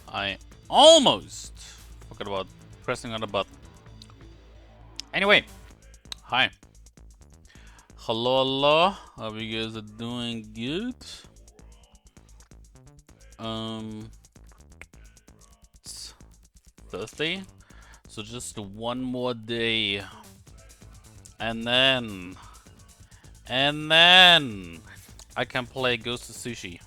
I almost forgot about pressing on the button. Anyway, hi. Hello, hello. Hope you guys are doing good. It's Thursday, so just one more day, and then I can play Ghost of Sushi.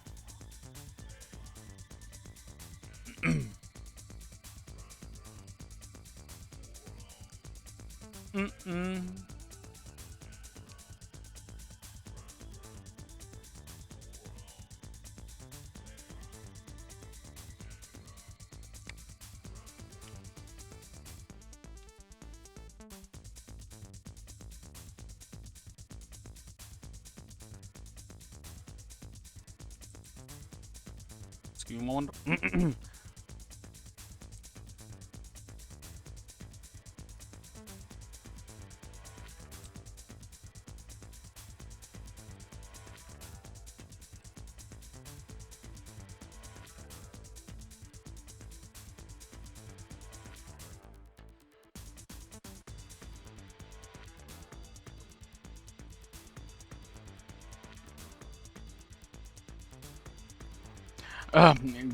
Just give me a moment.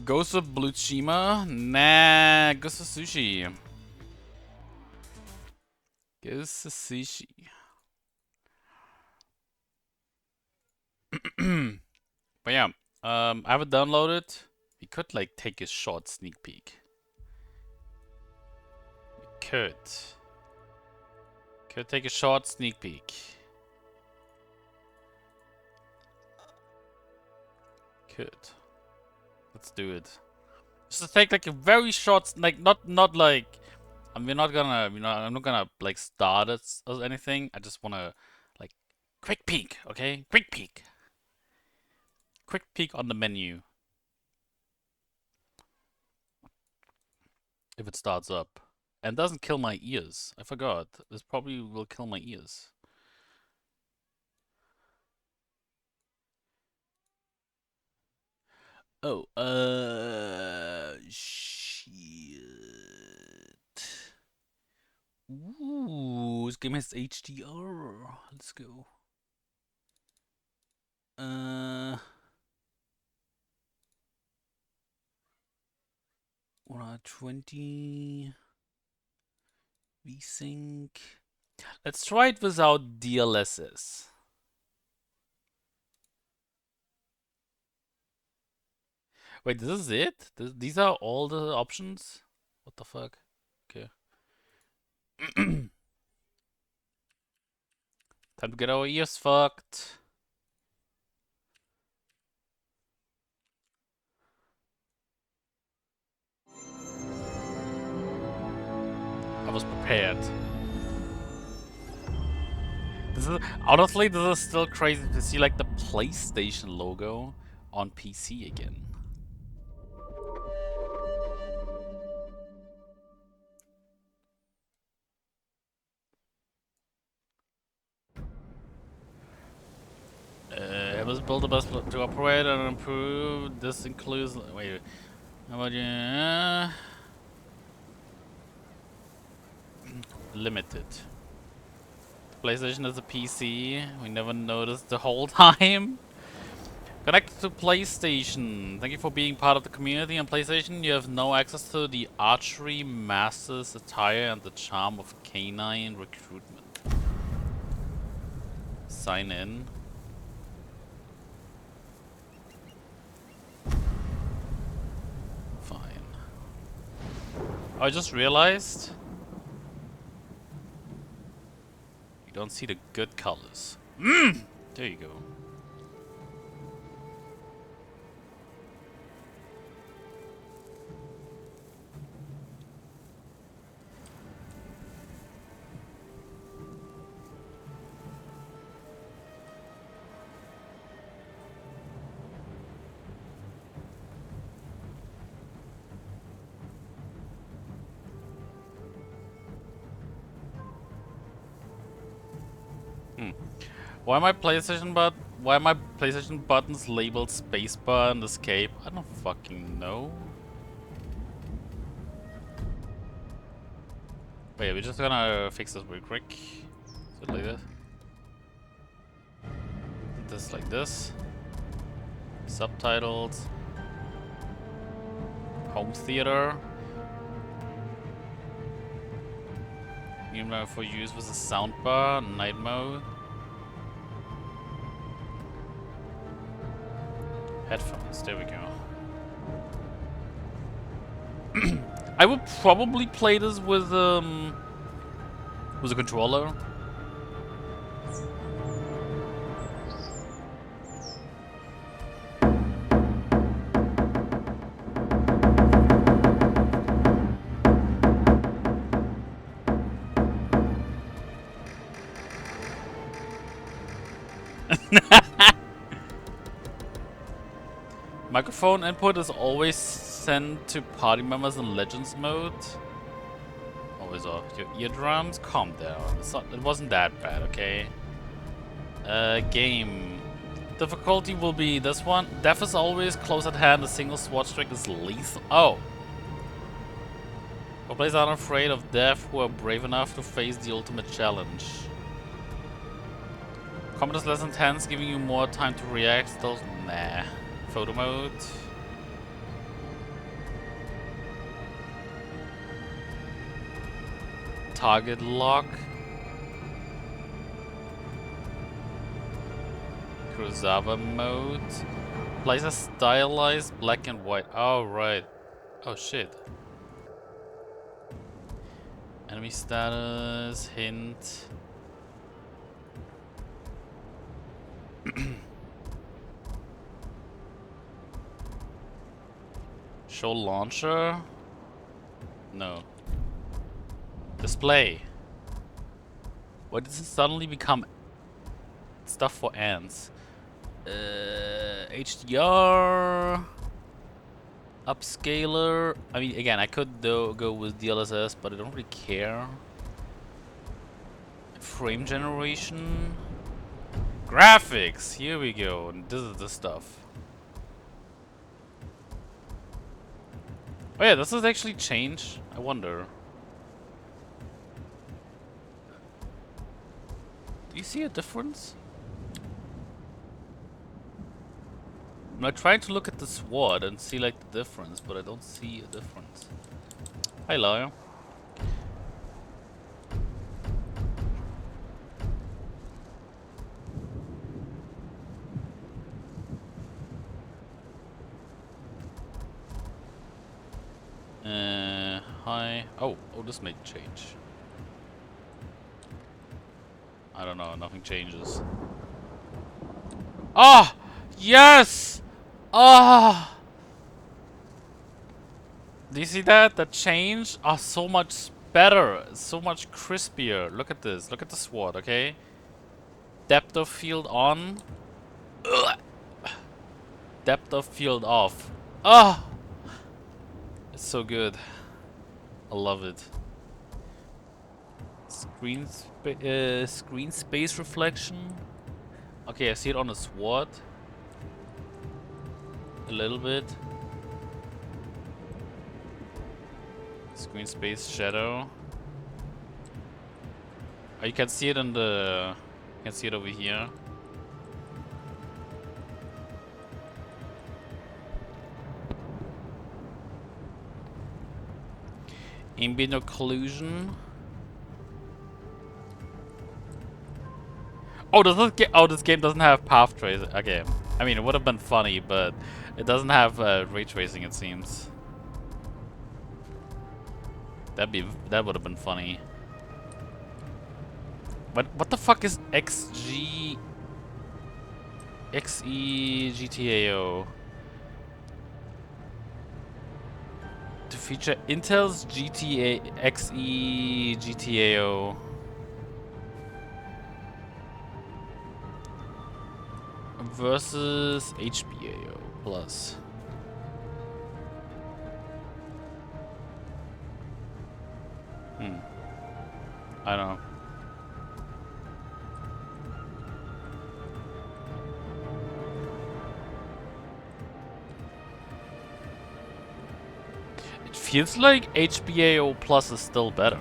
Ghost of Tsushima? Nah, Ghost of Sushi. Ghost of Sushi. But yeah, I haven't downloaded. We could like take a short sneak peek. We could take a short sneak peek. Could. Let's do it. Just to take like a very short, like not like, we're not gonna, I'm not gonna like start it or anything. I just wanna like quick peek, okay? Quick peek. Quick peek on the menu. If it starts up and doesn't kill my ears. I forgot. This probably will kill my ears. Oh, shit. Ooh, this game has HDR. Let's go. 120 VSync. Let's try it without DLSS. Wait, this is it? These are all the options? What the fuck? Okay. Time to get our ears fucked. I was prepared. This is, honestly, this is still crazy to see like the PlayStation logo on PC again. It was built to operate and improve. This includes. Wait, how about you? Limited. PlayStation is a PC. We never noticed the whole time. Connected to PlayStation. Thank you for being part of the community on PlayStation. You have no access to the archery, masters, attire, and the charm of canine recruitment. Sign in. Fine. I just realized you don't see the good colors. There you go. Why my PlayStation Why are my PlayStation buttons labeled spacebar and escape? I don't fucking know. Wait, we're just gonna fix this real quick. So like this. This like this. Subtitles. Home theater. New mode for use with the soundbar. Night mode. Headphones. There we go. I would probably play this with a controller. Microphone input is always sent to party members in Legends mode. Always off. Your eardrums? Calm down. It wasn't that bad, okay? Game. Difficulty will be this one. Death is always close at hand. A single sword strike is lethal. Oh. For players aren't afraid of death who are brave enough to face the ultimate challenge. Combat is less intense, giving you more time to react. Still, nah. Photo mode. Target lock. Kurosawa mode. Plays a stylized black and white. Oh, right. Oh, shit. Enemy status. Hint. Show launcher? No. Display. Why does it suddenly become stuff for ants? HDR. Upscaler. I mean, again, I could go with DLSS, but I don't really care. Frame generation. Graphics. Here we go. This is the stuff. Oh yeah, does this actually change? I wonder. Do you see a difference? I'm trying to look at the sword and see like the difference, but I don't see a difference. Hi, Lyle. Hi. Oh, this may change. I don't know, nothing changes. Ah! Yes! Ah! Do you see that? That change? Ah, so much better. So much crispier. Look at this. Look at the sword, okay? Depth of field on. Ugh. Depth of field off. Ah! It's so good. I love it. Screen space reflection. Okay, I see it on the sword. A little bit. Screen space shadow. Oh, you can see it in the. You can see it over here. Ambient occlusion. Oh, this game doesn't have path tracing. Okay, I mean it would have been funny, but it doesn't have ray tracing. It seems. That would have been funny. But what the fuck is XeGTAO? To feature Intel's XeGTAO versus HBAO plus. I don't know. feels like HBAO Plus is still better.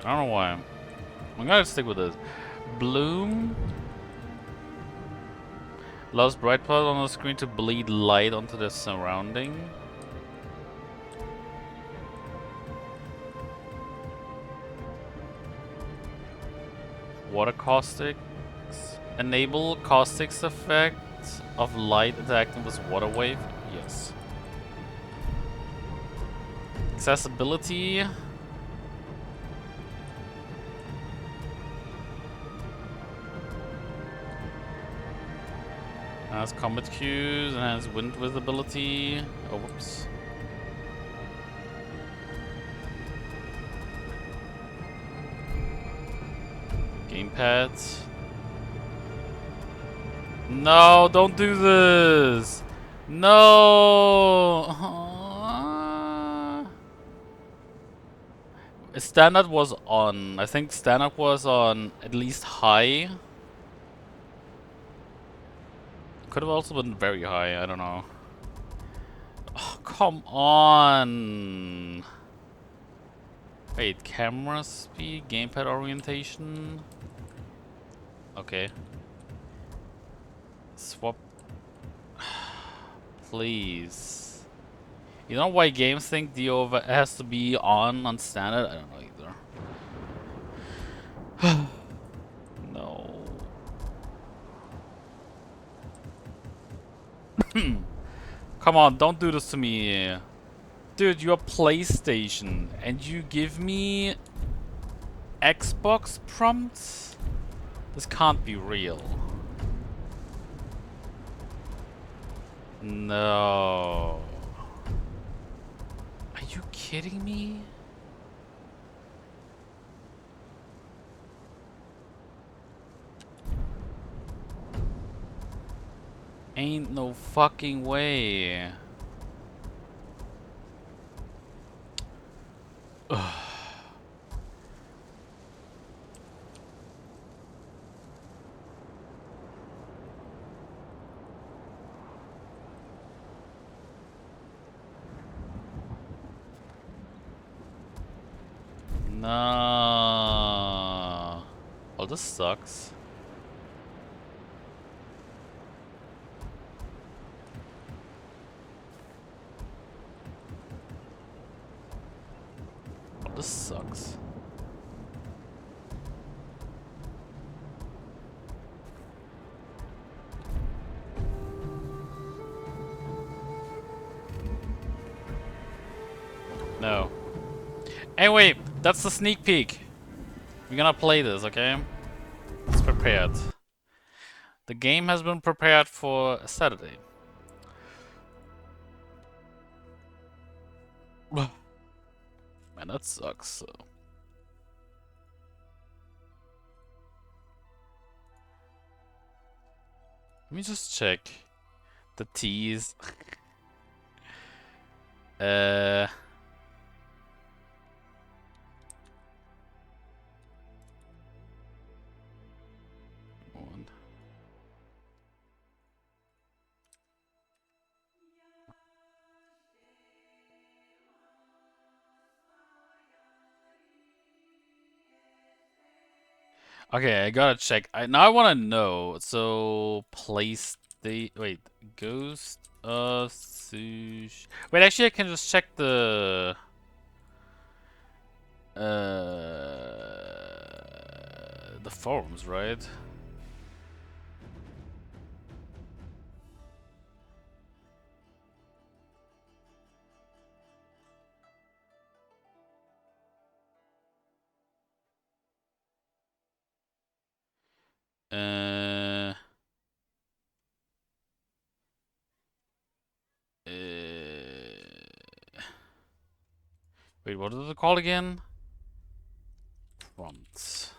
I don't know why. I'm gonna stick with this. Bloom allows bright part on the screen to bleed light onto the surrounding. Water caustics. Enable caustics effect of light interacting with water wave. Yes. Accessibility. Has combat cues and has wind visibility. Oh, whoops. Gamepads. No, don't do this. No. Standard was on. I think standard was on at least high. Could have also been very high. I don't know. Oh, come on. Wait, camera speed, gamepad orientation. Okay. Swap. Please. You know why games think the over has to be on standard? I don't know either. No. Come on, don't do this to me. Dude, you're PlayStation and you give me Xbox prompts? This can't be real. No. Are you kidding me? Ain't no fucking way. Ugh. No. Well, this sucks. Well, this sucks. No. Anyway, that's the sneak peek. We're gonna play this, okay? It's prepared. The game has been prepared for Saturday. Man, that sucks. So. Let me just check the T's. One. Okay, I gotta check. Now I wanna know. So, place the wait, Ghost of Tsushima. Wait, actually, I can just check the forums, right? Uh, wait, what is it called again? Prompts.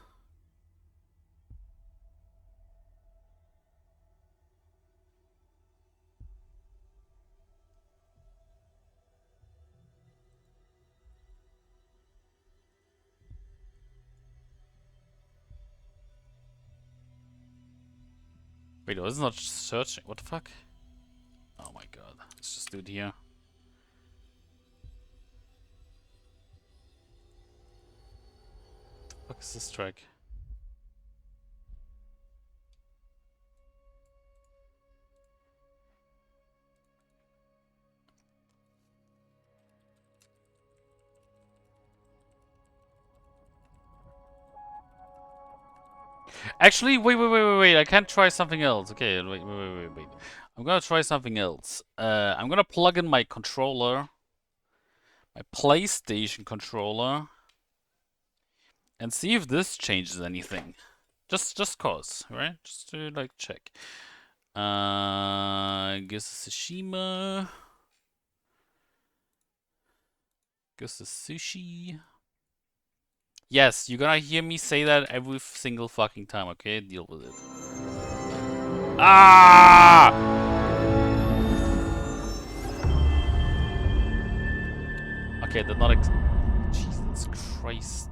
Wait, oh, it's not searching. What the fuck? Oh my god. Let's just do it here. What is this track? Actually, wait. I can't try something else. Okay, wait. I'm gonna try something else. I'm gonna plug in my controller, my PlayStation controller, and see if this changes anything. Just cause, right? Just to like check. Guess Tsushima. Guess the sushi. Yes, you're gonna hear me say that every single fucking time, okay? Deal with it. Ah! Okay, they're not Jesus Christ.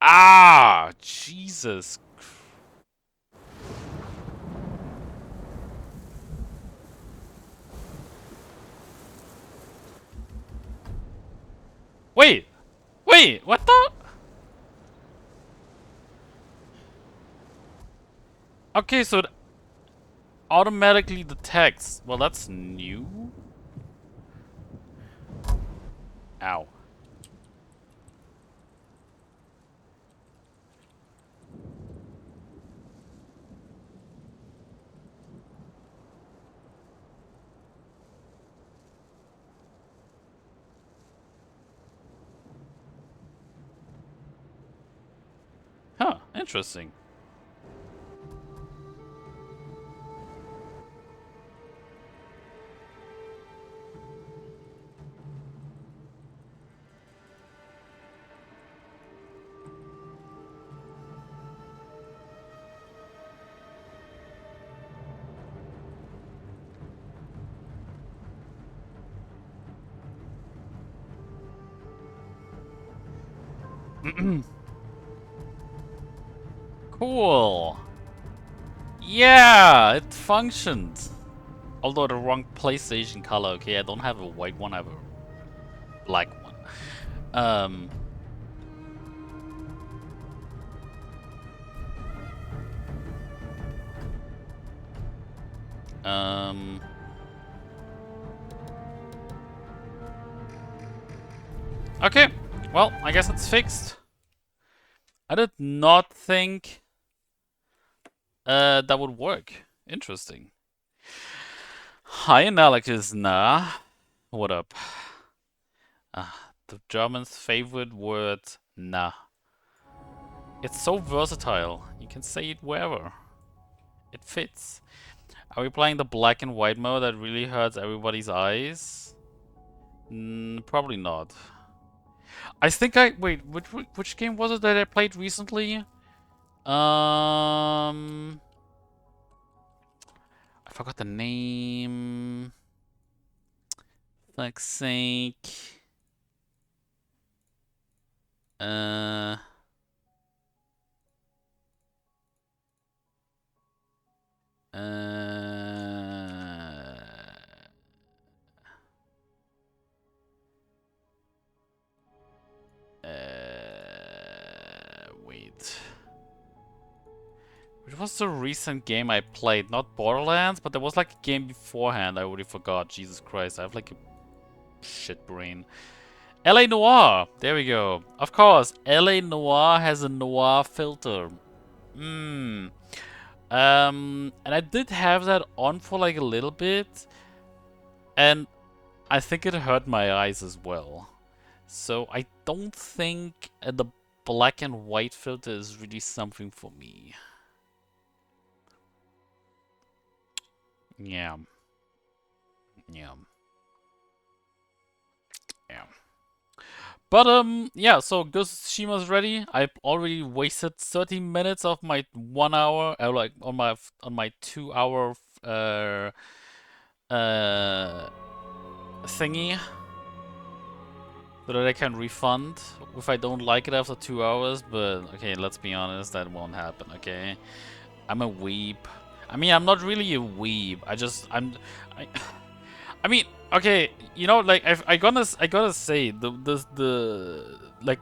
Ah! Jesus. Wait! Wait! What the? Okay, so it automatically detects. Well, that's new. Ow. Huh, interesting. Cool. Yeah, it functioned. Although the wrong PlayStation color. Okay, I don't have a white one, I have a black one. Okay, well, I guess it's fixed. I did not think that would work. Interesting. Hi, Analysis. Nah. What up? The German's favorite word, nah. It's so versatile. You can say it wherever. It fits. Are we playing the black and white mode that really hurts everybody's eyes? Probably not. I think wait. Which game was it that I played recently? I forgot the name. Fuck's sake. Wait. Which was the recent game I played? Not Borderlands, but there was like a game beforehand. I already forgot. Jesus Christ, I have like a shit brain. LA Noire! There we go. Of course, LA Noire has a noir filter. And I did have that on for like a little bit. And I think it hurt my eyes as well. So I don't think the black and white filter is really something for me. Yeah. Yeah. Yeah. But yeah, so Ghost of Tsushima's ready. I've already wasted 30 minutes of my 1 hour, like on my 2 hour thingy, so that I can refund if I don't like it after 2 hours, but okay, let's be honest, that won't happen, okay? I'm a weeb. I mean, I'm not really a weeb. I, I mean, okay, you know, like I gotta say like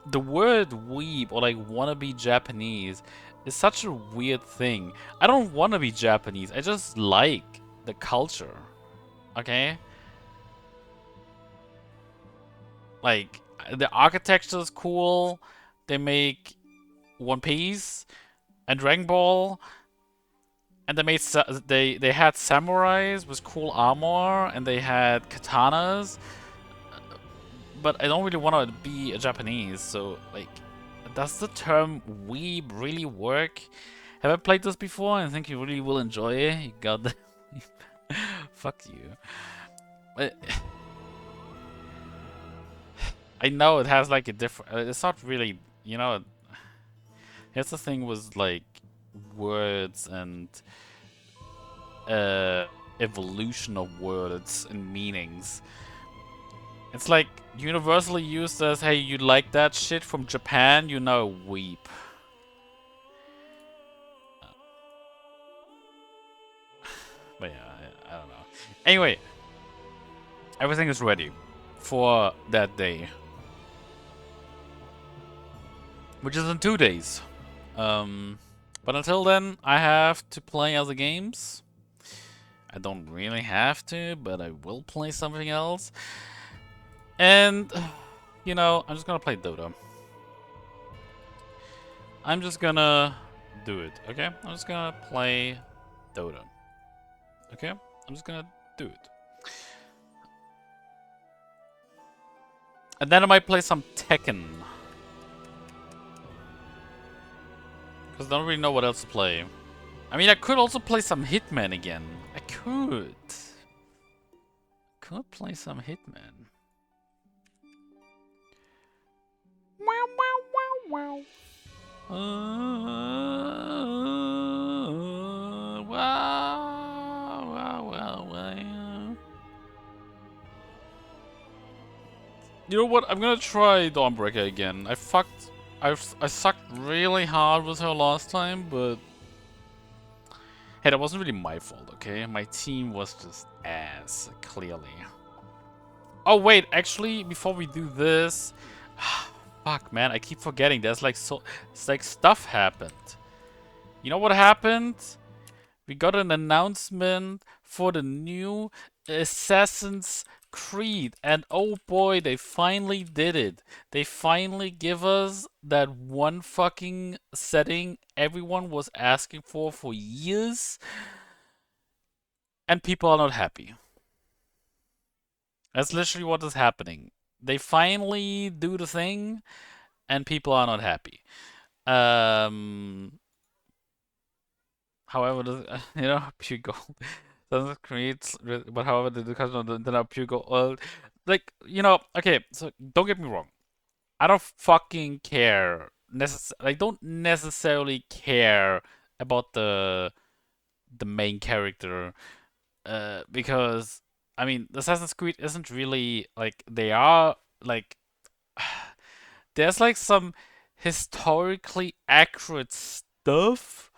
the word weeb or like wanna be Japanese is such a weird thing. I don't wanna be Japanese. I just like the culture. Okay? Like the architecture is cool. They make One Piece and Dragon Ball, and they had samurais with cool armor, and they had katanas. But I don't really want to be a Japanese, so like, does the term weeb really work? Have I played this before? I think you really will enjoy it. You got the fuck you. But I know it has like a different. It's not really, you know. Here's the thing with like words and uh, evolution of words and meanings. It's like universally used as, hey, you like that shit from Japan? You know, weep. But yeah, I don't know. Anyway, everything is ready for that day, which is in 2 days. But until then, I have to play other games. I don't really have to, but I will play something else. And, you know, I'm just gonna play Dota. I'm just gonna do it, okay? I'm just gonna play Dota. Okay? I'm just gonna do it. And then I might play some Tekken. Because I don't really know what else to play. I mean, I could also play some Hitman again. I could. Could play some Hitman. Wow, wow, wow, wow. Wow, wow, wow, wow. You know what? I'm gonna try Dawnbreaker again. I sucked really hard with her last time, but hey, that wasn't really my fault, okay? My team was just ass, clearly. Oh wait, actually, before we do this, fuck, man, I keep forgetting. It's like stuff happened. You know what happened? We got an announcement for the new Assassin's Creed, and oh boy, they finally did it. They finally give us that one fucking setting everyone was asking for years, and people are not happy. That's literally what is happening. They finally do the thing, and people are not happy. Um, However, you know, pure gold doesn't create, but however, the discussion on the internet pure gold, like, you know, okay, so don't get me wrong. I don't fucking care. I don't necessarily care about the main character, because I mean, Assassin's Creed isn't really like they are like there's like some historically accurate stuff,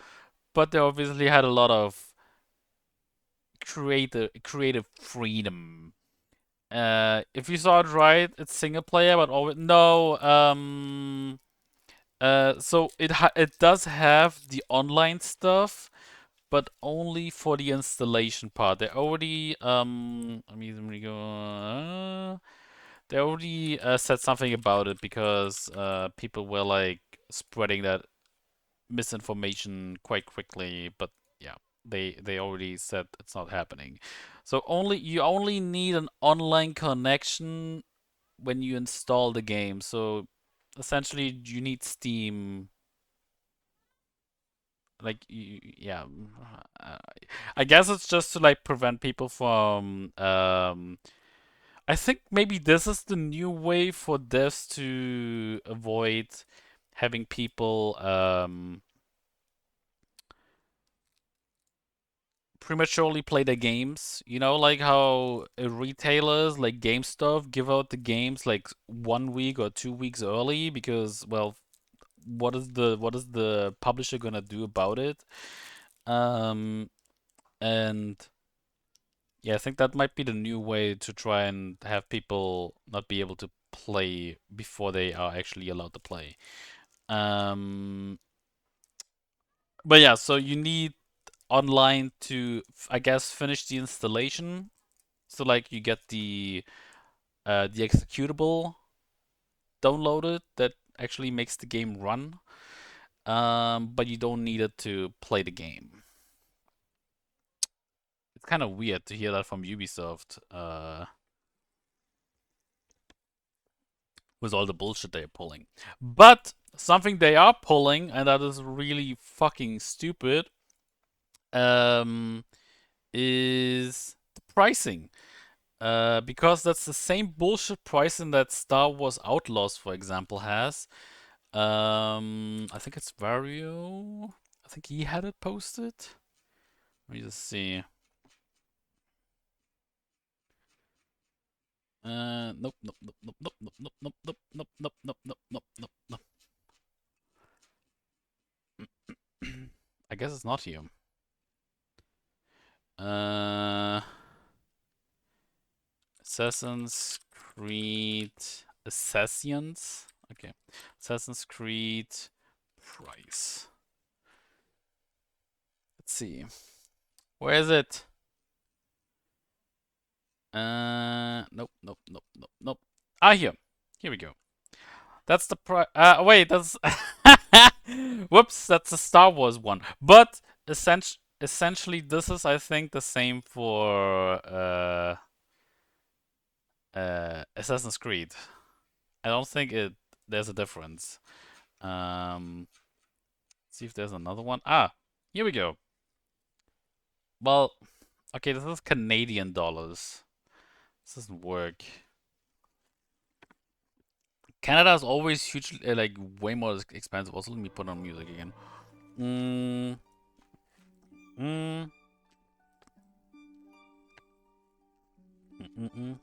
but they obviously had a lot of creative freedom. If you saw it right, it's single player, but always no. So it does have the online stuff, but only for the installation part. They already let me go. They already said something about it because people were like spreading that misinformation quite quickly, but yeah, they already said it's not happening. So you only need an online connection when you install the game. So essentially, you need Steam. Like yeah, uh, I guess it's just to like prevent people from. I think maybe this is the new way for devs to avoid having people prematurely play their games. You know, like how retailers like GameStop give out the games like 1 week or 2 weeks early because, well, what is the publisher gonna do about it? Um, and yeah, I think that might be the new way to try and have people not be able to play before they are actually allowed to play. Um, but yeah, so you need online to, I guess, finish the installation. So like you get the executable downloaded that actually makes the game run. But you don't need it to play the game. It's kind of weird to hear that from Ubisoft, with all the bullshit they're pulling. But something they are pulling, and that is really fucking stupid, um, is the pricing. Because that's the same bullshit pricing that Star Wars Outlaws, for example, has. I think it's Vario. I think he had it posted. Let me just see. Nope, nope, nope, nope, nope, nope, nope, nope, nope, nope, nope, nope, nope, nope, nope, nope. I guess it's not here. Uh, Assassin's Creed Assassins. Okay, Assassin's Creed price. Let's see. Where is it? Nope, nope, nope, nope, nope. Ah, here. Here we go. That's the price. Wait, that's. Whoops, that's a Star Wars one. But essentially, this is, I think, the same for Assassin's Creed. I don't think there's a difference. Um, see if there's another one. Ah, here we go. Well, okay, this is Canadian dollars. This doesn't work. Canada is always hugely, like, way more expensive. Also, let me put on music again. Mm, mm, mm.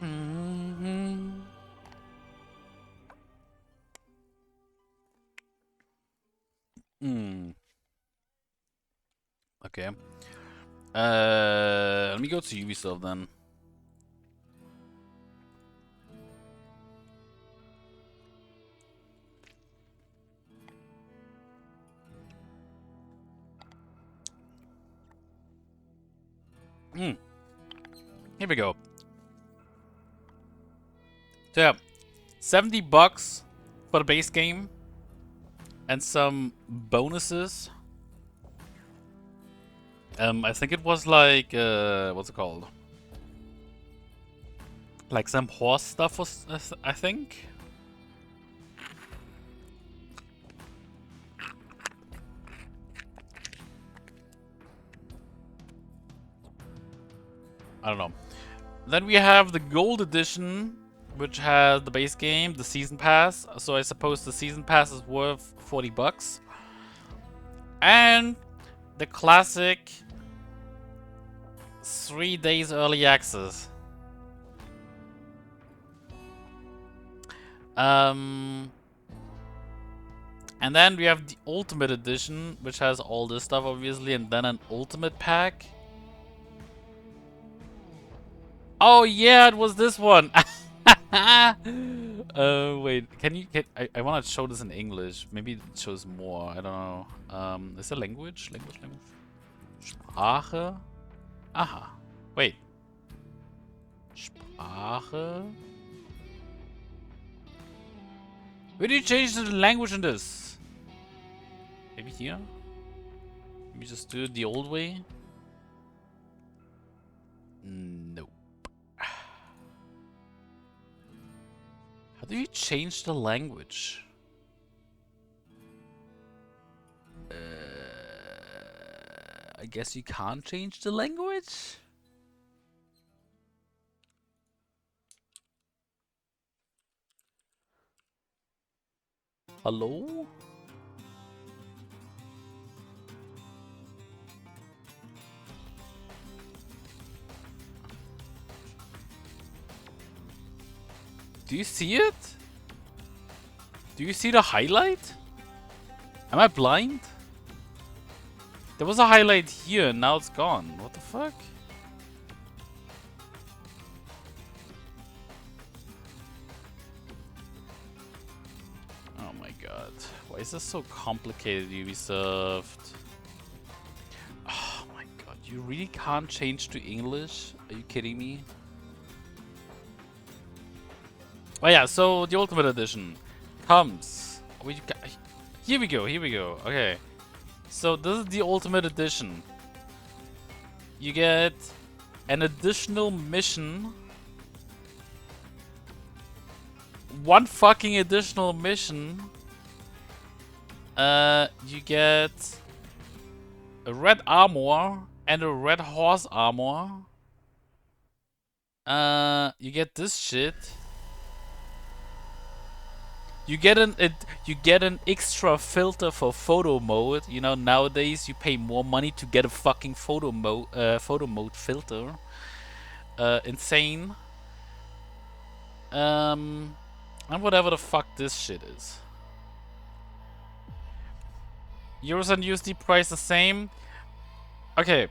Mm-hmm. Mm. Okay. Let me go to Ubisoft then. Mm. Here we go. So yeah, $70 for the base game and some bonuses. I think it was like what's it called? Like some horse stuff was, I think. I don't know. Then we have the gold edition, which has the base game, the season pass. So I suppose the season pass is worth $40. And the classic 3 days early access. And then we have the Ultimate Edition, which has all this stuff, obviously, and then an Ultimate Pack. Oh yeah, it was this one. Wait, I want to show this in English. Maybe it shows more. I don't know. Is it language? Language. Sprache? Aha. Wait. Sprache? Where do you change the language in this? Maybe here? Maybe just do it the old way? Nope. How do you change the language? I guess you can't change the language? Hello? Do you see it? Do you see the highlight? Am I blind? There was a highlight here and now it's gone. What the fuck? Oh my god. Why is this so complicated, Ubisoft? Oh my god, you really can't change to English? Are you kidding me? Oh yeah, so the Ultimate Edition comes. Here we go, here we go. Okay. So this is the Ultimate Edition. You get an additional mission. One fucking additional mission. You get a red armor and a red horse armor. You get this shit. You get an extra filter for photo mode. You know, nowadays you pay more money to get a fucking photo mode filter. Insane. And whatever the fuck this shit is. Euros and USD price the same. Okay.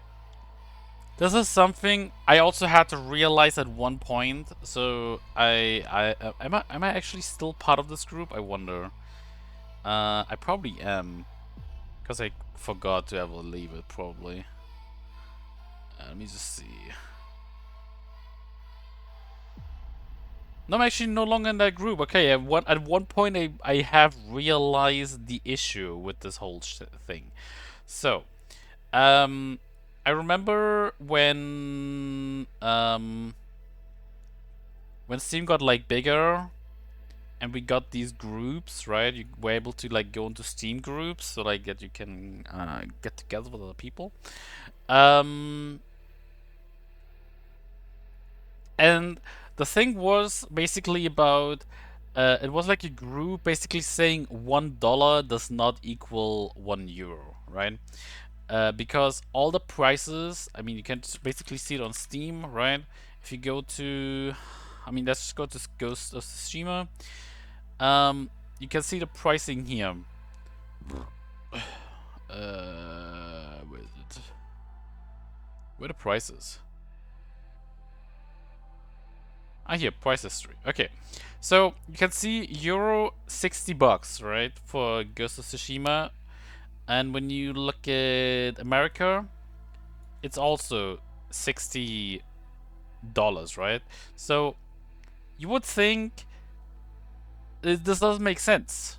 This is something I also had to realize at one point. So am I actually still part of this group? I wonder. I probably am, because I forgot to ever leave it. Probably. Let me just see. No, I'm actually no longer in that group. Okay, at one point I have realized the issue with this whole thing. So, I remember when Steam got like bigger and we got these groups, right? You were able to like go into Steam groups so like that you can get together with other people. And the thing was basically about it was like a group basically saying $1 does not equal €1, right? Because all the prices, I mean, you can basically see it on Steam, right? If you go to, I mean, let's just go to Ghost of Tsushima. You can see the pricing here. Where is it? Where are the prices? Ah, here, price history. Okay, so you can see euro $60, right, for Ghost of Tsushima, and when you look at America, it's also $60, right? So you would think this doesn't make sense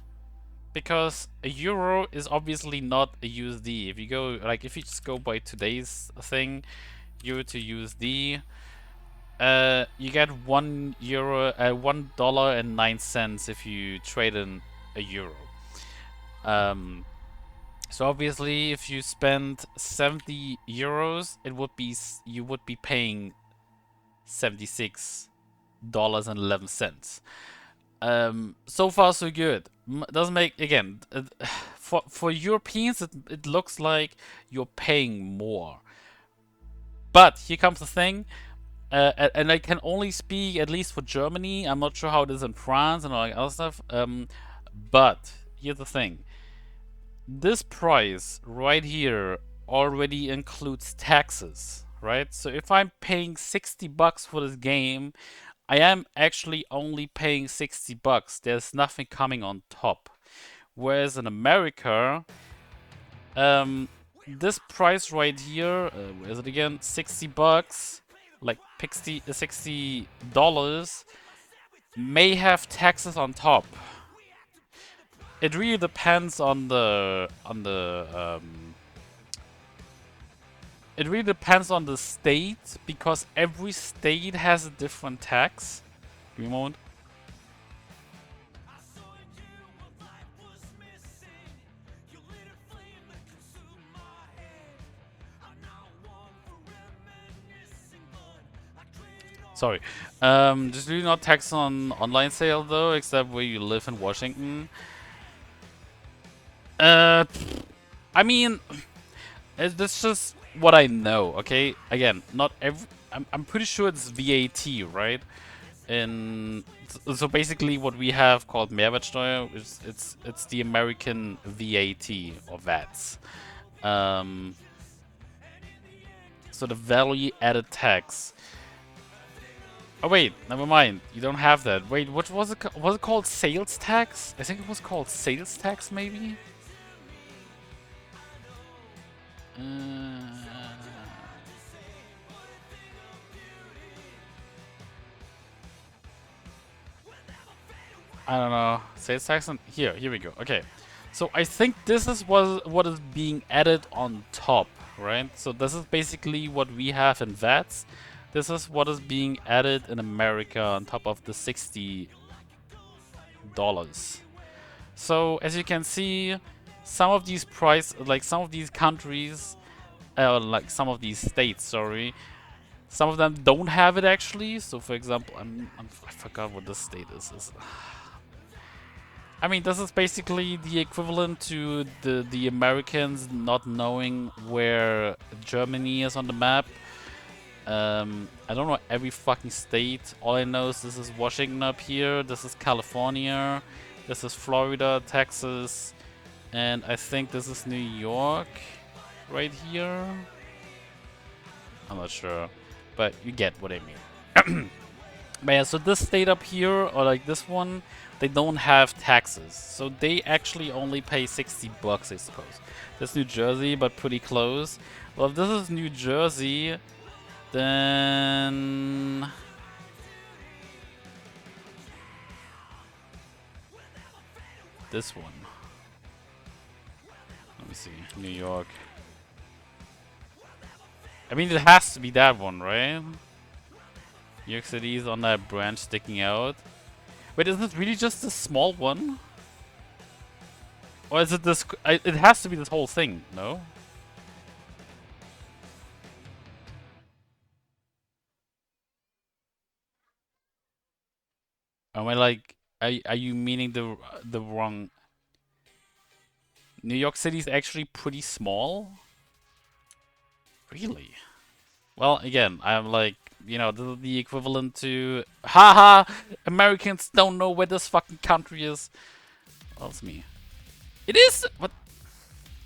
because a euro is obviously not a USD. If you go like if you just go by today's thing, euro to USD. You get $1.09 if you trade in a euro. So obviously, if you spend 70 euros, you would be paying $76.11. So far so good. Doesn't make again for Europeans it looks like you're paying more. But here comes the thing. And I can only speak at least for Germany. I'm not sure how it is in France and all that other stuff. But here's the thing. This price right here already includes taxes, right? So if I'm paying $60 for this game, I am actually only paying $60. There's nothing coming on top. Whereas in America, this price right here, where is it again? $60. Like $60 may have taxes on top. It really depends on the it really depends on the state because every state has a different tax. Give me a moment. Sorry. Just do not tax on online sale though, except where you live in Washington. Uh, I mean, that's just what I know. Okay, again, not every. I'm pretty sure it's VAT, right? And so basically, what we have called Mehrwertsteuer is it's the American VAT or VATs. Um, so the value added tax. Oh wait, never mind. You don't have that. Wait, what was it? Was it called sales tax? I think it was called sales tax, maybe. I don't know. Sales tax on here we go. Okay. So I think this is what is being added on top, right? So this is basically what we have in VATs. This is what is being added in America on top of the $60. So as you can see, some of these some of these countries, like some of these states, sorry, some of them don't have it actually. So for example, I forgot what this state is. I mean, this is basically the equivalent to the Americans not knowing where Germany is on the map. I don't know every fucking state. All I know is this is Washington up here, this is California, this is Florida, Texas, and I think this is New York right here. I'm not sure, but you get what I mean. But yeah, so this state up here, or like this one, they don't have taxes. So they actually only pay $60, I suppose. That's New Jersey, but pretty close. Well, if this is New Jersey, then... this one. Let me see. New York. I mean, it has to be that one, right? New York City is on that branch sticking out. Wait, is it really just this small one? Or is it this... it has to be this whole thing, no? Am I like... Are you meaning the wrong... New York City is actually pretty small? Really? Well, again, I'm like... You know, the equivalent to... Haha! Americans don't know where this fucking country is. Well, it's me. It is... What?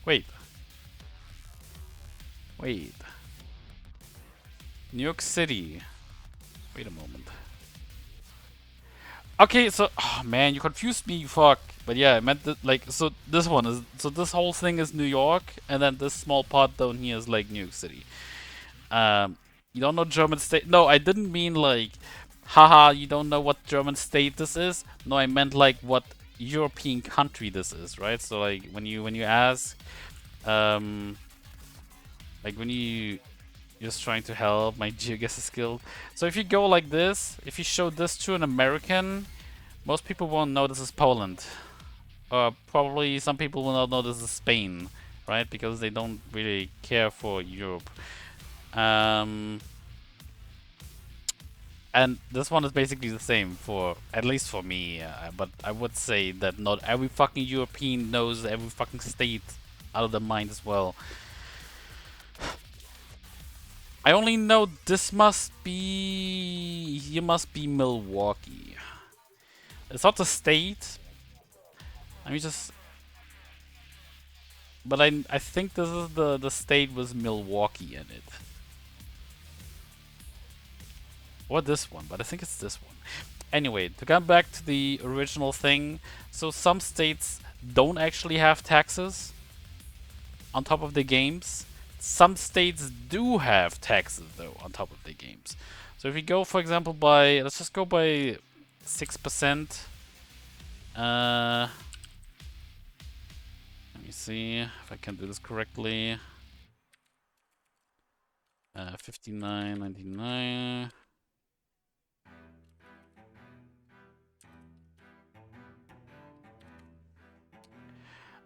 Wait. Wait. New York City. Wait a moment. Okay, so... Oh, man, you confused me, you fuck. But yeah, I meant that, like... So this one is... So this whole thing is New York, and then this small part down here is, like, New York City. You don't know German state... No, I didn't mean, like... Haha, you don't know what German state this is? No, I meant, like, what European country this is, right? So, like, when you ask... like, when you... Just trying to help my geoguessing skill. So if you go like this, if you show this to an American, most people won't know this is Poland. Or probably some people will not know this is Spain, right? Because they don't really care for Europe. And this one is basically the same for, at least for me, but I would say that not every fucking European knows every fucking state out of their mind as well. I only know this must be... Here must be Milwaukee. It's not the state. Let me just... But I think this is the state with Milwaukee in it. Or this one, but I think it's this one. Anyway, to come back to the original thing. So some states don't actually have taxes on top of the games. Some states do have taxes, though, on top of the games. So if you go, for example, by... Let's just go by 6%. Let me see if I can do this correctly. 59.99.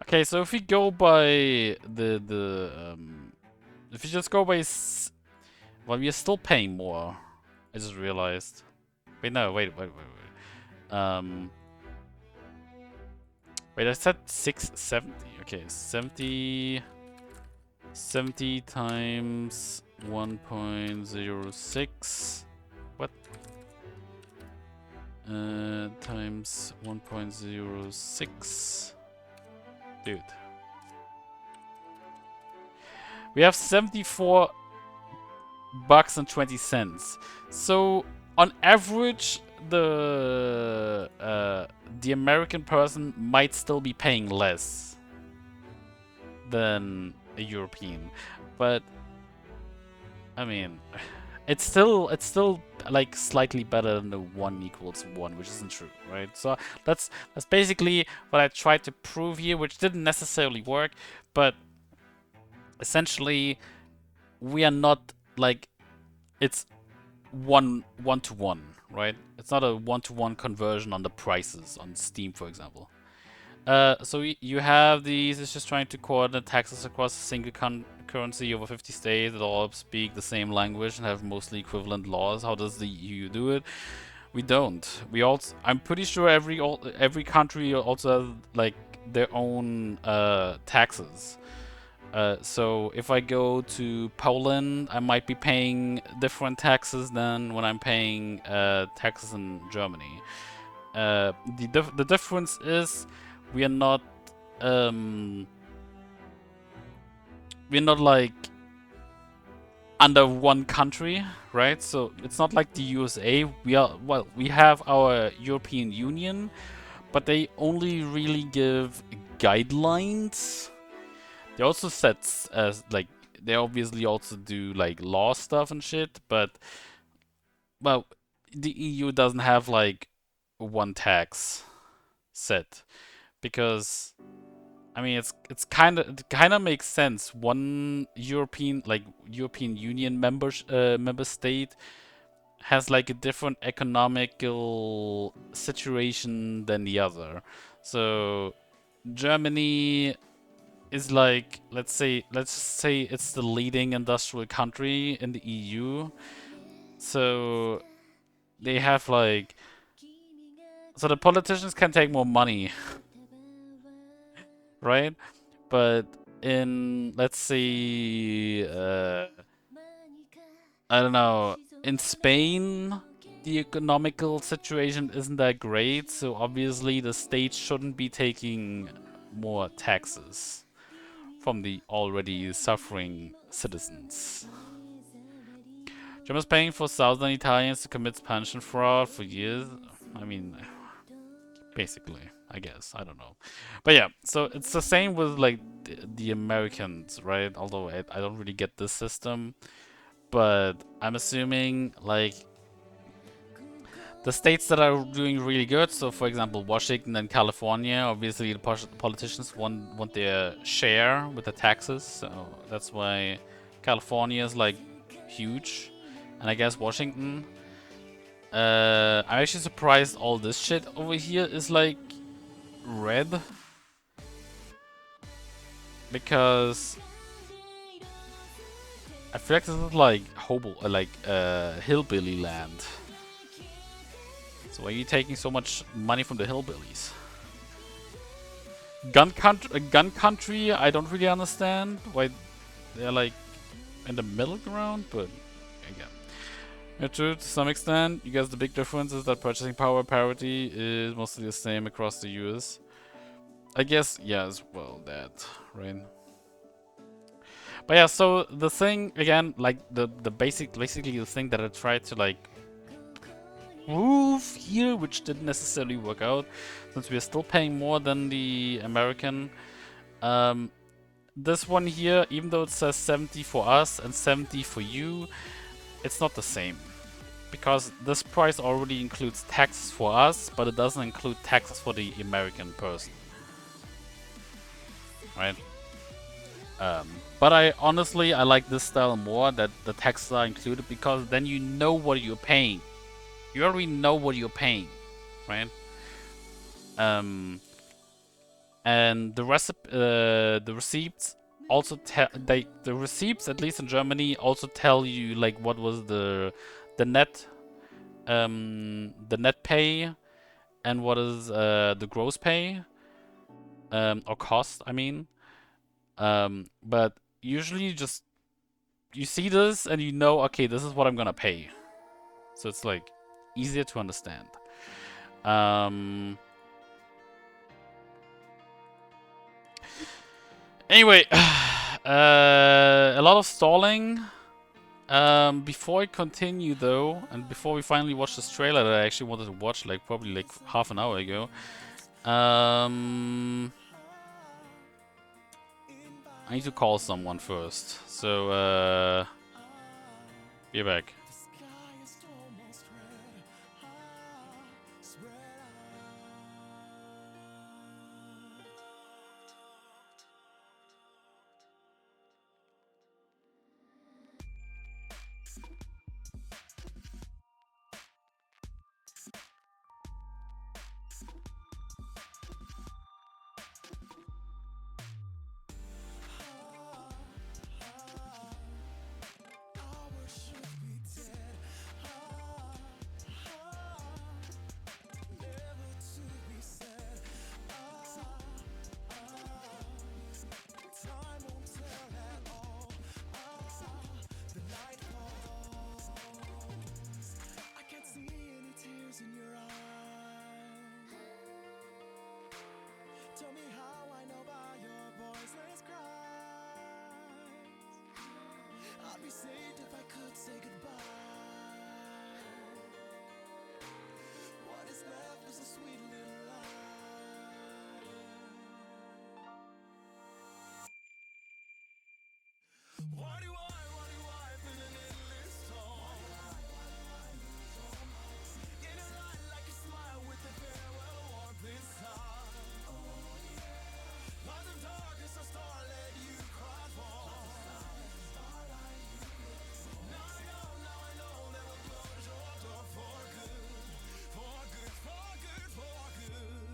Okay, so if we go by if you just go by... Well, we are still paying more. I just realized. Wait, no, wait. Wait, I said 670. okay, 70 times 1.06. What? Times 1.06. Dude. We have 74 bucks and 20 cents. So on average, the American person might still be paying less than a European, but I mean, it's still like slightly better than the 1 = 1, which isn't true, right? So that's basically what I tried to prove here, which didn't necessarily work, but essentially we are not like it's one to one, right? It's not a 1-to-1 conversion on the prices on Steam, for example. So you have these. It's just trying to coordinate taxes across a single currency over 50 states that all speak the same language and have mostly equivalent laws. How does the EU do it? We don't. We also. I'm pretty sure every country also has like their own taxes. So if I go to Poland, I might be paying different taxes than when I'm paying taxes in Germany. The difference is we are not like under one country, right? So it's not like the USA. We have our European Union, but they only really give guidelines. They also set like they obviously also do like law stuff and shit, but well, the EU doesn't have like one tax set because I mean it kind of makes sense. One European Union member state has like a different economical situation than the other. So Germany is like let's say it's the leading industrial country in the EU. So they have like so the politicians can take more money, right? But in let's say I don't know, in Spain the economical situation isn't that great, so obviously the state shouldn't be taking more taxes from the already suffering citizens. Germans paying for Southern Italians to commit pension fraud for years. I mean, basically, I guess. I don't know. But yeah, so it's the same with like the Americans, right? Although I don't really get this system. But I'm assuming like the states that are doing really good, so for example Washington and California, obviously the politicians want their share with the taxes, so that's why California is like huge, and I guess Washington. I'm actually surprised all this shit over here is like red, because I feel like this is like hillbilly land. So why are you taking so much money from the hillbillies? Gun country, I don't really understand why they're like in the middle ground, but again. Yeah, true, to some extent. You guess the big difference is that purchasing power parity is mostly the same across the US. I guess, yeah, as well, that, right? But yeah, so the thing, again, like basically the thing that I tried to like prove here, which didn't necessarily work out, since we are still paying more than the American. This one here, even though it says 70 for us and 70 for you, it's not the same. Because this price already includes taxes for us, but it doesn't include taxes for the American person. Right? But I like this style more, that the taxes are included, because then you know what you're paying. You already know what you're paying, right? And the receipts also the receipts, at least in Germany, also tell you like what was the net pay and what is the gross pay. or cost, I mean. But usually just you see this and you know, okay, this is what I'm gonna pay. So it's like easier to understand. Anyway, a lot of stalling. Before I continue though, and before we finally watch this trailer that I actually wanted to watch like probably like half an hour ago, I need to call someone first. So, be back. Tell me how I know by your voiceless cries. I'd be saved if I could say goodbye. What is left is a sweet little lie. Why do I feel an endless storm? In a light like a smile with a farewell warmth inside. Lies of darkness, a starlight you cried for. Now I know that we'll close your door for good. For good, for good, for good.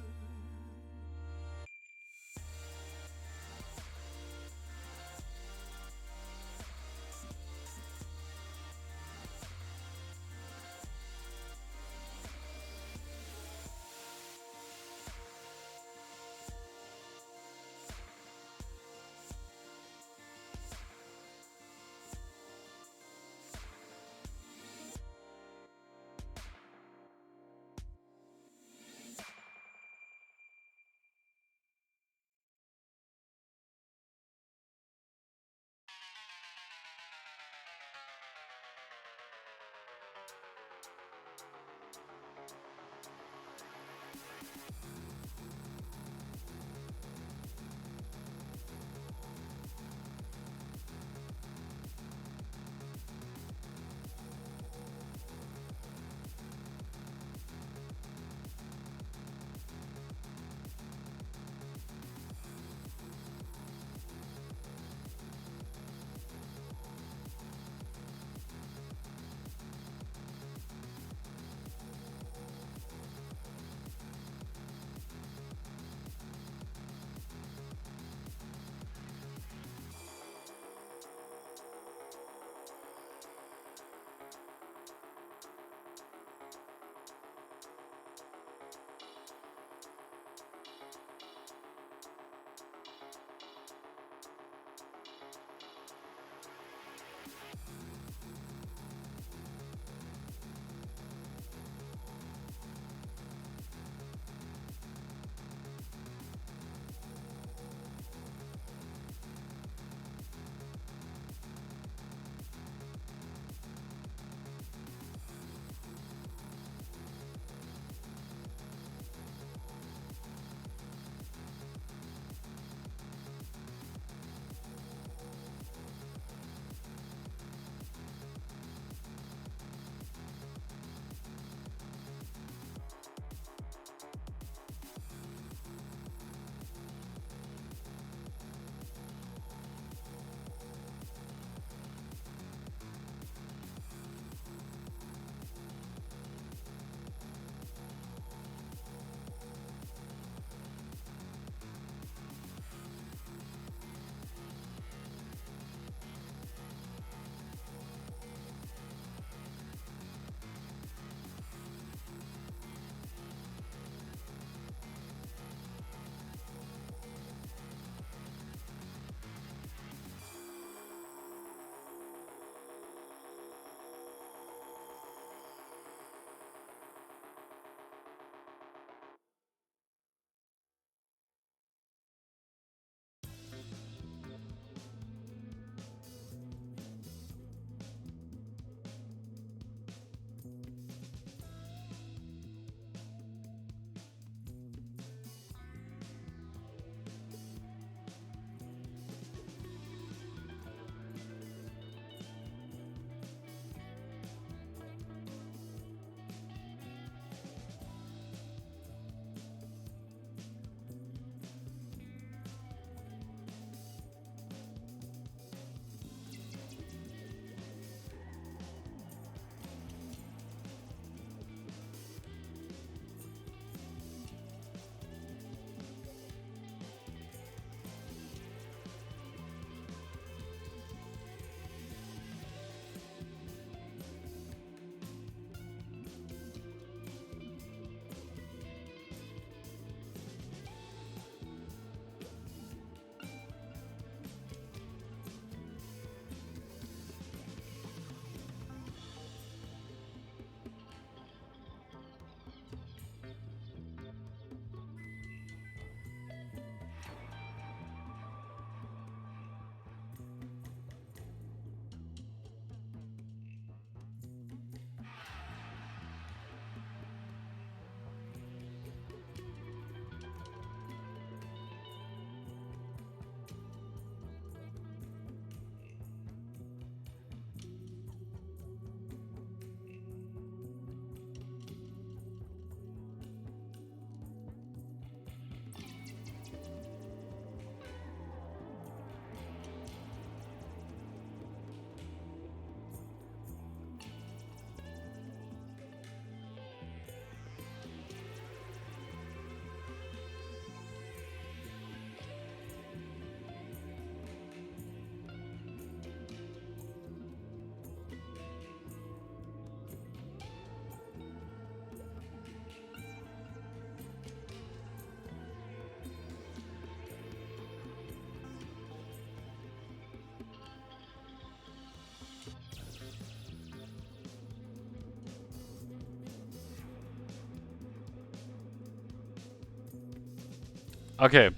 Okay.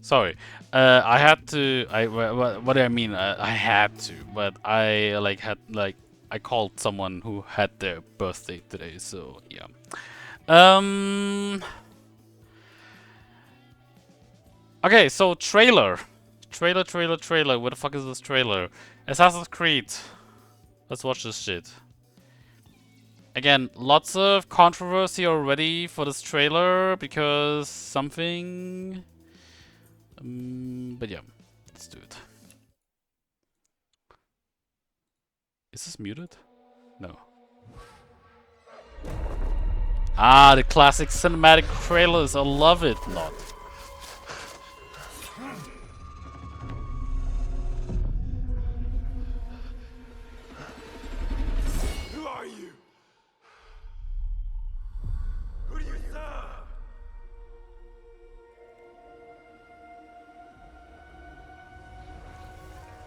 Sorry. I had to. What do I mean? I had to, but I like had like I called someone who had their birthday today. So yeah. Um. Okay. So trailer. Where the fuck is this trailer? Assassin's Creed. Let's watch this shit. Again, lots of controversy already for this trailer because something. But yeah, let's do it. Is this muted? No. Ah, the classic cinematic trailers. I love it. Not. Who are you? Who do you serve?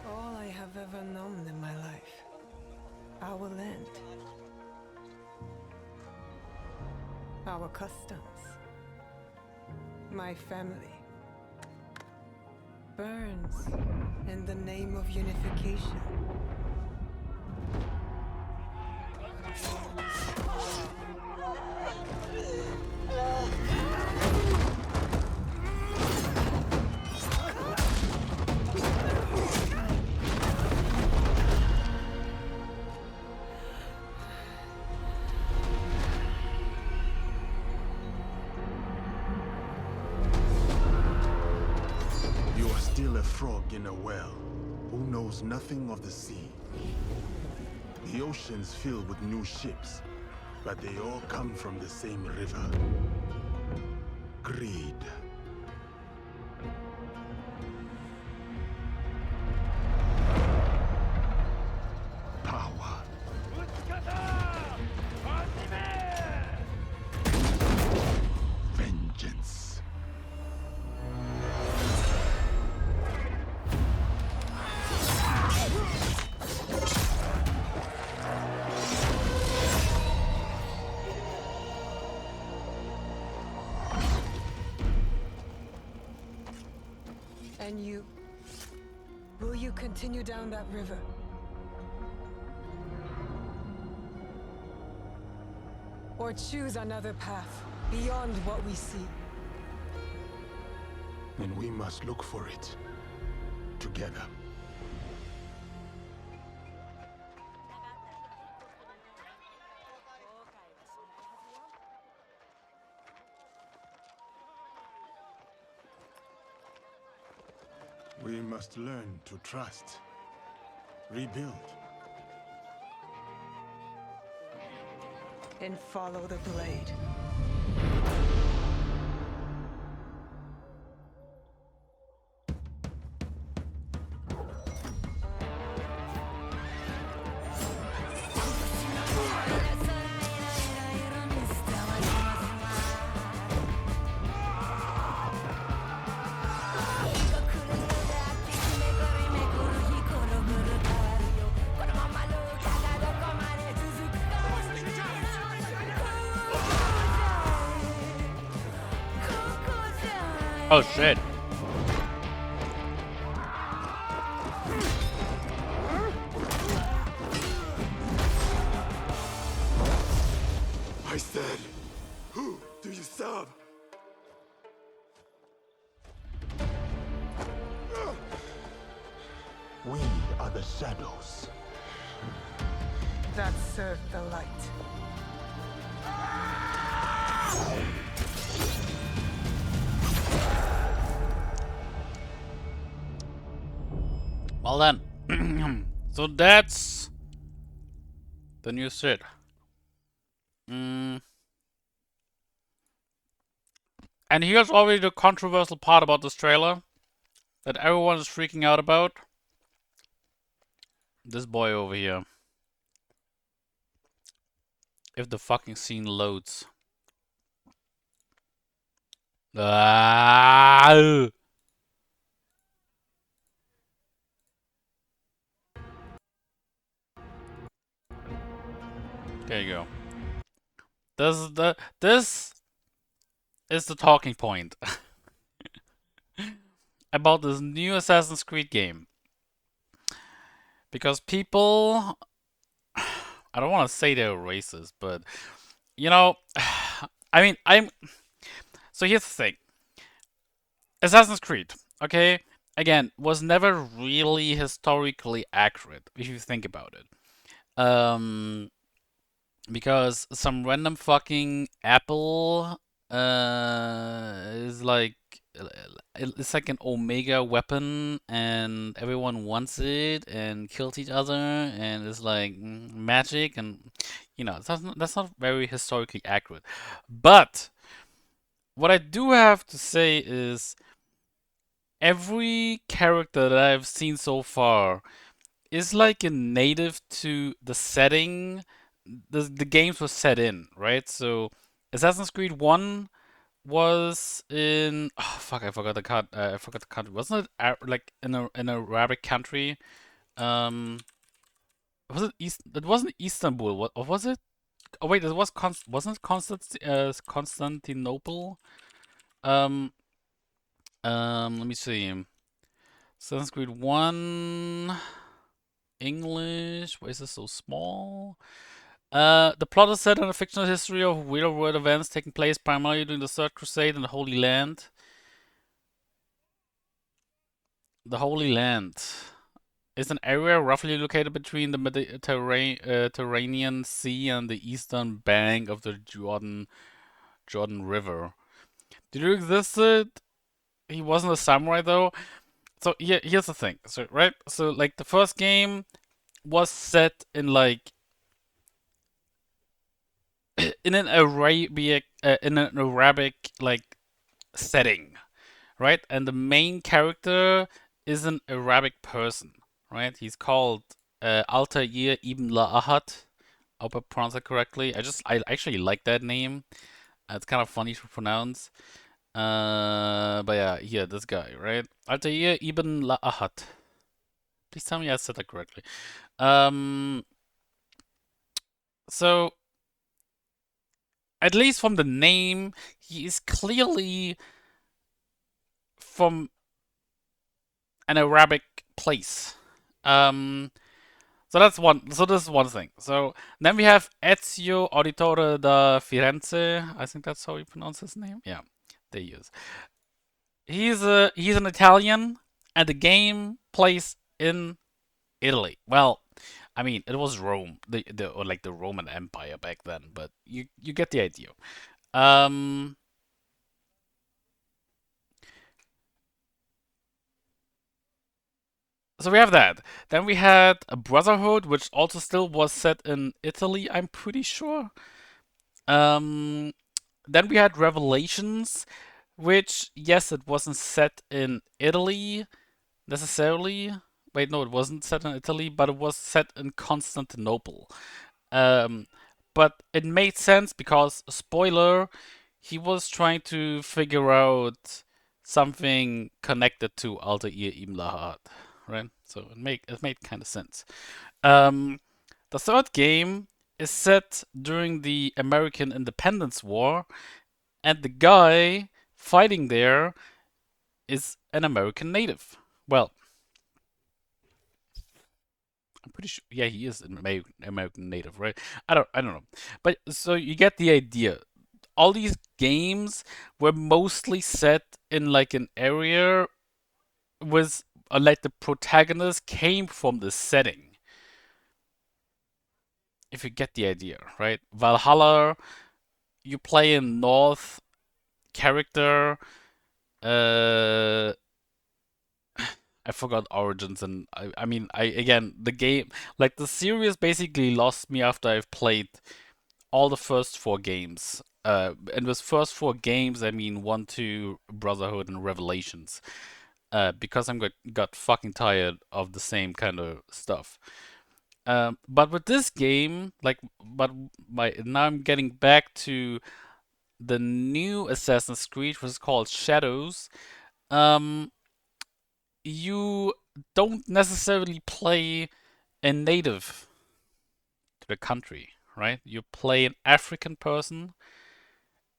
All I have ever known in my life. Our land. Our customs. My family. Burns in the name of unification. You are still a frog in a well who knows nothing of the sea. The ocean's filled with new ships, but they all come from the same river. Greed. Power. Vengeance. And you? Will you continue down that river? Or choose another path beyond what we see? And we must look for it together. We must learn to trust, rebuild. And follow the blade. Oh shit. I said, who do you serve? We are the shadows. That served the light. Well then. So that's the new shit. And here's already the controversial part about this trailer that everyone is freaking out about. This boy over here. If the fucking scene loads. Ah! There you go. This is the talking point. about this new Assassin's Creed game because people, I don't want to say they're racist, but you know, I mean, I'm. So here's the thing: Assassin's Creed, okay, again, was never really historically accurate if you think about it. Because some random fucking apple is like it's like an omega weapon and everyone wants it and kills each other and it's like magic and that's not very historically accurate. But what I do have to say is every character that I've seen so far is like a native to the setting the games were set in, right? So Assassin's Creed 1 was in oh fuck, I forgot the country. Wasn't it like in an Arabic country? Um was it East it wasn't Istanbul, what or was it? Oh wait, it was wasn't it Constantinople? Um let me see. Assassin's Creed 1 English. Why is this so small? The plot is set in a fictional history of real-world events taking place primarily during the Third Crusade in the Holy Land. The Holy Land is an area roughly located between the Mediterranean Sea and the eastern bank of the Jordan River. Did you exist? He wasn't a samurai though. So here's the thing. So right, so like the first game was set in like in an Arabic like setting, right? And the main character is an Arabic person, right? He's called Altair ibn La'ahat. I hope I pronounced it correctly. I actually like that name. It's kind of funny to pronounce. But yeah, here this guy, right? Altair ibn La'ahat. Please tell me I said that correctly. Um, so at least from the name, he is clearly from an Arabic place. Um, so that's one. So this is one thing. So then we have Ezio Auditore da Firenze. I think that's how you pronounce his name. Yeah, they use. He's an Italian, and the game plays in Italy. Well, I mean, it was Rome, the or like the Roman Empire back then, but you get the idea. Um, so we have that. Then we had a Brotherhood, which also still was set in Italy, I'm pretty sure. Um, then we had Revelations, which yes, it wasn't set in Italy necessarily. Wait, no, it wasn't set in Italy, but it was set in Constantinople. Um, but it made sense because, spoiler, he was trying to figure out something connected to Altair Ibn Lahad, right? So it made kind of sense. Um, the third game is set during the American Independence War, and the guy fighting there is an American native. Well, I'm pretty sure. Yeah, he is an American native, right? I don't know. But so you get the idea. All these games were mostly set in like an area with like the protagonist came from the setting. If you get the idea, right? Valhalla, you play a North character. Uh, I forgot Origins, and I mean, I again the game like the series basically lost me after I've played all the first four games. And with first four games, I mean 1, 2, Brotherhood, and Revelations. Because I'm got fucking tired of the same kind of stuff. But with this game, but now I'm getting back to the new Assassin's Creed, which is called Shadows. Um, you don't necessarily play a native to the country, right? You play an African person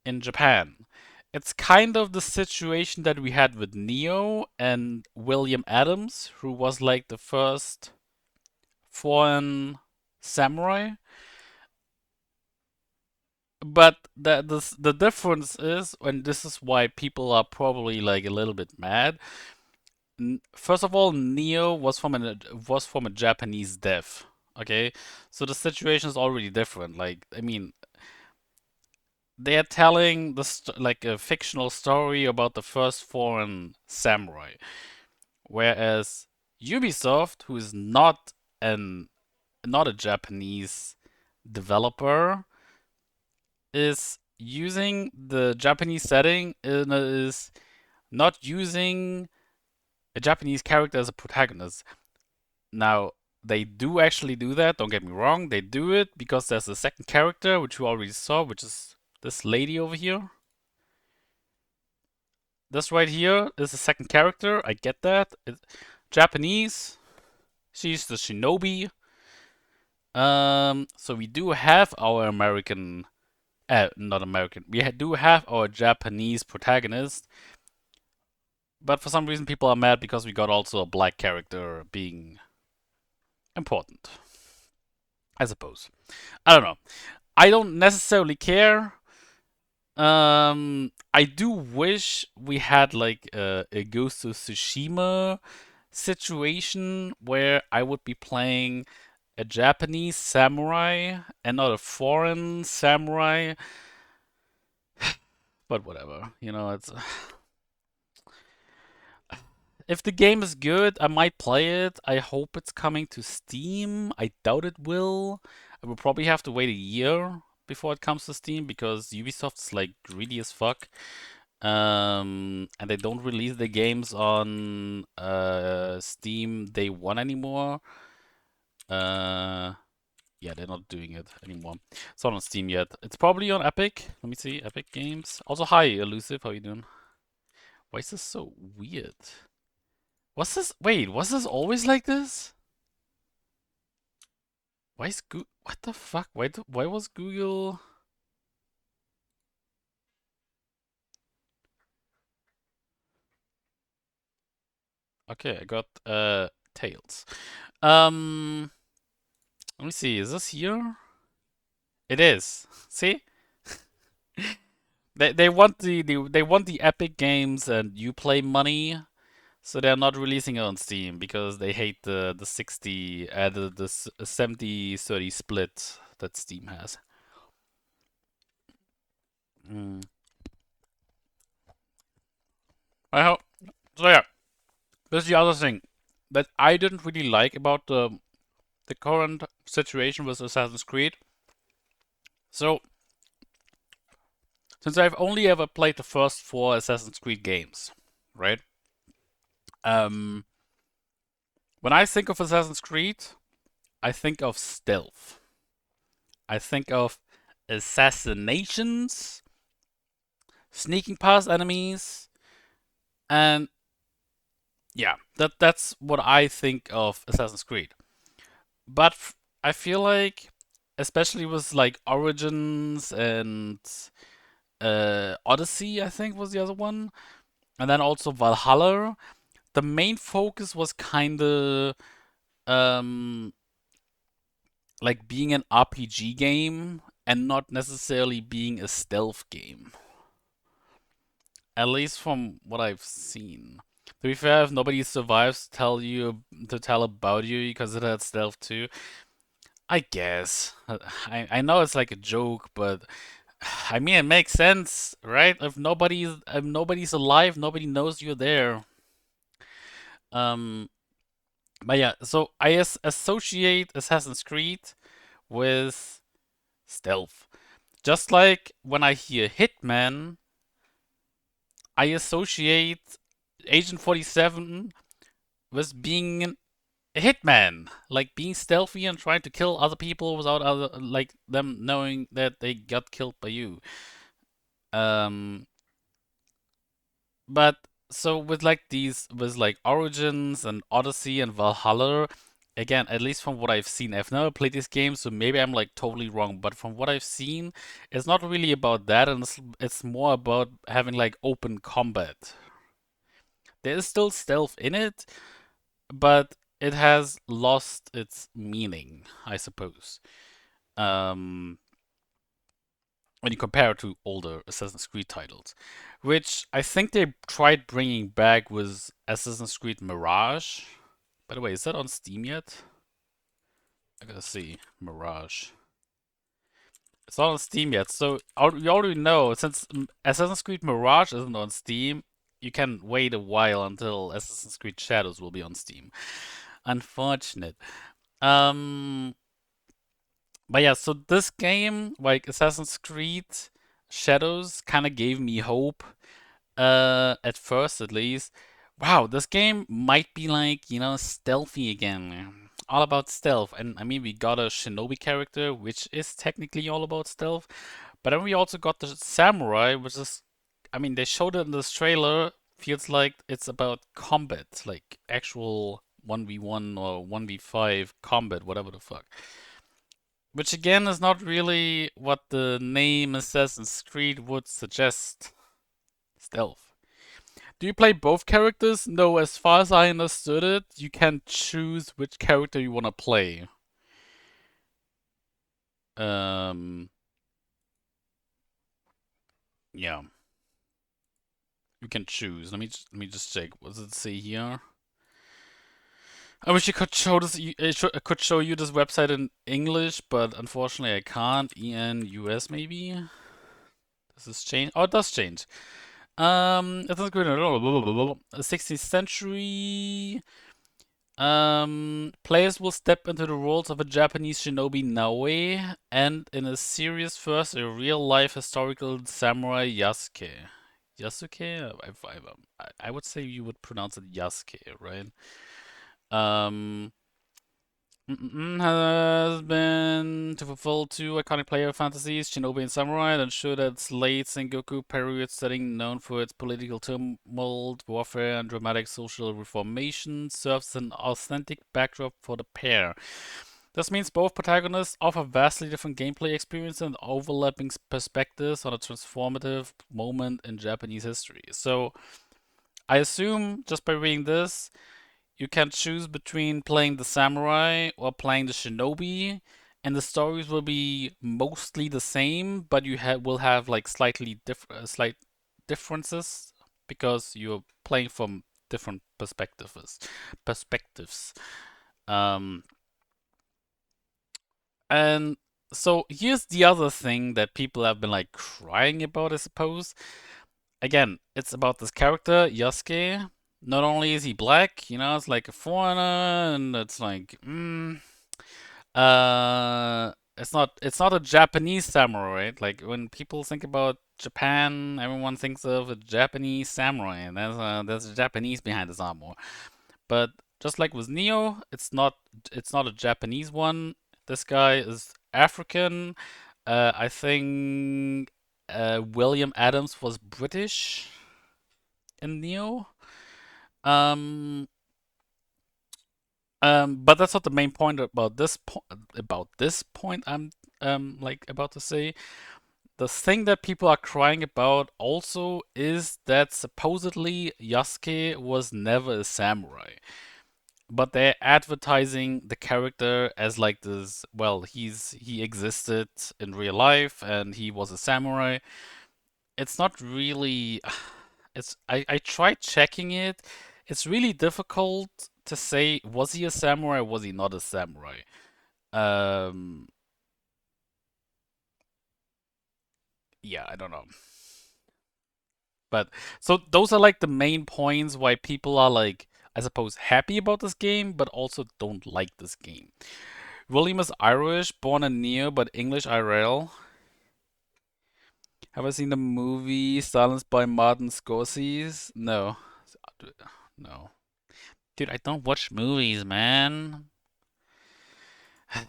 in Japan. It's kind of the situation that we had with Neo and William Adams, who was like the first foreign samurai. But the difference is, and this is why people are probably like a little bit mad. First of all, Neo was from a Japanese dev. Okay, so the situation is already different. Like, I mean, they are telling like a fictional story about the first foreign samurai, whereas Ubisoft, who is an not a Japanese developer, is using the Japanese setting and is not using a Japanese character as a protagonist. Now, they do actually do that, don't get me wrong, they do it because there's a second character, which we already saw, which is this lady over here. This right here is the second character, I get that. It's Japanese, she's the shinobi. So we do have our American, not American, do have our Japanese protagonist, but for some reason people are mad because we got also a black character being important, I suppose. I don't know. I don't necessarily care. I do wish we had like a Ghost of Tsushima situation where I would be playing a Japanese samurai and not a foreign samurai. But whatever, it's if the game is good, I might play it. I hope it's coming to Steam. I doubt it will. I will probably have to wait a year before it comes to Steam because Ubisoft's like greedy as fuck. And they don't release the games on Steam day one anymore. Uh, yeah, they're not doing it anymore. It's not on Steam yet. It's probably on Epic. Let me see, Epic Games. Also, hi, Elusive. How you doing? Why is this so weird? What's this? Wait, was this always like this? Why is Google? What the fuck? Why was Google? Okay, I got Tails. Um, Let me see. Is this here? It is. See? They want they want the Epic Games and Uplay money, so they're not releasing it on Steam because they hate the 60 the 70-30 split that Steam has. Mm. I hope. So yeah, this is the other thing that I didn't really like about the current situation with Assassin's Creed. So since I've only ever played the first four Assassin's Creed games, right? Um, when I think of Assassin's Creed, I think of stealth. I think of assassinations, sneaking past enemies, and yeah, that's what I think of Assassin's Creed. But I feel like, especially with like Origins and Odyssey, I think was the other one, and then also Valhalla, the main focus was kind of um, like being an RPG game and not necessarily being a stealth game. At least from what I've seen. To be fair, if nobody survives to tell about you because it had stealth too, I guess. I know it's like a joke, but I mean it makes sense, right? If nobody's alive, nobody knows you're there. Um, but yeah, so I associate Assassin's Creed with stealth. Just like when I hear Hitman, I associate Agent 47 with being a hitman, like being stealthy and trying to kill other people without like them knowing that they got killed by you. Um, but so with like Origins and Odyssey and Valhalla, again, at least from what I've seen, I've never played this game, so maybe I'm like totally wrong. But from what I've seen, it's not really about that, and it's more about having like open combat. There is still stealth in it, but it has lost its meaning, I suppose. Um, when you compare it to older Assassin's Creed titles, which I think they tried bringing back with Assassin's Creed Mirage. By the way, is that on Steam yet? I gotta see. Mirage. It's not on Steam yet, so you already know, since Assassin's Creed Mirage isn't on Steam, you can wait a while until Assassin's Creed Shadows will be on Steam. Unfortunate. Um, but yeah, so this game, like Assassin's Creed Shadows, kind of gave me hope. At first, at least. Wow, this game might be like, stealthy again. All about stealth. And I mean, we got a shinobi character, which is technically all about stealth. But then we also got the samurai, which is, I mean, they showed it in this trailer. Feels like it's about combat, like actual 1v1 or 1v5 combat, whatever the fuck. Which again is not really what the name Assassin's Creed would suggest. Stealth. Do you play both characters? No, as far as I understood it, you can choose which character you want to play. Um, yeah, you can choose. Let me just check. What does it say here? I wish I could show this. I could show you this website in English, but unfortunately I can't. EN US maybe. Does this change? Oh, it does change. It's not good. 16th century. Players will step into the roles of a Japanese shinobi Naoe and in a series first a real-life historical samurai Yasuke. Yasuke? I would say you would pronounce it Yasuke, right? Um, has been to fulfill two iconic player fantasies, Shinobi and Samurai, and ensure that its late Sengoku period setting, known for its political turmoil, warfare, and dramatic social reformation, serves as an authentic backdrop for the pair. This means both protagonists offer vastly different gameplay experiences and overlapping perspectives on a transformative moment in Japanese history. So, I assume just by reading this, you can choose between playing the samurai or playing the shinobi, and the stories will be mostly the same, but you will have like slight differences because you're playing from different perspectives. Perspectives. Um, and so here's the other thing that people have been like crying about, I suppose. Again, it's about this character, Yasuke. Not only is he black, it's like a foreigner, and it's like, it's not a Japanese samurai, right? Like when people think about Japan, everyone thinks of a Japanese samurai, and there's a Japanese behind this armor. But just like with Neo, it's not a Japanese one. This guy is African. I think William Adams was British in Neo. Um, but that's not the main point about this point I'm like about to say. The thing that people are crying about also is that supposedly Yasuke was never a samurai. But they're advertising the character as like this, well, he existed in real life and he was a samurai. It's not really I tried checking it. It's really difficult to say was he a samurai or was he not a samurai. Um yeah, I don't know. But so those are like the main points why people are like, I suppose, happy about this game, but also don't like this game. William is Irish, born in Neo, but English IRL. Have I seen the movie Silenced by Martin Scorsese? No. No. Dude, I don't watch movies, man. Let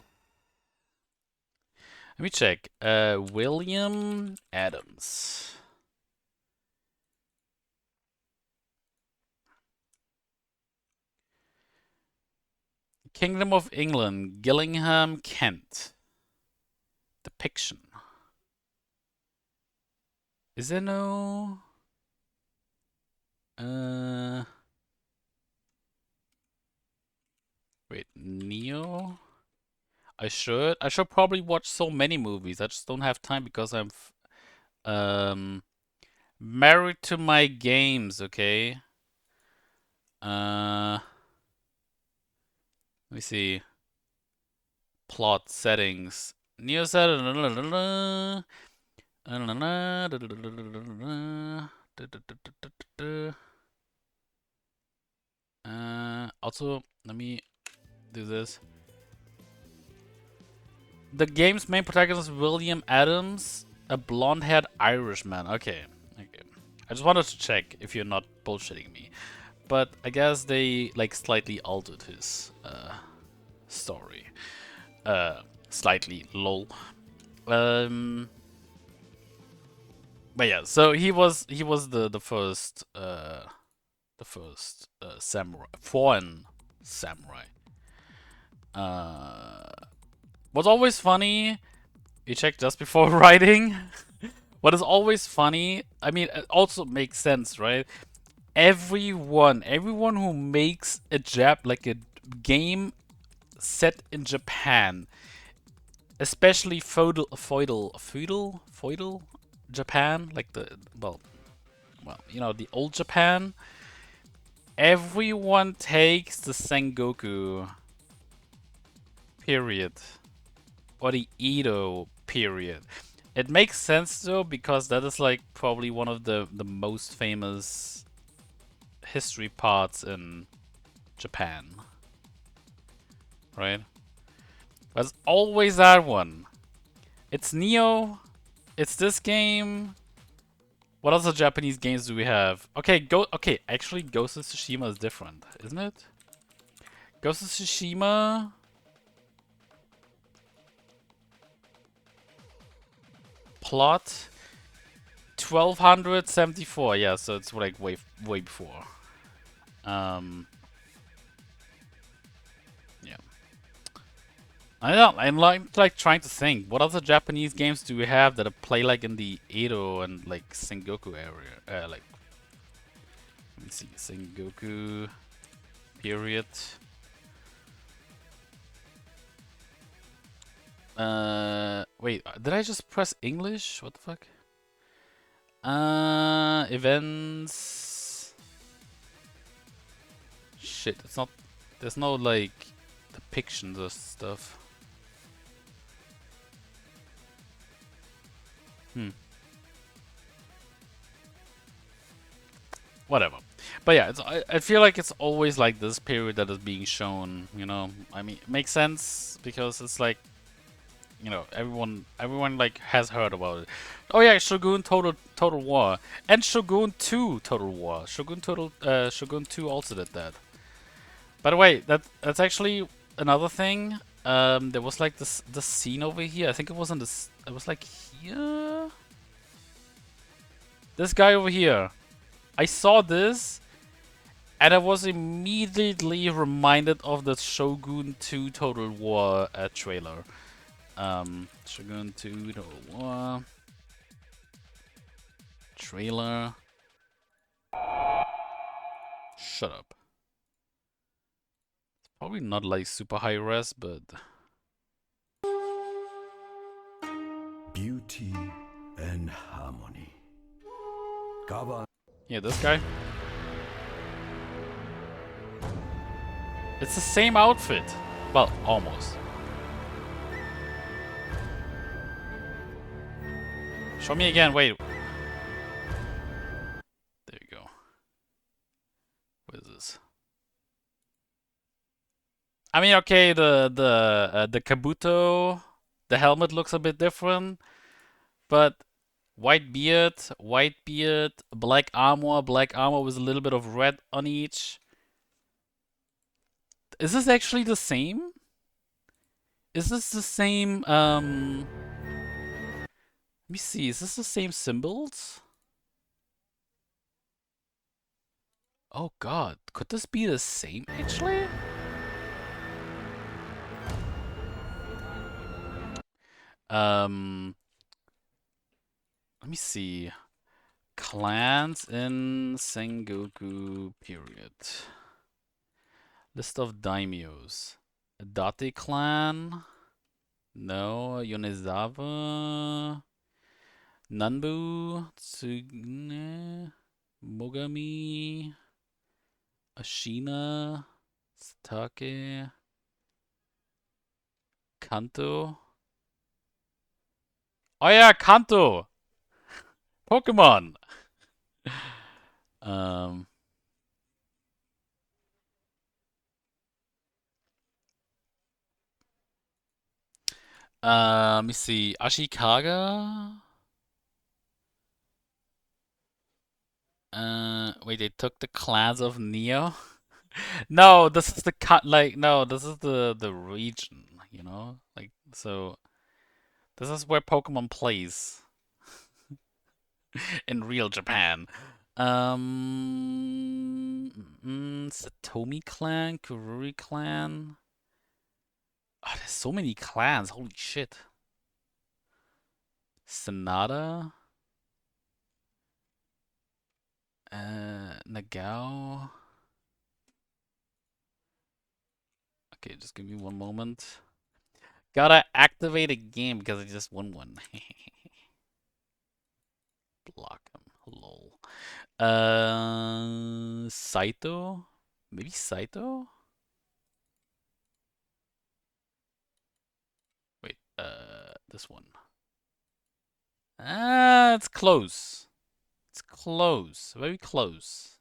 me check. William Adams. Kingdom of England, Gillingham, Kent. Depiction. Is there no... Wait, Neo? I should probably watch so many movies. I just don't have time because I'm married to my games, okay? Let me see. Plot settings. Neo said also, let me do this. The game's main protagonist is William Adams, a blonde-haired Irishman. Okay. I just wanted to check if you're not bullshitting me. But I guess they like slightly altered his story. Slightly lol. But yeah, so he was the first samurai, foreign samurai. What's always funny, you check just before writing. What is always funny, I mean, it also makes sense, right? Everyone who makes a like a game set in Japan, especially feudal Japan, like the well, you know, the old Japan. Everyone takes the Sengoku period or the Edo period. It makes sense though because that is like probably one of the most famous history parts in Japan, right? There's always that one. It's Neo. It's this game. What other Japanese games do we have? Okay, actually Ghost of Tsushima is different, isn't it? Ghost of Tsushima. Plot 1274. Yeah, so it's like way before. Yeah. I'm like trying to think. What other Japanese games do we have that play like in the Edo and like Sengoku area? Like, let me see, Sengoku period. Wait, did I just press English? What the fuck? Events. Shit, it's not. There's no like depictions or stuff. Whatever. But yeah, I feel like it's always like this period that is being shown, you know. I mean, it makes sense because it's like, you know, everyone like has heard about it. Oh yeah, Shogun Total War and Shogun 2 Total War. Shogun 2 also did that. By the way, that's actually another thing. There was like this scene over here. I think it was in this. It was like here. This guy over here. I saw this, and I was immediately reminded of the Shogun 2 Total War trailer. Shogun 2 Total War trailer. Shut up. It's probably not like super high res, but beauty and harmony. yeah, this guy. It's the same outfit. Well, almost. Show me again, wait. There you go. What is this? I mean, okay, the Kabuto, the helmet looks a bit different, but white beard, black armor with a little bit of red on each. Is this actually the same? Is this the same, let me see, is this the same symbols? Oh god, could this be the same actually? Um, let me see. Clans in Sengoku period. List of daimyos. Date clan. No. Yonezawa. Nanbu. Tsugune. Mogami. Ashina. Satake. Kanto. Oh yeah, Kanto! Pokemon! Um, let me see. Ashikaga? Wait, they took the clans of Neo? No, this is the cut. Like, no, this is the region. You know, like so. This is where Pokemon plays in real Japan. Satomi clan, Kururi clan. Oh, there's so many clans. Holy shit. Sonata. Nagao. Okay, just give me one moment. Gotta activate a game because I just won one. Block him. Lol. Saito? Maybe Saito? Wait, this one. Ah, it's close. It's close. Very close.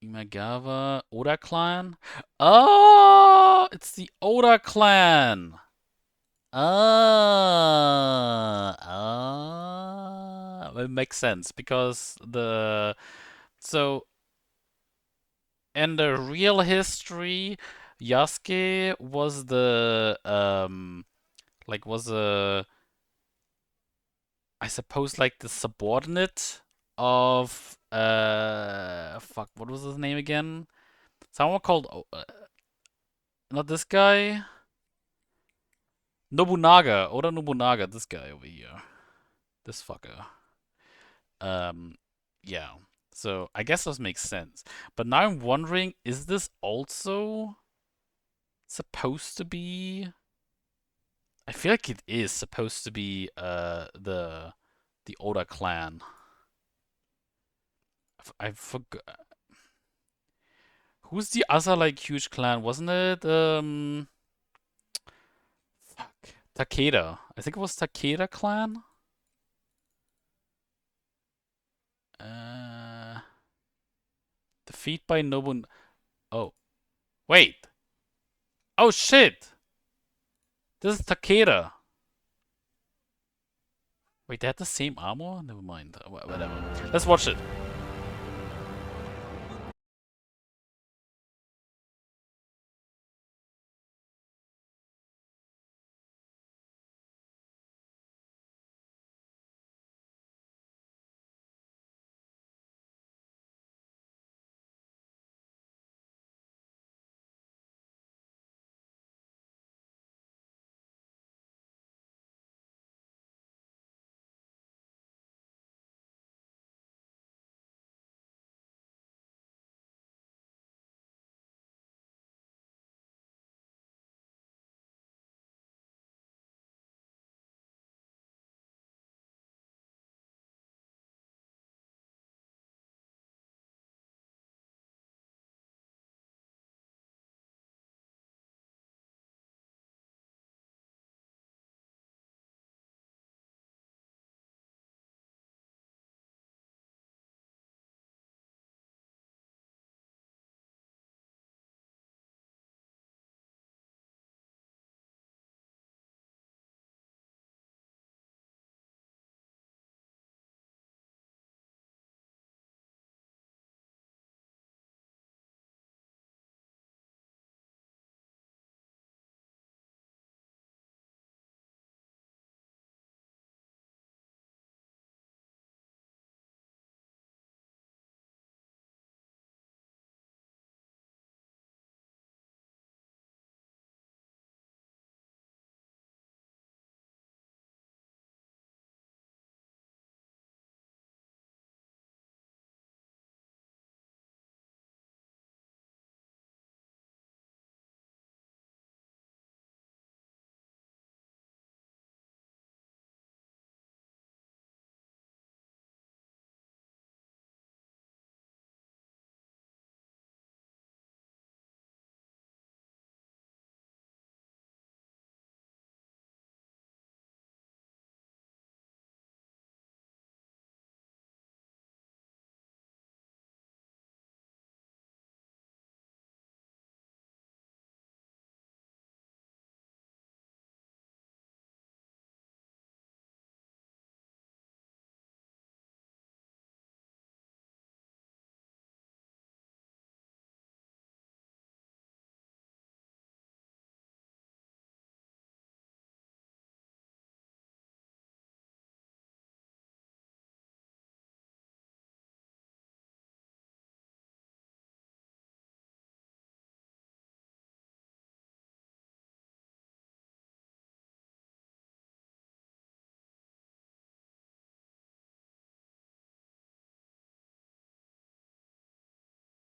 Imagawa, Oda clan? Oh, it's the Oda clan. It makes sense because so in the real history, Yasuke was the like was a I suppose like the subordinate of fuck, what was his name again? Someone called not this guy. Nobunaga, Oda Nobunaga, this guy over here. This fucker. Um, yeah. So I guess this makes sense. But now I'm wondering, is this also supposed to be? I feel like it is supposed to be the Oda clan. I forgot. Who's the other like huge clan? Wasn't it fuck, Takeda? I think it was Takeda clan. Uh, defeat by Nobun. Oh, wait. Oh shit! This is Takeda. Wait, they had the same armor? Never mind. Whatever. Let's watch it.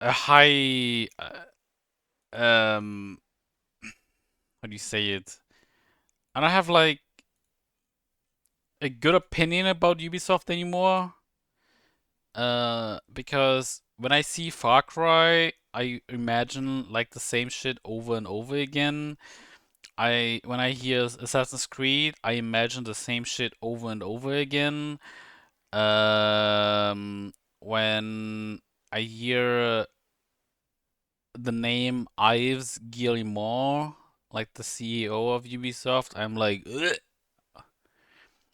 a high um how do you say it? I don't have like a good opinion about Ubisoft anymore. Because when I see Far Cry, I imagine like the same shit over and over again. When I hear Assassin's Creed, I imagine the same shit over and over again. When I hear the name Yves Guillemot, like the CEO of Ubisoft, I'm like, ugh.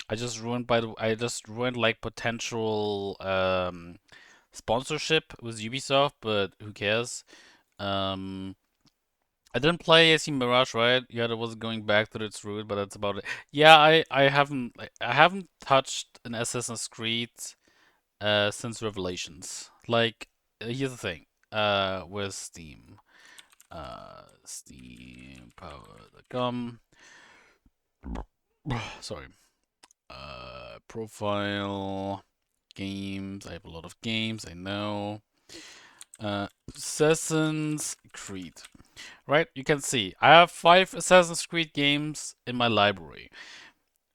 I just ruined like potential sponsorship with Ubisoft, but who cares? Um, I didn't play AC Mirage, right? Yeah, that was going back to its root, but that's about it. Yeah, I haven't touched an Assassin's Creed since Revelations. Like, here's the thing. With Steam. Steam Power.com. Sorry. Profile games. I have a lot of games. I know. Assassin's Creed. Right? You can see I have 5 Assassin's Creed games in my library.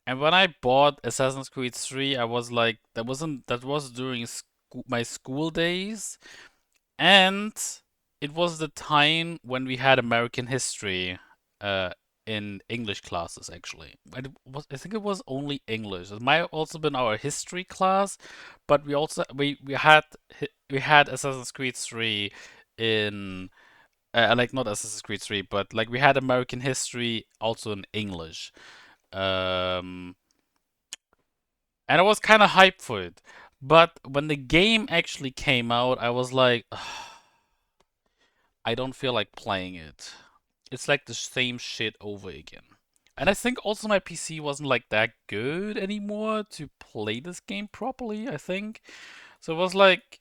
And when I bought Assassin's Creed 3, I was like, that was during my school days, and it was the time when we had American history uh, in English classes, actually. I think it was only English. It might have also been our history class, but we had Assassin's Creed 3 in like not Assassin's Creed 3, but like we had American history also in English. Um, and I was kind of hyped for it. But when the game actually came out, I was like, I don't feel like playing it. It's like the same shit over again. And I think also my PC wasn't like that good anymore to play this game properly, I think. So it was like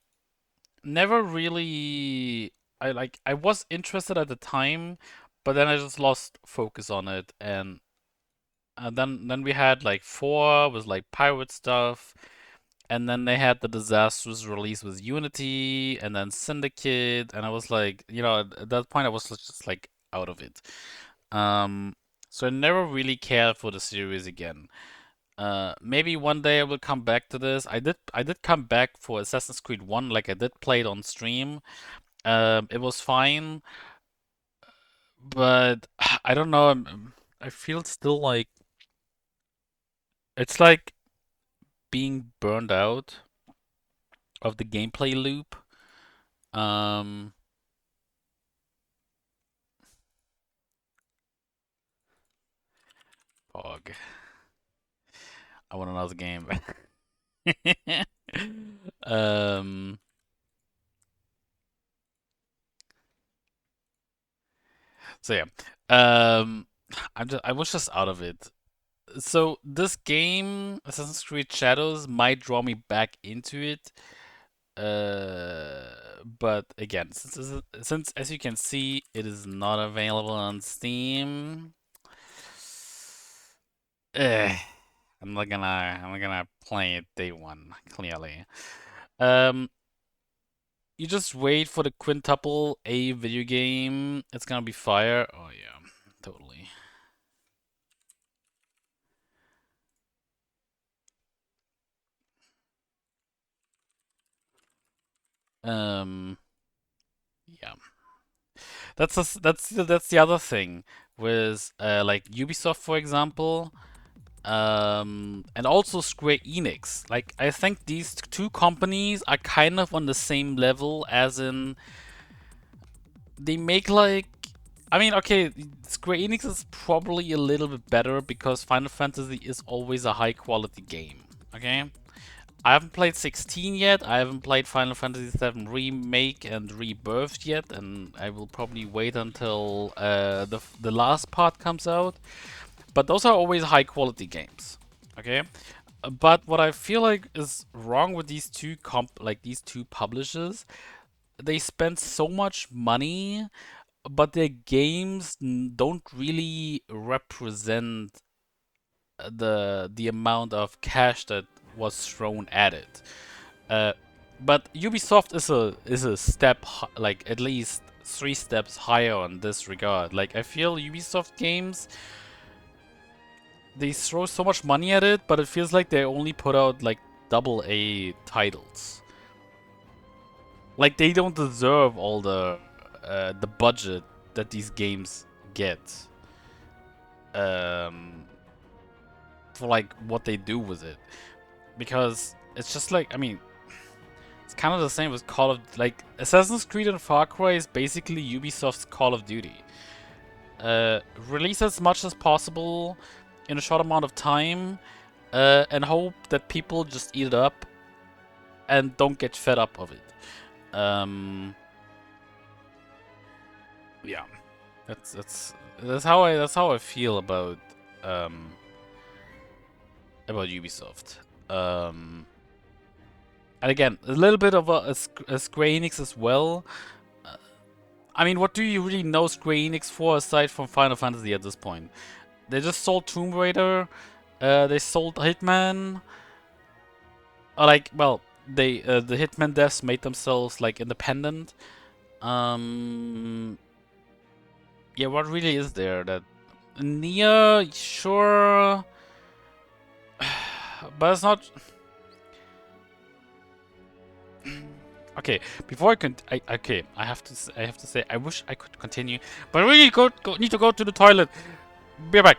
never really I was interested at the time, but then I just lost focus on it and then we had like 4 with like pirate stuff. And then they had the disastrous release with Unity and then Syndicate, and I was like, at that point I was just like out of it. Um, so I never really cared for the series again. Maybe one day I will come back to this. I did come back for Assassin's Creed 1, like I did play it on stream. It was fine, but I don't know. I feel still like it's like being burned out of the gameplay loop. Um, Fog. I want another game. um. So yeah. Um. I was just out of it. So this game, Assassin's Creed Shadows, might draw me back into it. But again, since as you can see, it is not available on Steam. Eh, I'm not gonna play it day one, clearly. Um, you just wait for the quintuple A video game. It's gonna be fire. Oh yeah, totally. Um, yeah. That's the other thing with like Ubisoft, for example, and also Square Enix. Like I think these two companies are kind of on the same level, as in they make like. I mean, okay, Square Enix is probably a little bit better because Final Fantasy is always a high quality game. Okay, I haven't played 16 yet. I haven't played Final Fantasy 7 Remake and Rebirth yet, and I will probably wait until the last part comes out. But those are always high quality games. Okay, but what I feel like is wrong with these two publishers, they spend so much money, but their games don't really represent the amount of cash that was thrown at it. Uh, But Ubisoft is a step like at least 3 steps higher on this regard. Like I feel Ubisoft games, they throw so much money at it, but it feels like they only put out like AA titles. Like they don't deserve all the budget that these games get. For like what they do with it, because it's just like, I mean, it's kind of the same as Call of, like, Assassin's Creed and Far Cry is basically Ubisoft's Call of Duty. Release as much as possible in a short amount of time, and hope that people just eat it up and don't get fed up of it. Yeah, that's how I feel about Ubisoft. And again, a little bit of a Square Enix as well. I mean, what do you really know Square Enix for aside from Final Fantasy at this point? They just sold Tomb Raider. They sold Hitman. Like, well, they the Hitman devs made themselves like independent. Yeah, what really is there? That Nia, sure, but it's not. Okay, before I have to say I wish I could continue, but I really need to go to the toilet. Be right back.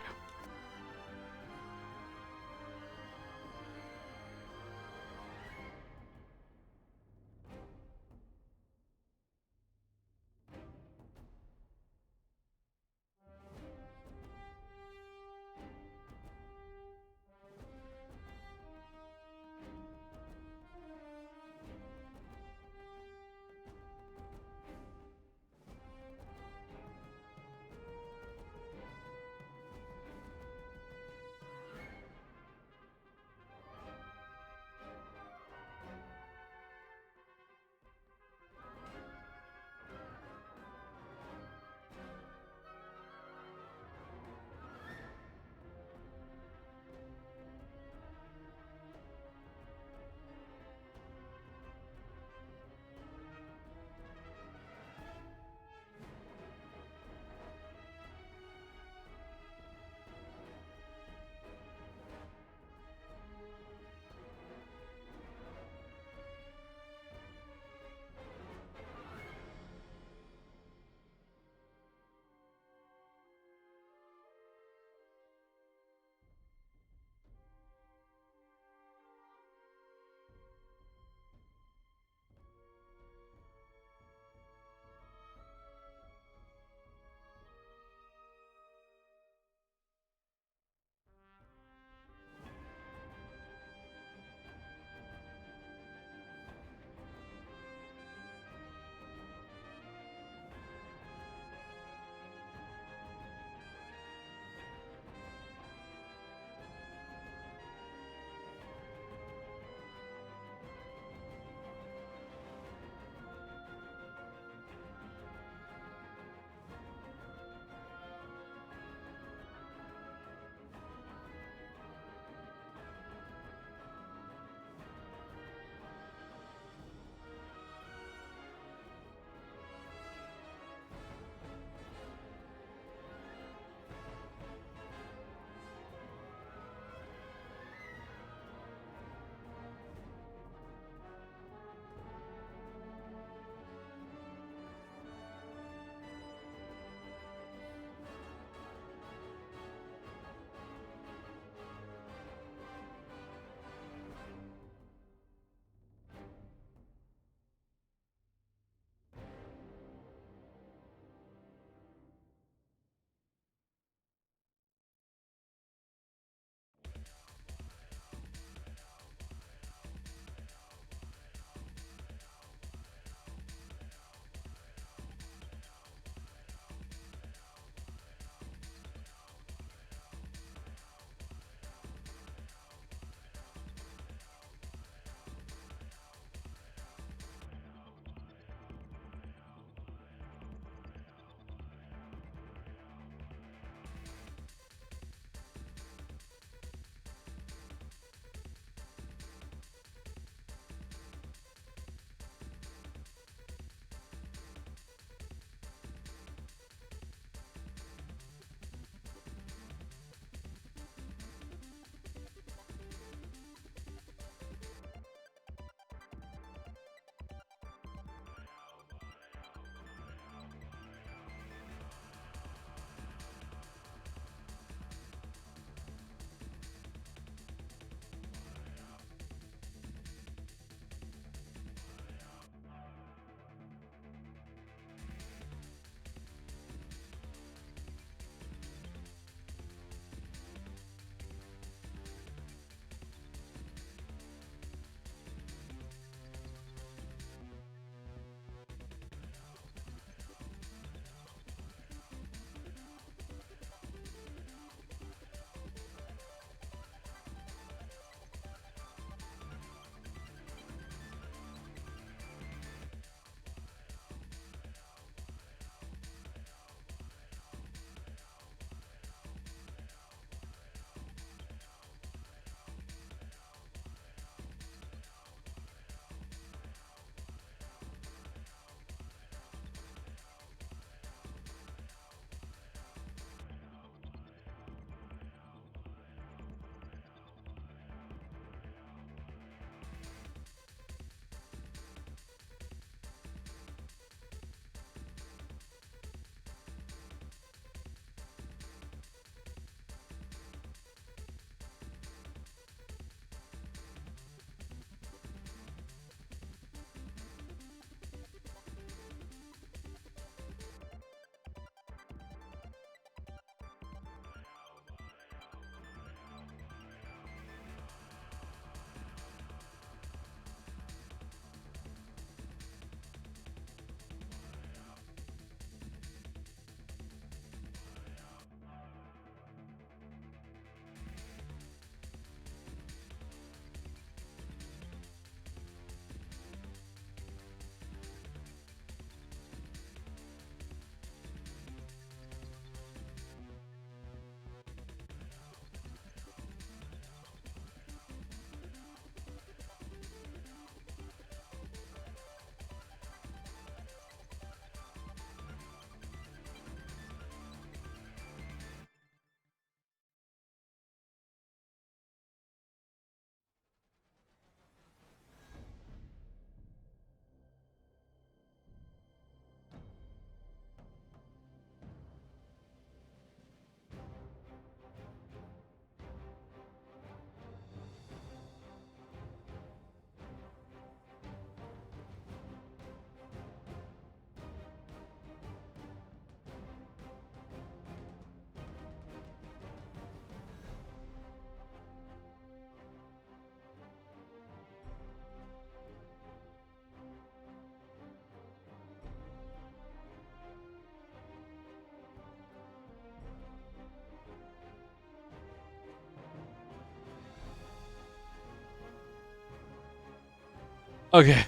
Okay.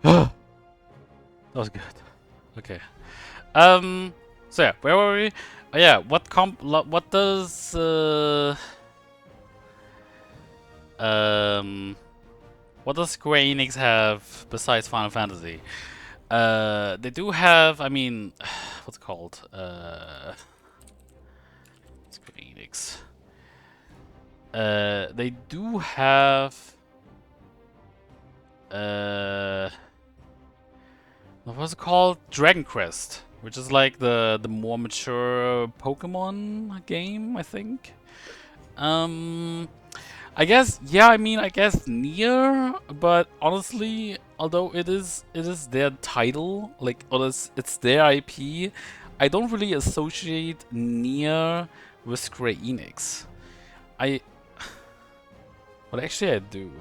That was good. Okay. So yeah, where were we? Oh yeah, what does what does Square Enix have besides Final Fantasy? They do have, I mean, what's it called? Square Enix. They do have what's it called? Dragon Quest, which is like the more mature Pokemon game, I think. I guess, yeah, I mean, I guess Nier, but honestly, although it is their title, like, or it's their IP, I don't really associate Nier with Square Enix. I, well, actually, I do.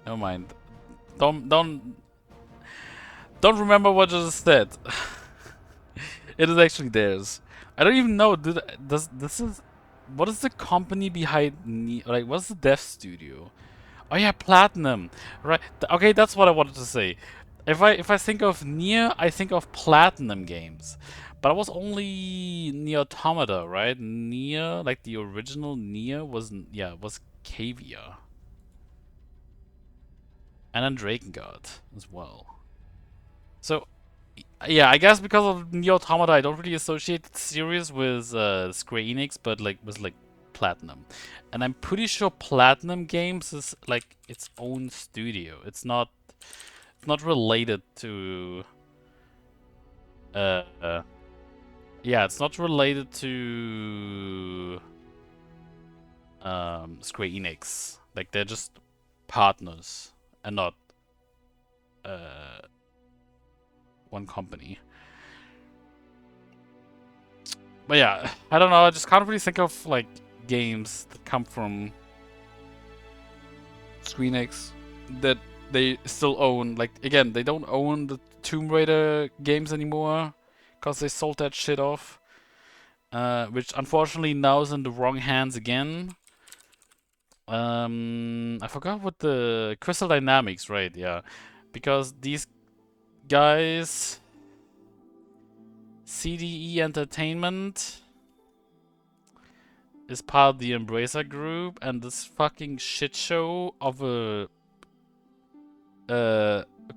Never mind. Don't don't don't remember what I just said. It is actually theirs. I don't even know. Does this is what is the company behind Nier? Like, what's the dev studio? Oh yeah, Platinum. Right. Okay, that's what I wanted to say. If I think of Nier, I think of Platinum games. But it was only Nier Automata, right? Nier, like the original Nier was Cavia. And then Drakengard as well. So yeah, I guess because of Nier Automata, I don't really associate the series with Square Enix, but like with like Platinum, and I'm pretty sure Platinum Games is like its own studio. It's not related to. Uh, uh, yeah, it's not related to Square Enix. Like they're just partners and not uh, one company. But yeah, I don't know. I just can't really think of like games that come from Square Enix that they still own. Like again, they don't own the Tomb Raider games anymore because they sold that shit off, which unfortunately now is in the wrong hands again. I forgot what the Crystal Dynamics, right? Yeah, because these guys, CDE Entertainment, is part of the Embracer Group, and this fucking shit show of a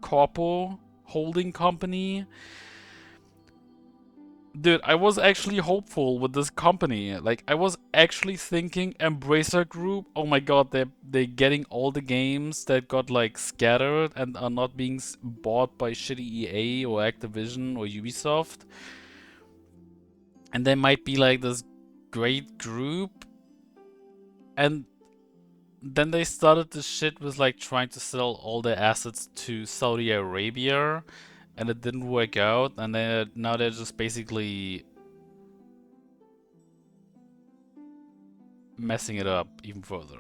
corpo holding company. Dude, I was actually hopeful with this company. Like, I was actually thinking Embracer Group. Oh my god, they're getting all the games that got like scattered and are not being bought by shitty EA or Activision or Ubisoft. And they might be like this great group. And then they started this shit with like trying to sell all their assets to Saudi Arabia, and it didn't work out, and now they're just basically messing it up even further.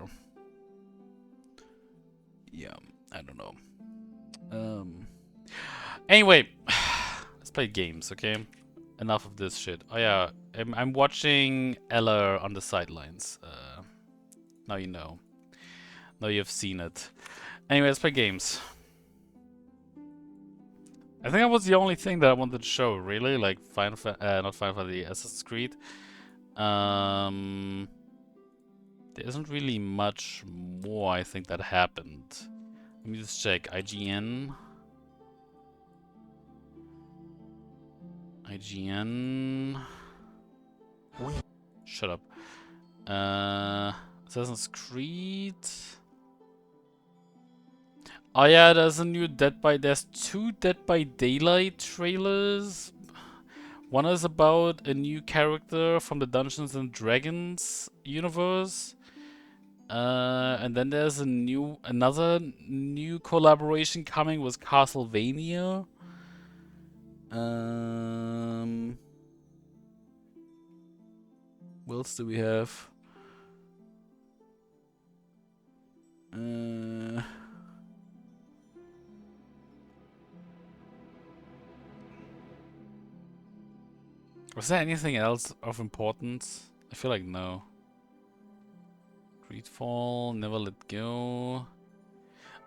Yeah, I don't know. Anyway, let's play games, okay? Enough of this shit. Oh yeah, I'm watching Ella on the sidelines. Now you know. Now you've seen it. Anyway, let's play games. I think that was the only thing that I wanted to show, really. Like, not Final Fantasy, Assassin's Creed. There isn't really much more, I think, that happened. Let me just check. IGN. IGN. Shut up. Assassin's Creed. Oh yeah, there's two Dead by Daylight trailers. One is about a new character from the Dungeons and Dragons universe. And then there's another new collaboration coming with Castlevania. What else do we have? Was there anything else of importance? I feel like no. Greedfall, Never Let Go.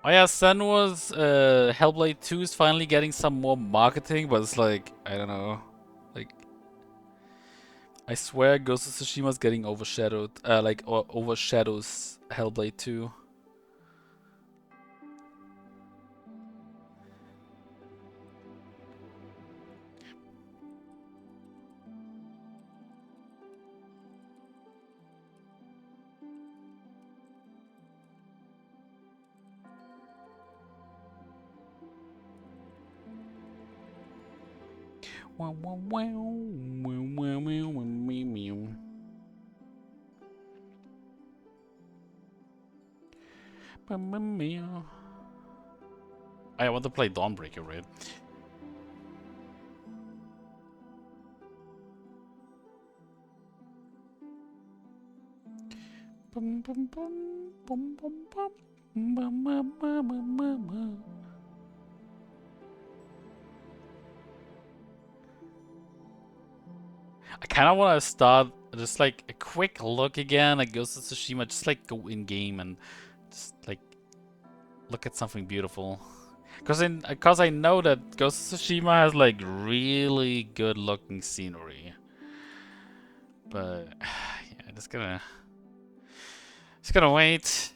Oh yeah, Senua's Hellblade 2 is finally getting some more marketing, but it's like, I don't know. Like, I swear Ghost of Tsushima's getting overshadowed, or overshadows Hellblade 2. Wow, wow, wow, wow, wow, wow, wow, wow. I want to play Dawnbreaker, right? Bum, bum, bum, bum, bum, bum. Bum, bum, bum, bum, bum, bum. I kind of want to start just like a quick look again at Ghost of Tsushima, just like go in game and just like look at something beautiful. Cause I know that Ghost of Tsushima has like really good looking scenery, but yeah, just gonna wait.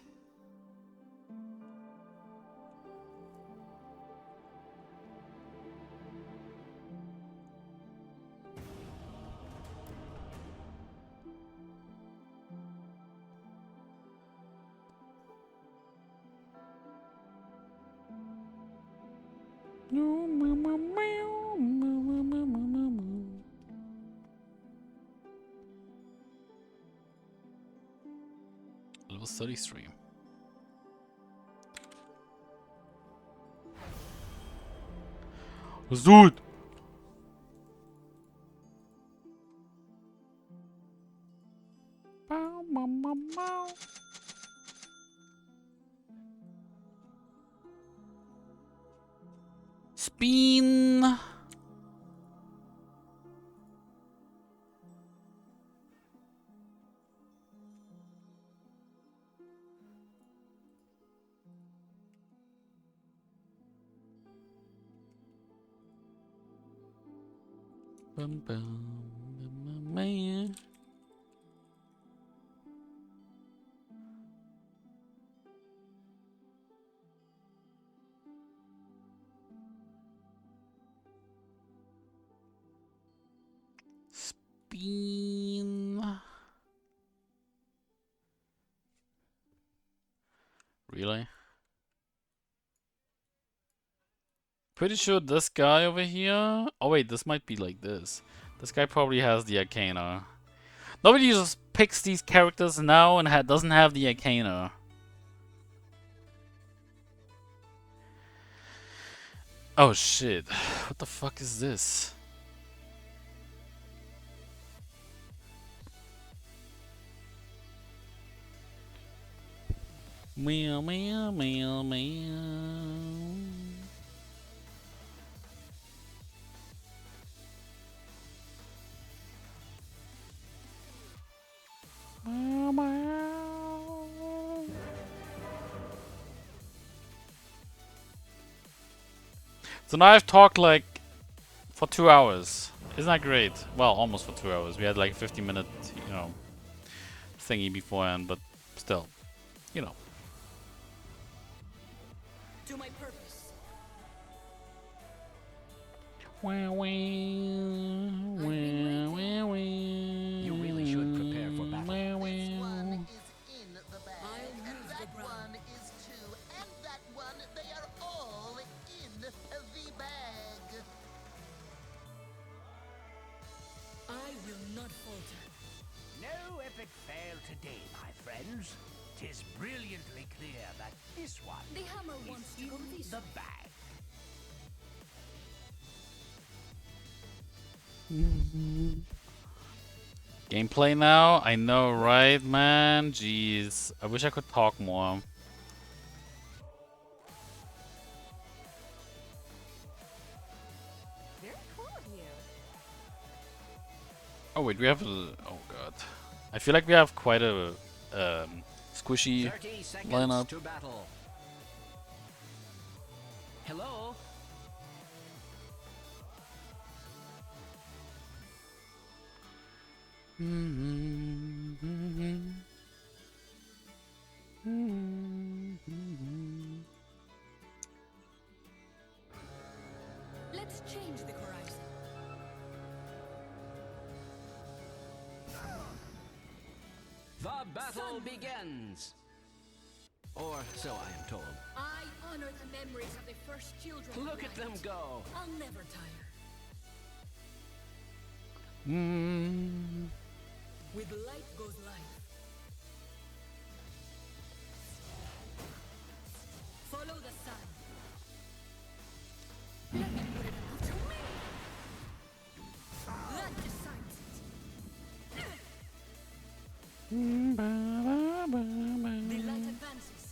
Level 33. Let's do it! Bow, bow, bow, bow. Spin! Bum, bum, bum, man. Spin. Really? Pretty sure this guy over here. Oh wait, this might be like this. This guy probably has the Arcana. Nobody just picks these characters now and doesn't have the Arcana. Oh shit. What the fuck is this? Meow meow meow meow. Meow, meow. So now I've talked like for 2 hours. Isn't that great? Well, almost for 2 hours. We had like a 50-minute, thingy beforehand, but still, you know. To my purpose. Wah, wah, wah, wah, wah. You really should prepare for battle. Wah, wah. In the bag, and that one is too, and that one, they are all in the bag. I will not falter. No epic fail today, my friends. 'Tis brilliantly clear that this one The hammer wants to is go in this the way. bag. Gameplay now? I know, right, man? Jeez. I wish I could talk more. Very cool of you. Oh, wait, we have a... Oh, God. I feel like we have quite a squishy 30 seconds lineup. to battle. Hello? Let's change the horizon. The battle begins! Or so I am told. I honor the memories of the first children. of Look at them light. go! I'll never tire. With light goes life. Follow the sun. Let me put it out to me. That decides it. The light advances.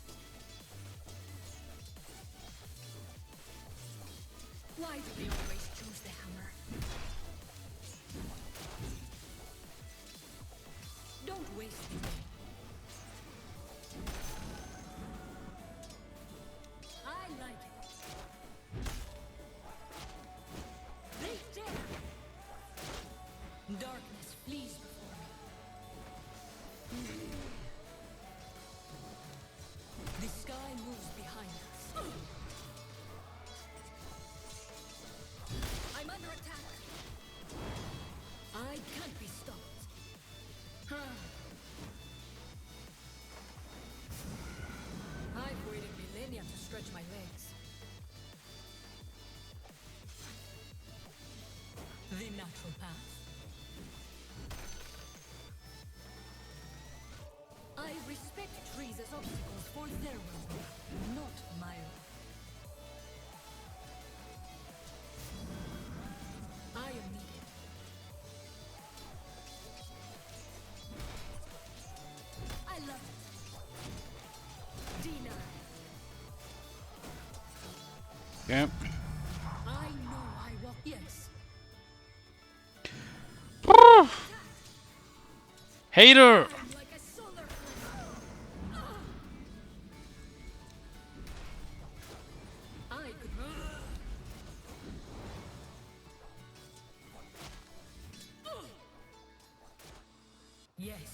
Why do they always choose the hammer? Don't waste it. I like it. They dare. Darkness flees before me. The sky moves behind us. I'm under attack. I can't be stopped. I've waited millennia to stretch my legs. The natural path. I respect trees as obstacles for their well-being, not my own. I am needed. I love it. Denied. Yep. I know I walk. Yes. Hater! I'm like a solar flare. I could. Yes.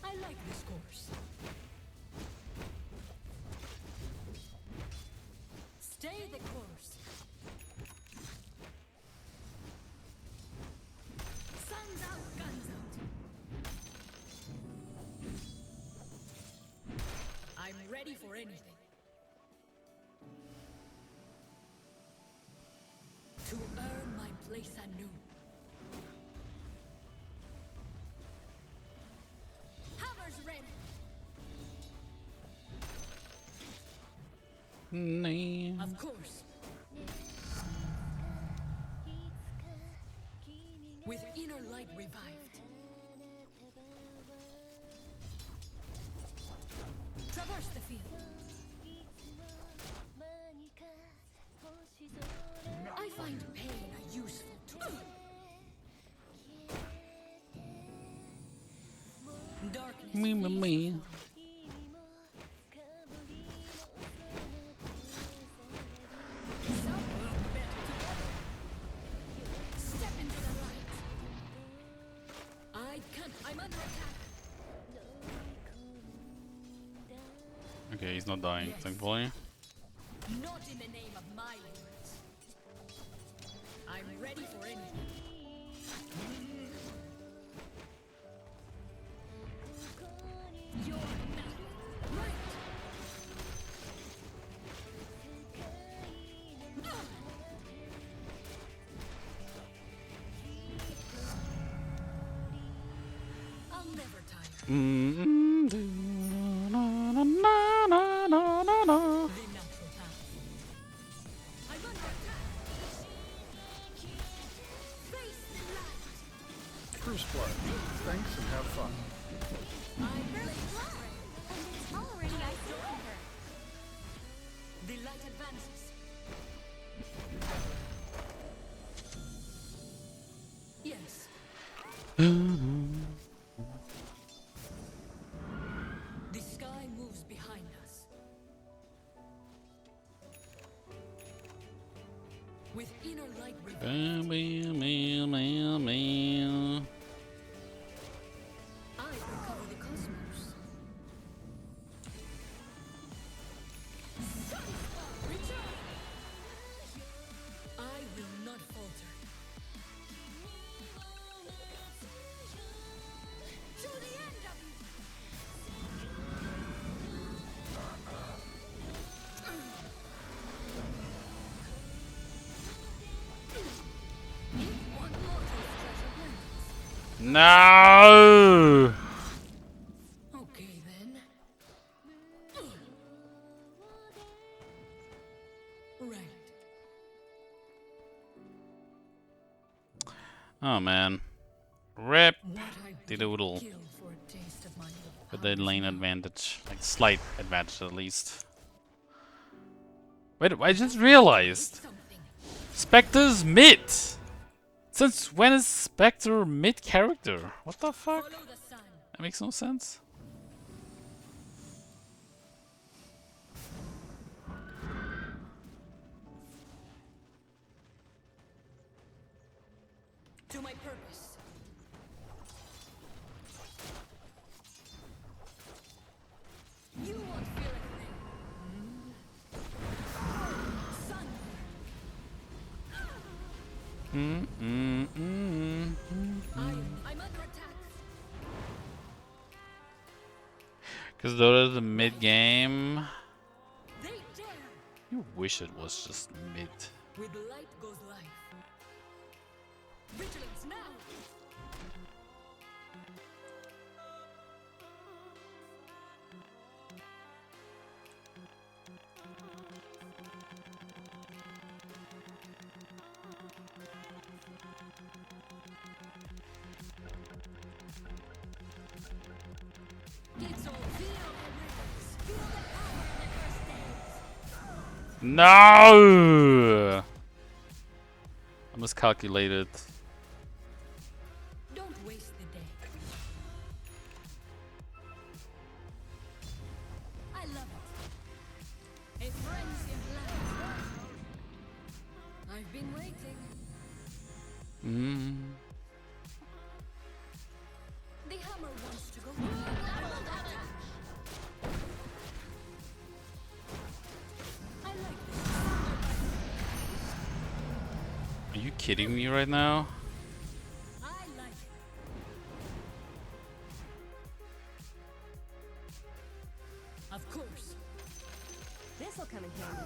I like this course. Stay the course. Sun's out, guns out. I'm ready for anything. To earn my place anew. Hammer's ready. Of course. With inner light revived. Traverse the field. I find pain a useful tool. Darkness. Me. Step into the light. I can't. I'm under attack. Okay, he's not dying, thankfully. Not in the name of my lords. I'm ready for anything. You're not right. I'll never tire. The natural path. I'm under attack. Face the light. Cruise Blood. Thanks and have fun. I'm really fly. And it's already ice over. The light advances. Yes. The sky With inner light revealed. I uncover the cosmos. Return! I will not falter. To the end of you! If one mortal's treasure dwindles. No. Okay then. Right. Oh man. Rip What I the doodle. kill for a taste of my With the lane advantage. Like slight advantage at least. Wait, I just realized. something. Spectre's mid! Since when is Spectre mid character? What the fuck? Follow the sun. That makes no sense. To my purpose. You won't feel a thing. Sun. I'm under attack. Because Dota is the mid game. They dare. You wish it was just mid. With light goes life. Vigilance now. It's all feel the rhythms. Feel the power in the first days. No! I miscalculated. Don't waste the day. I love it. A frenzy of light. I've been waiting. The hammer wants to go. I will attack. I like this. Are you kidding me right now? I like it. Of course. This'll come in handy.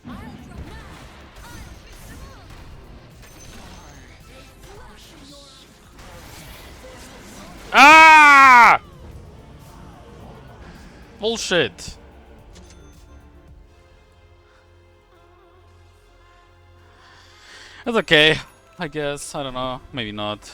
I'll drop now. I'll fix them all. A flash in your Ah! Bullshit. That's okay, I guess. I don't know. Maybe not.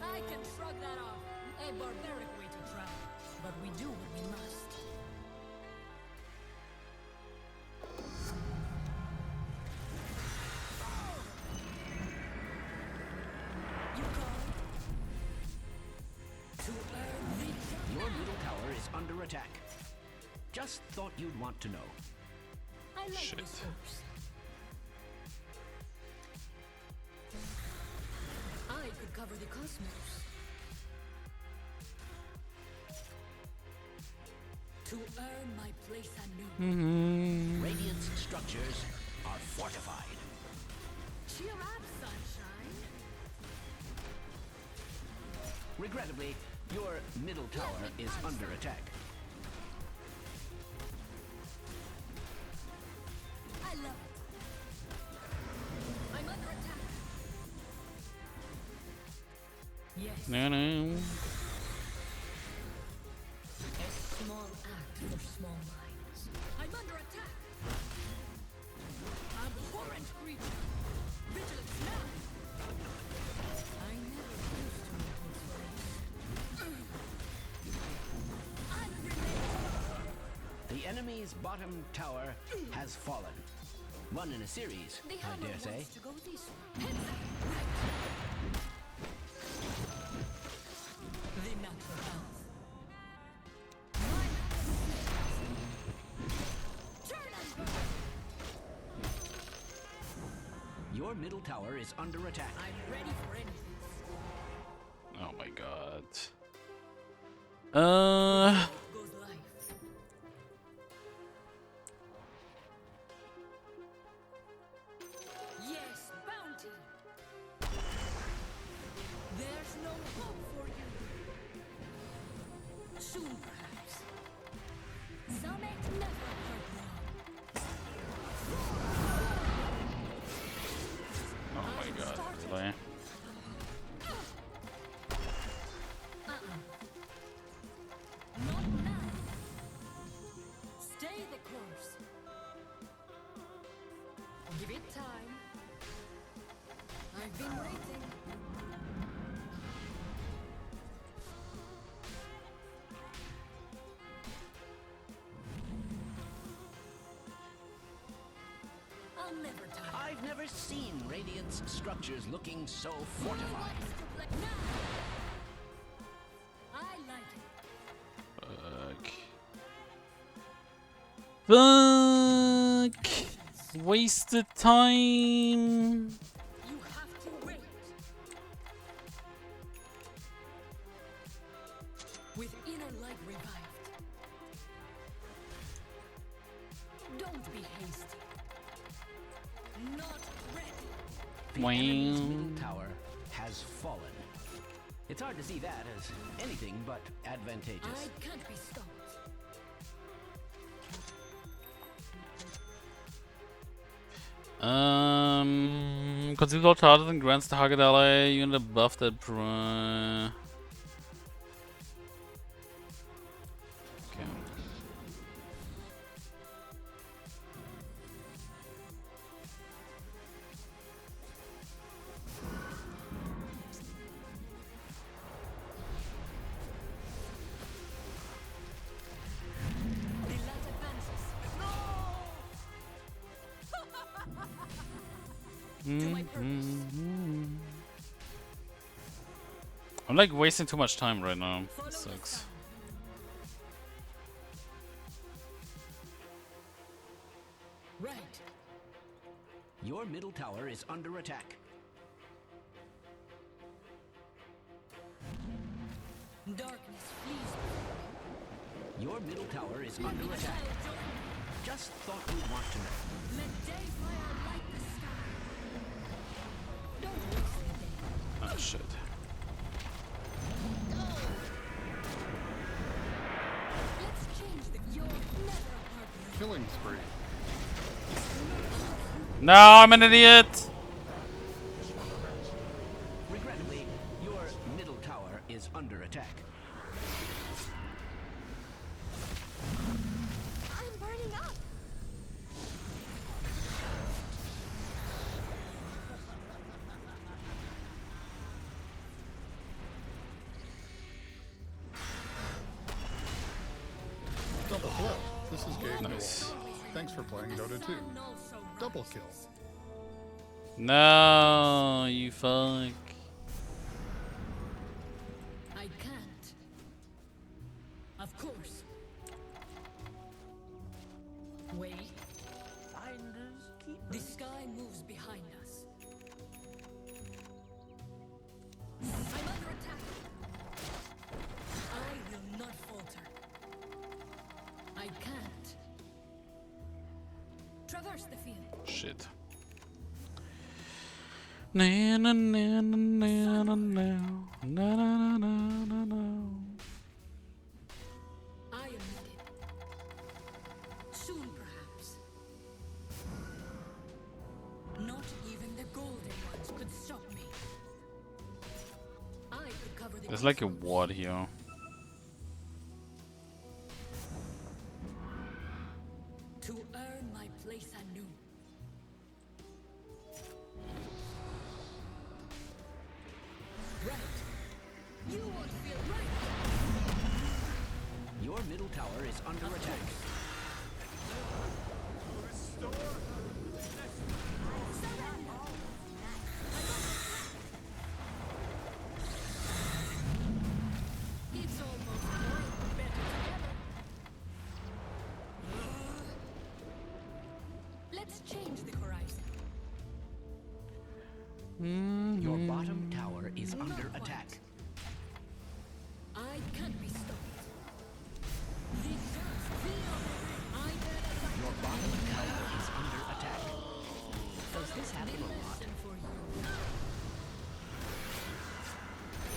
I can shrug that off. A barbaric way to try. But we do what we must. You call to earn the Your middle tower is under attack. Just thought you'd want to know. I like Shit. this horse. I could cover the cosmos. To earn my place anew. Radiant's structures are fortified. Cheer up, sunshine. Regrettably, your middle tower is under attack. I love it. I'm under attack. Yes. No, no. A small act for small minds. I'm under attack. Abhorrent creature. Vigilance now. I never used to make this The enemy's bottom tower has fallen. One in a series, The I hammer dare say. wants to go this way. Heads up. The natural path. Turn and burn. Your middle tower is under attack. I'm ready for anything. Oh my god. Goes life. Yes, bounty. There's no hope for you. Soon, perhaps. Summit never hurt wrong. Oh my god. Really? Not now. Stay the course. Give it time. I've been waiting. I'll never tire. I've never seen Radiant's structures looking so fortified. I like it. Fuck. Wasted time. You have to wait. With inner light revived. Don't be hasty. Not ready. The enemy's Wow. middle tower has fallen. It's hard to see that as anything but advantageous. I can't be stopped. Conceal all charges and grants the target ally unit a buff that okay. The light advances. To my purpose. I'm like wasting too much time right now. Follow It the sucks. sun. Right. Your middle tower is under attack. Darkness flees. Your middle tower is Let under the attack. child join. Just thought you'd want to know. Let day fire light the sky. Don't waste the day. Oh shit. Let's change the you're never apart. Killing spree. No, I'm an idiot. Regrettably, your middle tower is under attack. I'm burning up. Double kill. This is Gabe Nice. Newell. Thanks for playing Dota 2. Double kill. No, you fuck. I can't. Of course. Wait. Finders keepers. The sky moves behind us. I'm under attack. I will not falter. I can't. Traverse the field. Shit. Na na na na na na na na na na na. I am ready. Soon, perhaps. Not even the golden ones could stop me. I could cover the There's like a cosmos. ward here. To earn my place anew. Right. You won't feel right. Your middle tower is under attack. Your bottom tower is under attack. I can't be stopped. Your bottom tower is under attack. Does this happen a lot?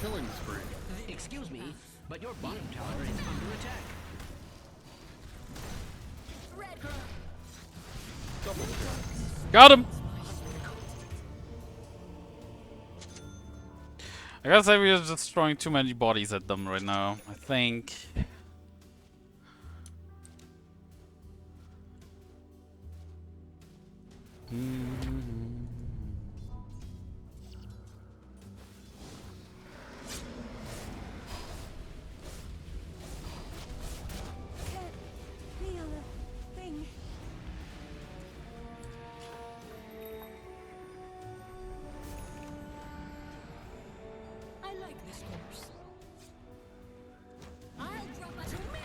Killing spree. Excuse me, but your bottom tower is under attack. Double kill. Got him! I gotta say we're just throwing too many bodies at them right now, I think. Can't feel a thing. I like this course. I'll drop it to me.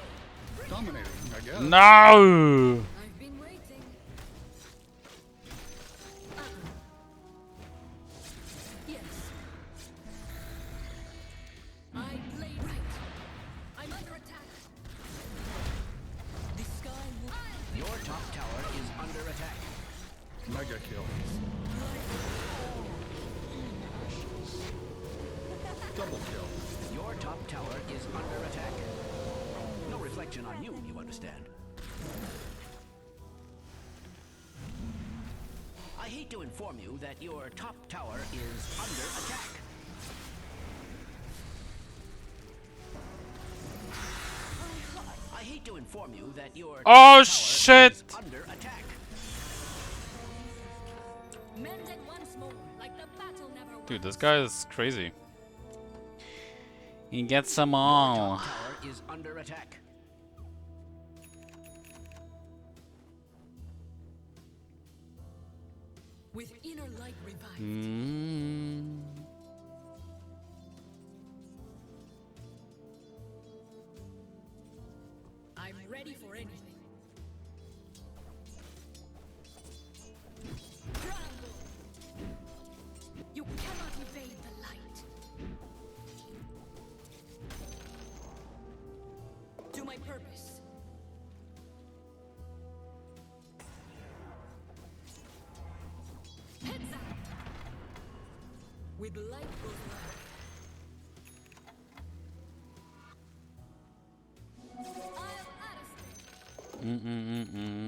Dominating, I guess. No! I've been waiting. Yes. I play right. I'm under attack. The sky will... Your top tower is under attack. Mega kill. Double kill. Your top tower is under attack. No reflection on you, you understand. I hate to inform you that your top tower is under attack. I hate to inform you that your top Oh tower shit! is under attack. Mended once more, like the battle never Dude, was. this guy is crazy. He gets them Your all. top tower is under attack. With inner light revived. I'm ready for anything. Triangle. You cannot evade the light. To my purpose. Heads out. With light goes light.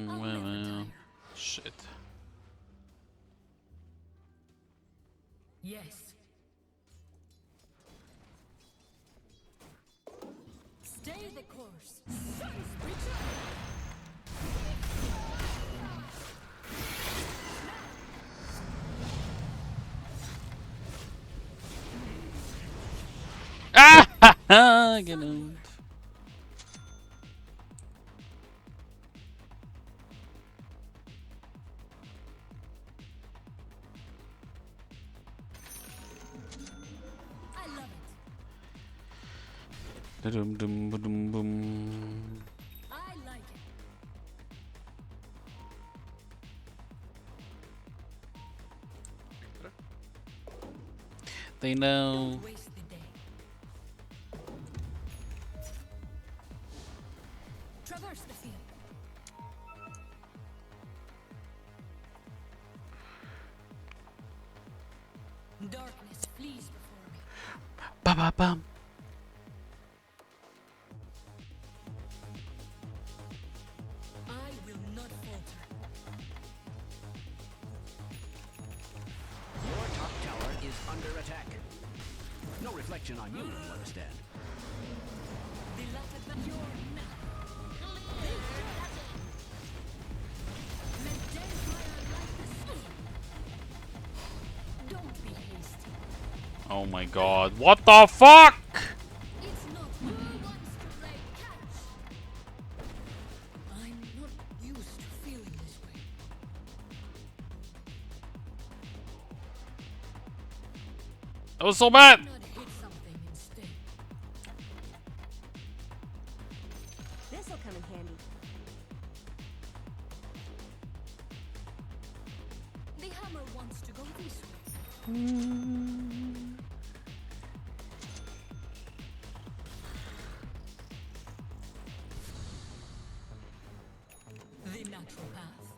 I'll Well. Shit. Yes. Stay the course. Sun's return. Ah! Get him. I love it. Dum dum dum boom. I like it. They know. Don't waste the day. Traverse the field. Darkness flees before me. Ba ba bum. I will not falter. Your top tower is under attack. No reflection on you, you understand. The light advance your now. Let dead fire light the sun. Don't be hasty. Oh my god. What the fuck? It's not who wants to play catch. I'm not used to feeling this way. That was so bad. Not hit something instead. This'll come in handy. The hammer wants to go this way. The natural path.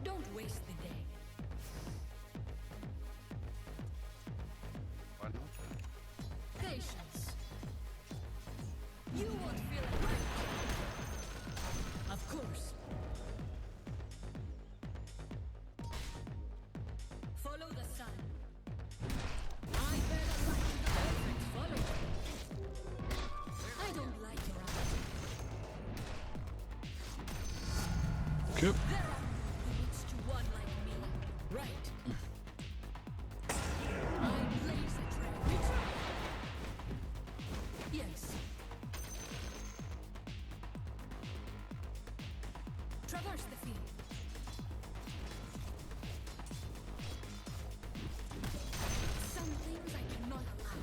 Don't waste the day. Why not? Patience. You won't feel it right. Of course. Follow the sun. I bear the light to the perfect follower. I don't like your eyes. Okay. There are limits to one like me, right? I blaze a trail. Retreat. Yes. Traverse the field. Some things I cannot allow.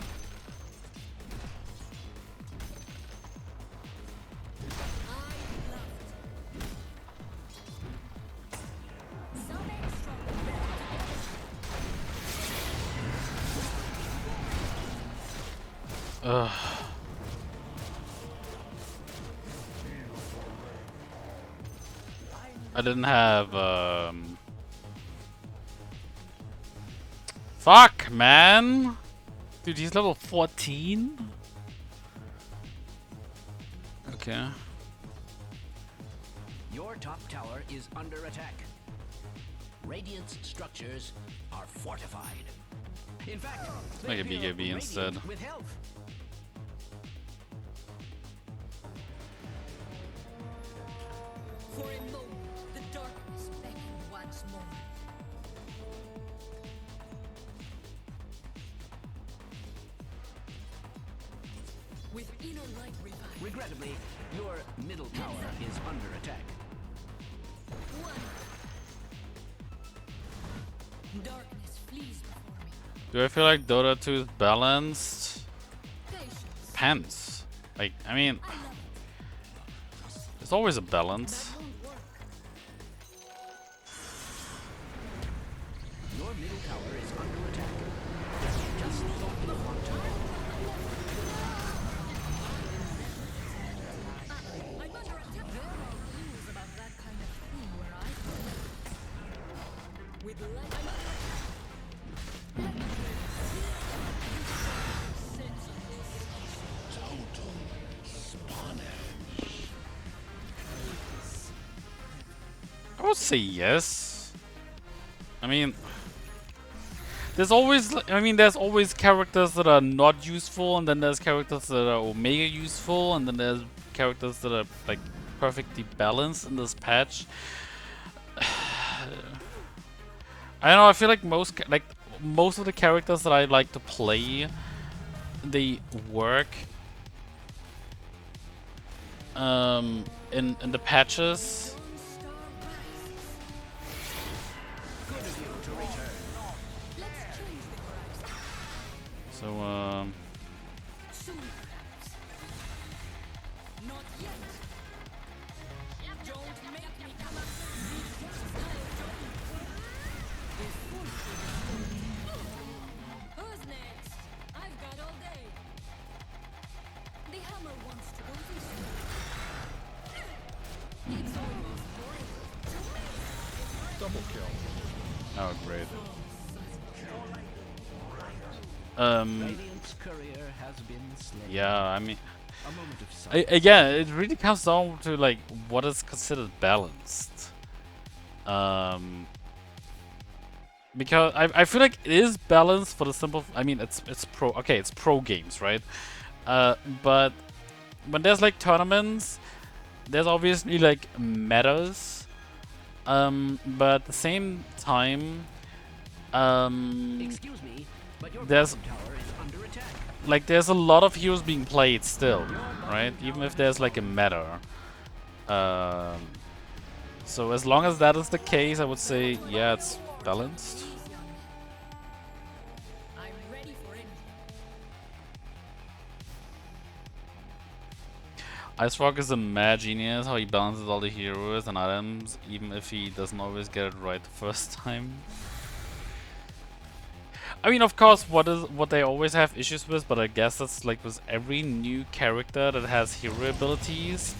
I loved. Some extra Ugh. I didn't have fuck, man. Dude, he's level 14. Okay. Your top tower is under attack. Radiant's structures are fortified. In fact, Make a they feel BKB radiant instead. with health. For a moment, the darkness beckoned once more. With inner light revived, Regrettably, your middle tower is under attack. one. Darkness flees before me. Do I feel like Dota 2 is balanced? Patience. Depends. Like, I mean, I love it. there's always a balance. That won't work. Your middle tower is under attack. Just thought the hot tower. I'm under attack. There are rules about that kind of thing where I come. With light, I'm under attack. Let me sense of this. I would say yes. I mean, there's always characters that are not useful, and then there's characters that are omega useful, and then there's characters that are like perfectly balanced in this patch. I don't know. I feel like most of the characters that I like to play, they work in the patches. So Soon, perhaps. Not yet. Don't make me come up. Who's next? I've got all day. The hammer wants to go this way. It's almost boring. Double kill. oh great. Radiant's courier has been slain. Yeah, I mean, A moment of silence. again, it really comes down to like what is considered balanced. Because I feel like it is balanced for the simple. I mean, it's pro games, right? But when there's like tournaments, there's obviously like metas. But at the same time, Excuse me, but your there's bottom tower is under attack. like there's a lot of heroes being played still, right? Even if there's like a meta. So as long as that is the case, I would say yeah, it's balanced. I'm ready for anything. Ice Rock is a mad genius, how he balances all the heroes and items, even if he doesn't always get it right the first time. I mean, of course, what they always have issues with, but I guess that's like with every new character that has hero abilities.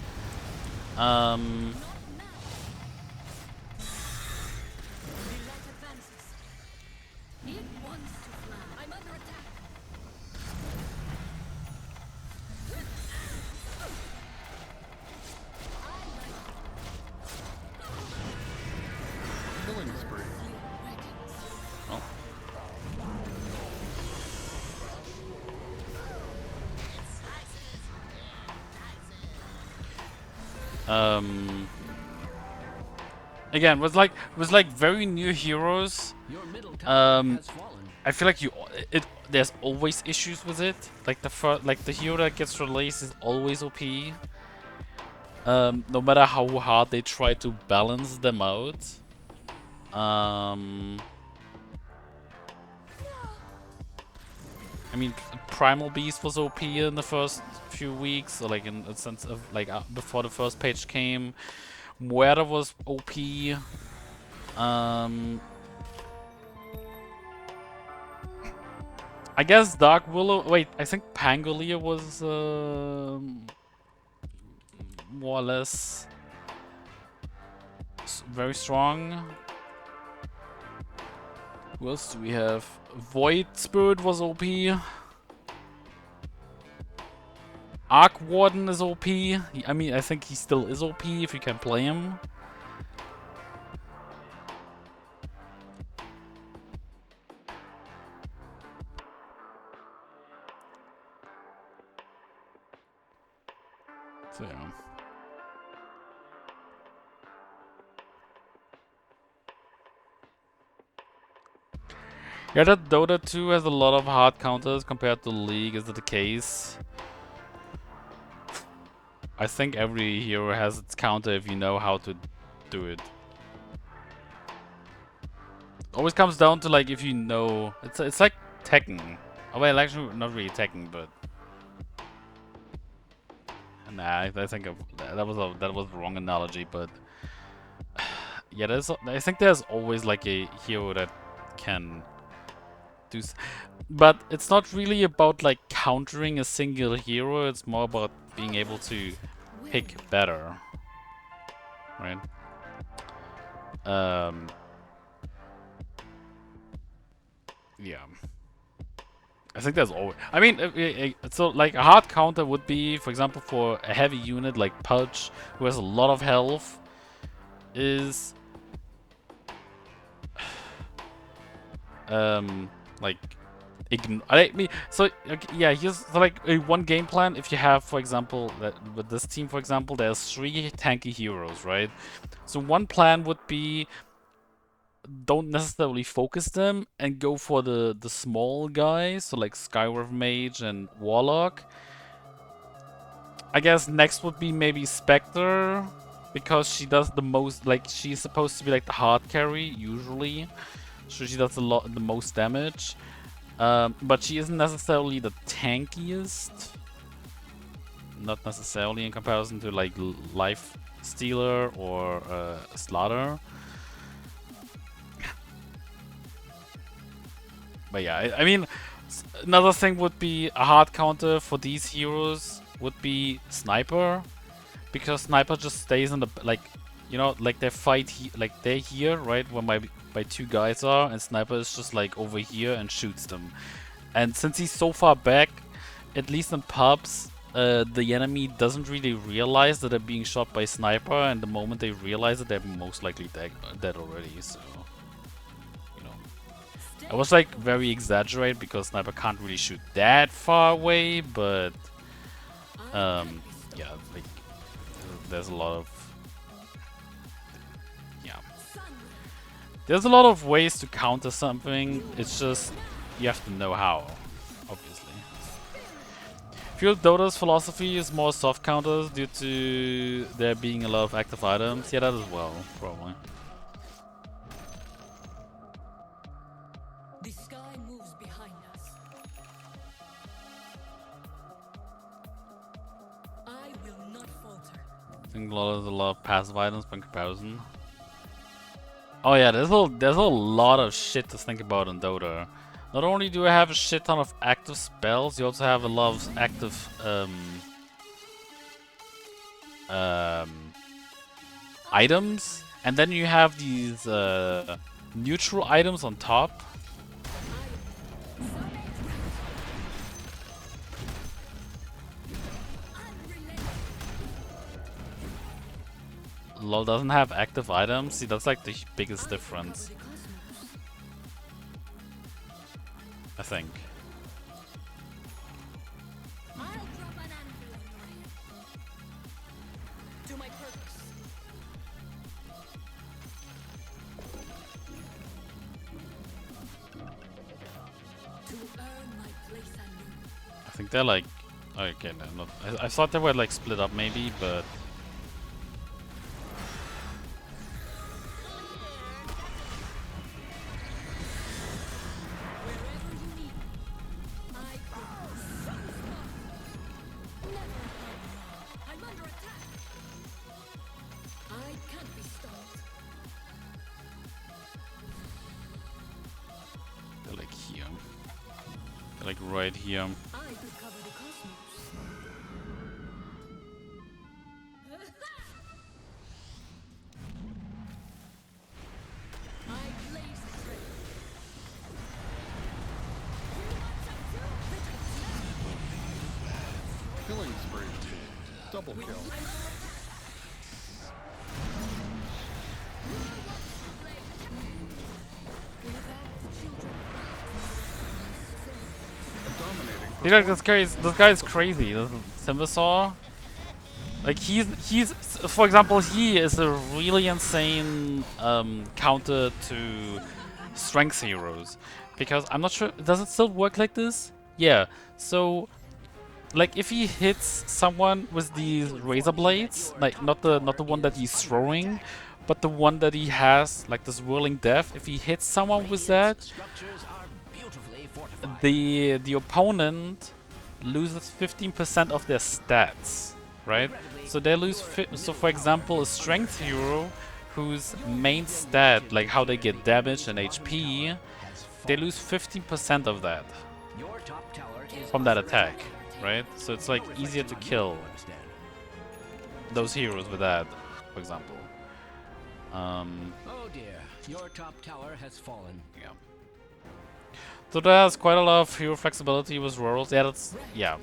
Killing spree. Again, with like very new heroes, Your middle tower has fallen. I feel like there's always issues with it. Like the hero that gets released is always OP. No matter how hard they try to balance them out. I mean, Primal Beast was OP in the first few weeks, or like in a sense of like before the first page came. Muerta was OP. I guess Dark Willow. Wait, I think Pangolier was more or less very strong. Who else do we have? Void Spirit was OP. Arc Warden is OP. I mean, I think he still is OP if you can play him. So yeah. Yeah, that Dota 2 has a lot of hard counters compared to League. Is that the case? I think every hero has its counter if you know how to do it. Always comes down to like if you know. It's like Tekken. Oh well, actually not really Tekken, but nah. I think that was the wrong analogy, but yeah, I think there's always like a hero that can do. But it's not really about like countering a single hero. It's more about being able to pick better, right? Yeah. I think there's always. I mean, so like a hard counter would be, for example, for a heavy unit like Pudge, who has a lot of health, is like so okay, yeah. Here's so like a one game plan. If you have, for example, that with this team, for example, there's 3 tanky heroes, right? So one plan would be don't necessarily focus them and go for the small guys, so like Skyward Mage and Warlock. I guess next would be maybe Spectre, because she does the most, like she's supposed to be like the hard carry usually, so she does the most damage. But she isn't necessarily the tankiest. Not necessarily in comparison to like Life Stealer or Slaughter. But yeah, I mean, another thing would be a hard counter for these heroes would be Sniper, because Sniper just stays in the like, you know, like they fight like they're here, right, where my 2 guys are, and Sniper is just like over here and shoots them. And since he's so far back, at least in pubs, the enemy doesn't really realize that they're being shot by Sniper, and the moment they realize it, they're most likely dead already. So. I was like very exaggerated because Sniper can't really shoot that far away, but yeah, like there's a lot of there's a lot of ways to counter something. It's just you have to know how, obviously. I feel Dota's philosophy is more soft counters due to there being a lot of active items. Yeah, that as well, probably. The sky moves behind us. I will not think there's a lot of passive items by comparison. Oh yeah, there's a lot of shit to think about in Dota. Not only do I have a shit ton of active spells, you also have a lot of active items, and then you have these neutral items on top. LoL doesn't have active items. See, that's like the biggest difference, I think. I think they're like, okay, no, not. I thought they were like split up maybe, but they're like here. They're like right here. Killing spree. Double kill. You know, this guy is crazy. This Simbasaur. Like he's for example, he is a really insane counter to strength heroes, because I'm not sure, does it still work like this? Yeah. So like if he hits someone with these razor blades, like not the one that he's throwing, but the one that he has, like this whirling death, if he hits someone with that, the opponent loses 15% of their stats, right? So they lose. So for example, a strength hero whose main stat, like how they get damage and HP, they lose 15% of that from that attack, right? So it's like easier to kill those heroes with that, for example. Oh dear, your top tower has fallen. Yeah. So there's quite a lot of hero flexibility with rolls. Yeah, that's yeah.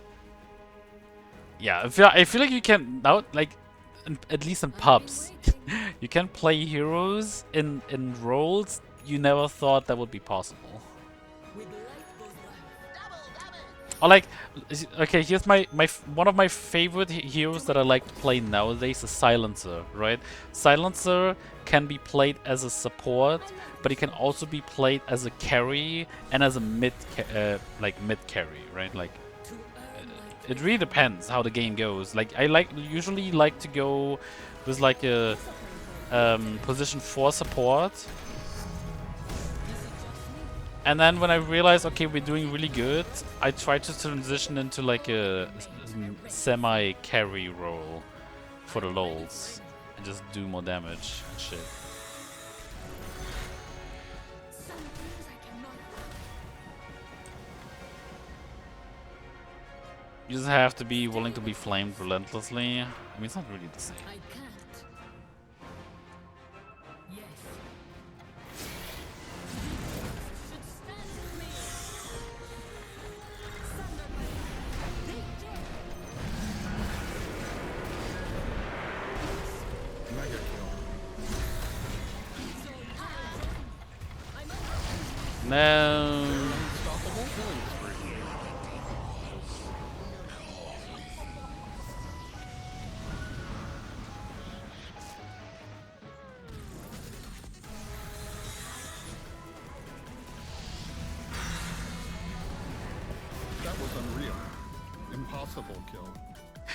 Yeah, I feel like you can now, like, at least in pubs, you can play heroes in roles you never thought that would be possible. Or like, okay, here's one of my favorite heroes that I like to play nowadays is Silencer, right? Silencer can be played as a support, but he can also be played as a carry and as a mid carry, right? Like, it really depends how the game goes. Like, I usually like to go with like a position 4 support. And then when I realize, okay, we're doing really good, I try to transition into like a semi-carry role for the lols and just do more damage and shit. You just have to be willing to be flamed relentlessly. I mean, it's not really the same. No. That was unreal. Impossible kill.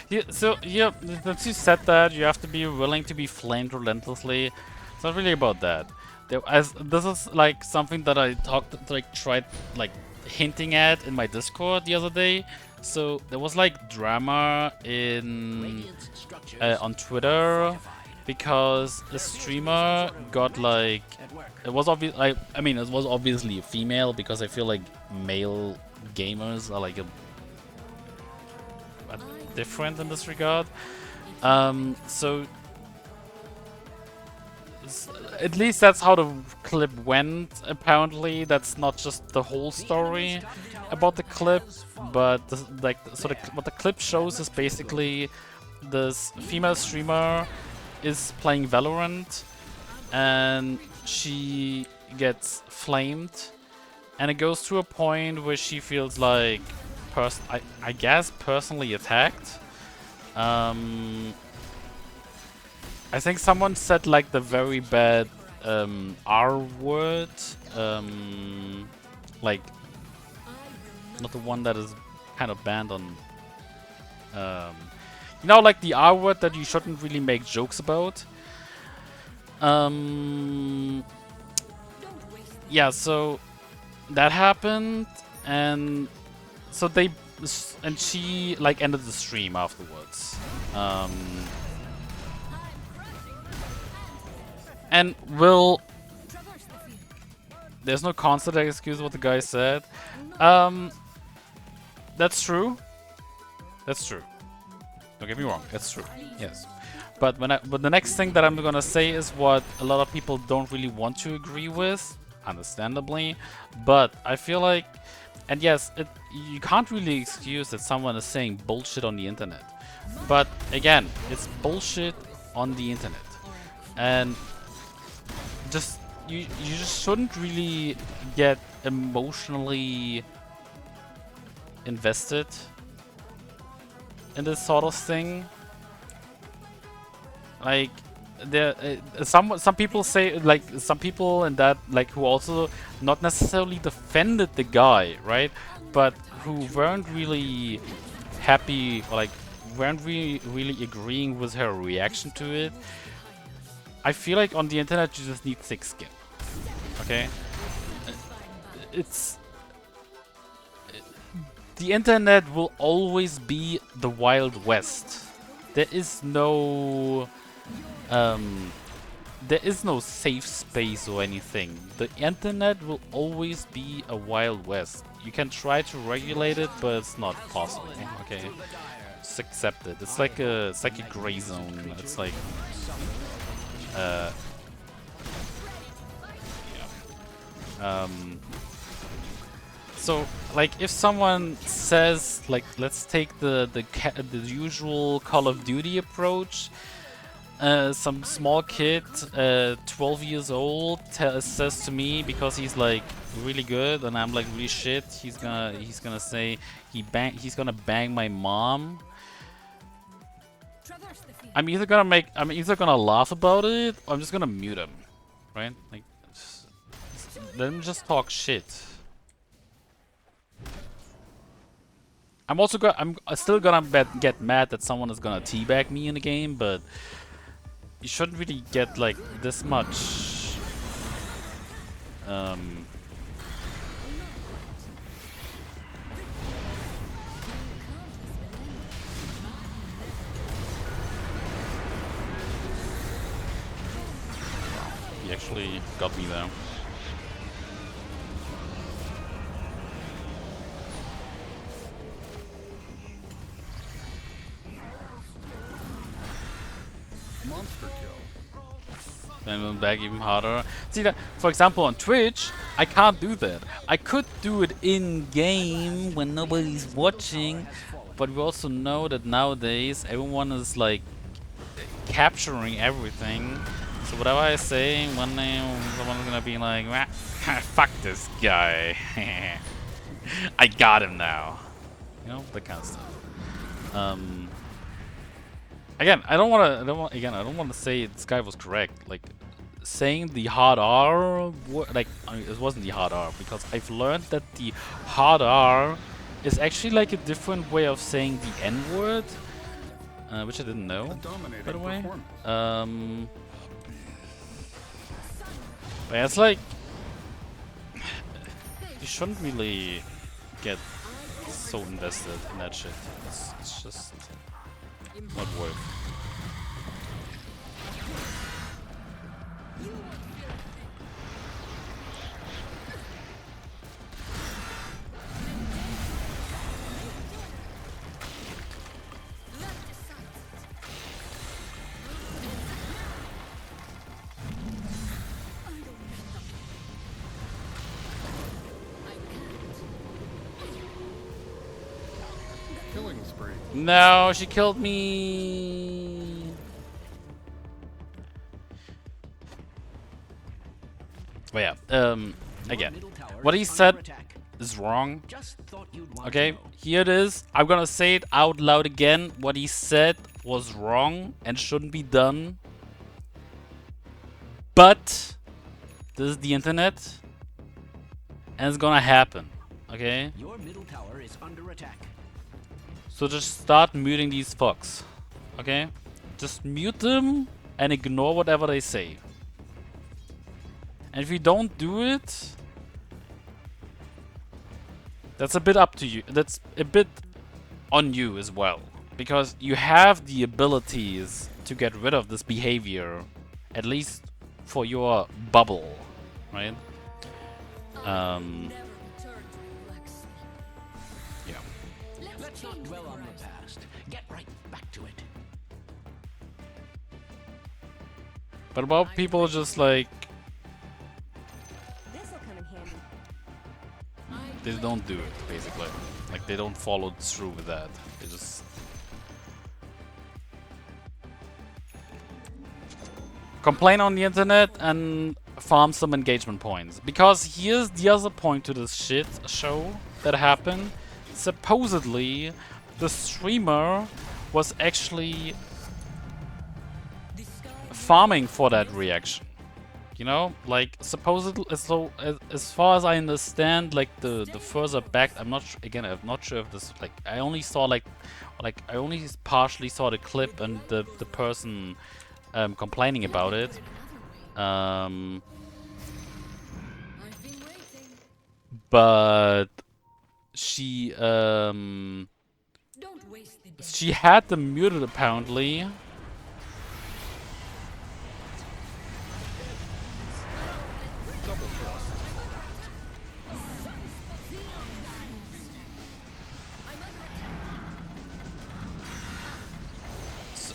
Yeah, so yeah, since you said that, you have to be willing to be flamed relentlessly. It's not really about that. This is like something that I tried like hinting at in my Discord the other day. So there was like drama in Radiant's structures on Twitter because a streamer got like it was obvious. I mean, it was obviously a female because I feel like male gamers are like a different in this regard. So at least that's how the clip went. Apparently, that's not just the whole story about the clip, but what the clip shows is basically this female streamer is playing Valorant, and she gets flamed, and it goes to a point where she feels like, I guess, personally attacked. I think someone said like the very bad R word, like not the one that is kind of banned on, you know, like the R word that you shouldn't really make jokes about. Yeah, so that happened, and so she like ended the stream afterwards. And there's no constant excuse what the guy said. That's true. That's true. Don't get me wrong. That's true. Yes. But the next thing that I'm gonna say is what a lot of people don't really want to agree with, understandably. But I feel like, and yes, you can't really excuse that someone is saying bullshit on the internet. But again, it's bullshit on the internet, and you just shouldn't really get emotionally invested in this sort of thing. Like some people say, like some people in that, like, who also not necessarily defended the guy, right, but who weren't really happy, or like weren't really agreeing with her reaction to it. I feel like on the internet you just need thick skin. Okay? The internet will always be the Wild West. There is no safe space or anything. The internet will always be a Wild West. You can try to regulate it, but it's not possible. Okay? Just accept it. It's like a gray zone. It's like so, like, if someone says, like, let's take the usual Call of Duty approach, some small kid, 12 years old, says to me, because he's like really good and I'm like really shit, he's gonna say he's gonna bang my mom. I'm either gonna laugh about it, or I'm just gonna mute him, right? Like, let him just talk shit. I'm still gonna get mad that someone is gonna teabag me in the game, but you shouldn't really get like this much. He actually got me there. Monster kill. And back even harder. See that, for example, on Twitch, I can't do that. I could do it in game when nobody's watching, but we also know that nowadays everyone is like capturing everything. So whatever I say, one day someone's gonna be like, "Fuck this guy! I got him now." You know, that kind of stuff. Again, I don't want to say this guy was correct. Like, saying the hard R, like, I mean, it wasn't the hard R, because I've learned that the hard R is actually like a different way of saying the N word, which I didn't know, by the way. But yeah, it's like, you shouldn't really get so invested in that shit. It's just not worth. Killing spree. No, she killed me. Oh yeah. Again, what he said is wrong. Okay, here it is. I'm gonna say it out loud again. What he said was wrong and shouldn't be done. But this is the internet, and it's gonna happen. Okay. Your middle tower is under attack. So just start muting these fucks. Okay? Just mute them and ignore whatever they say. And if you don't do it, that's a bit up to you. That's a bit on you as well. Because you have the abilities to get rid of this behavior, at least for your bubble, right? Yeah. Let's not dwell on the past. Get right back to it. But about people just like This'll come in handy. they don't do it, basically. Like they don't follow through with that. They just complain on the internet and farm some engagement points. Because here's the other point to this shit show that happened. Supposedly, the streamer was actually farming for that reaction. You know, like supposedly, as far as I understand, like the further back, I'm not again, I'm not sure if this like I only saw like I only partially saw the clip and the person complaining about it. But she had them muted apparently.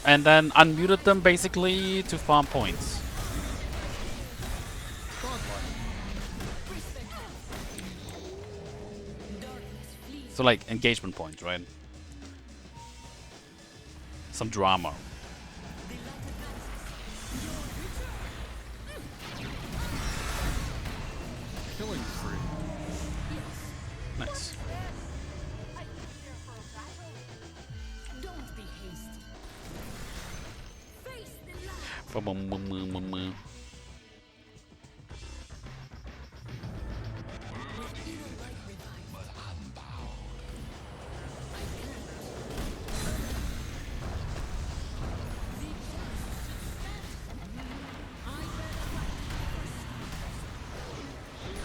And then unmuted them basically to farm points. So like engagement points, right? Some drama. Killing spree. Nice. Don't be hasty. Face the light. Ba-bum-bum-bum-bum-bum.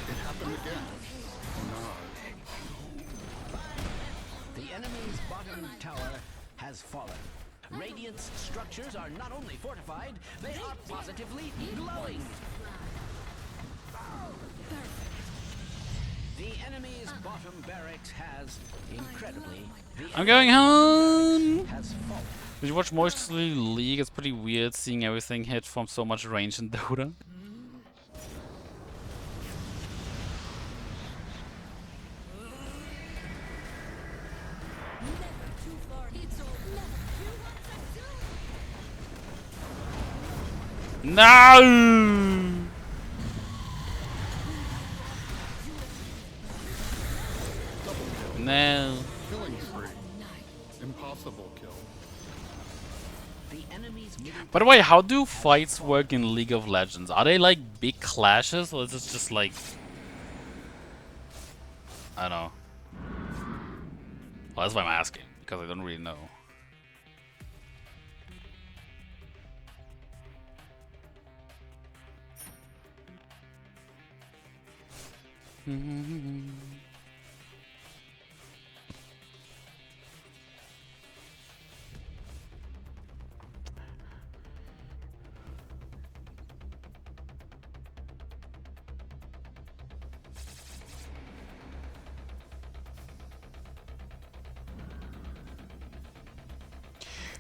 It happened again. The enemy's bottom tower has fallen. Radiant's structures are not only fortified, they are positively glowing. The enemy's bottom barracks has, incredibly, I'm going home. has fallen. Did you watch mostly League? It's pretty weird seeing everything hit from so much range in Dota. No! No. Killing spree. Impossible kill. The enemy's middle By the way, how do fights work in League of Legends? Are they like big clashes or is it just like... I don't know. Well, that's why I'm asking, because I don't really know.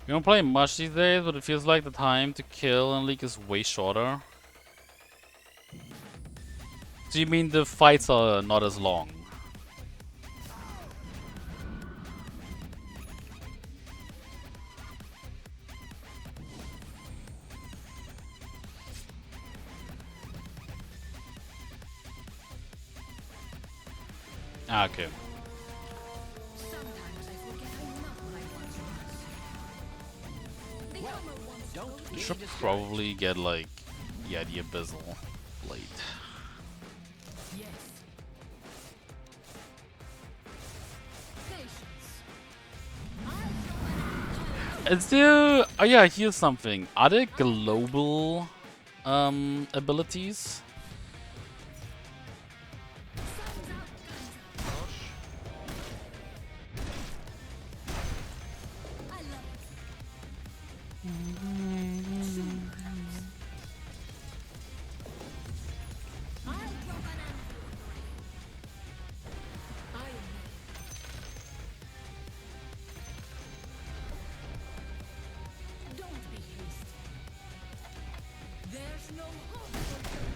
We don't play much these days, but it feels like the time to kill in League is way shorter. So you mean the fights are not as long? Ah, okay. Sometimes I forget I'm not what I once was. The armor once Don't We be should discouraged. probably get like, yeah, the Abyssal Blade. yes. Patience. Is there? Oh yeah, here's something. Are there global abilities? I love it. I'll drop an anvil for you. I am ready. Don't be hasty. There's no hope for you.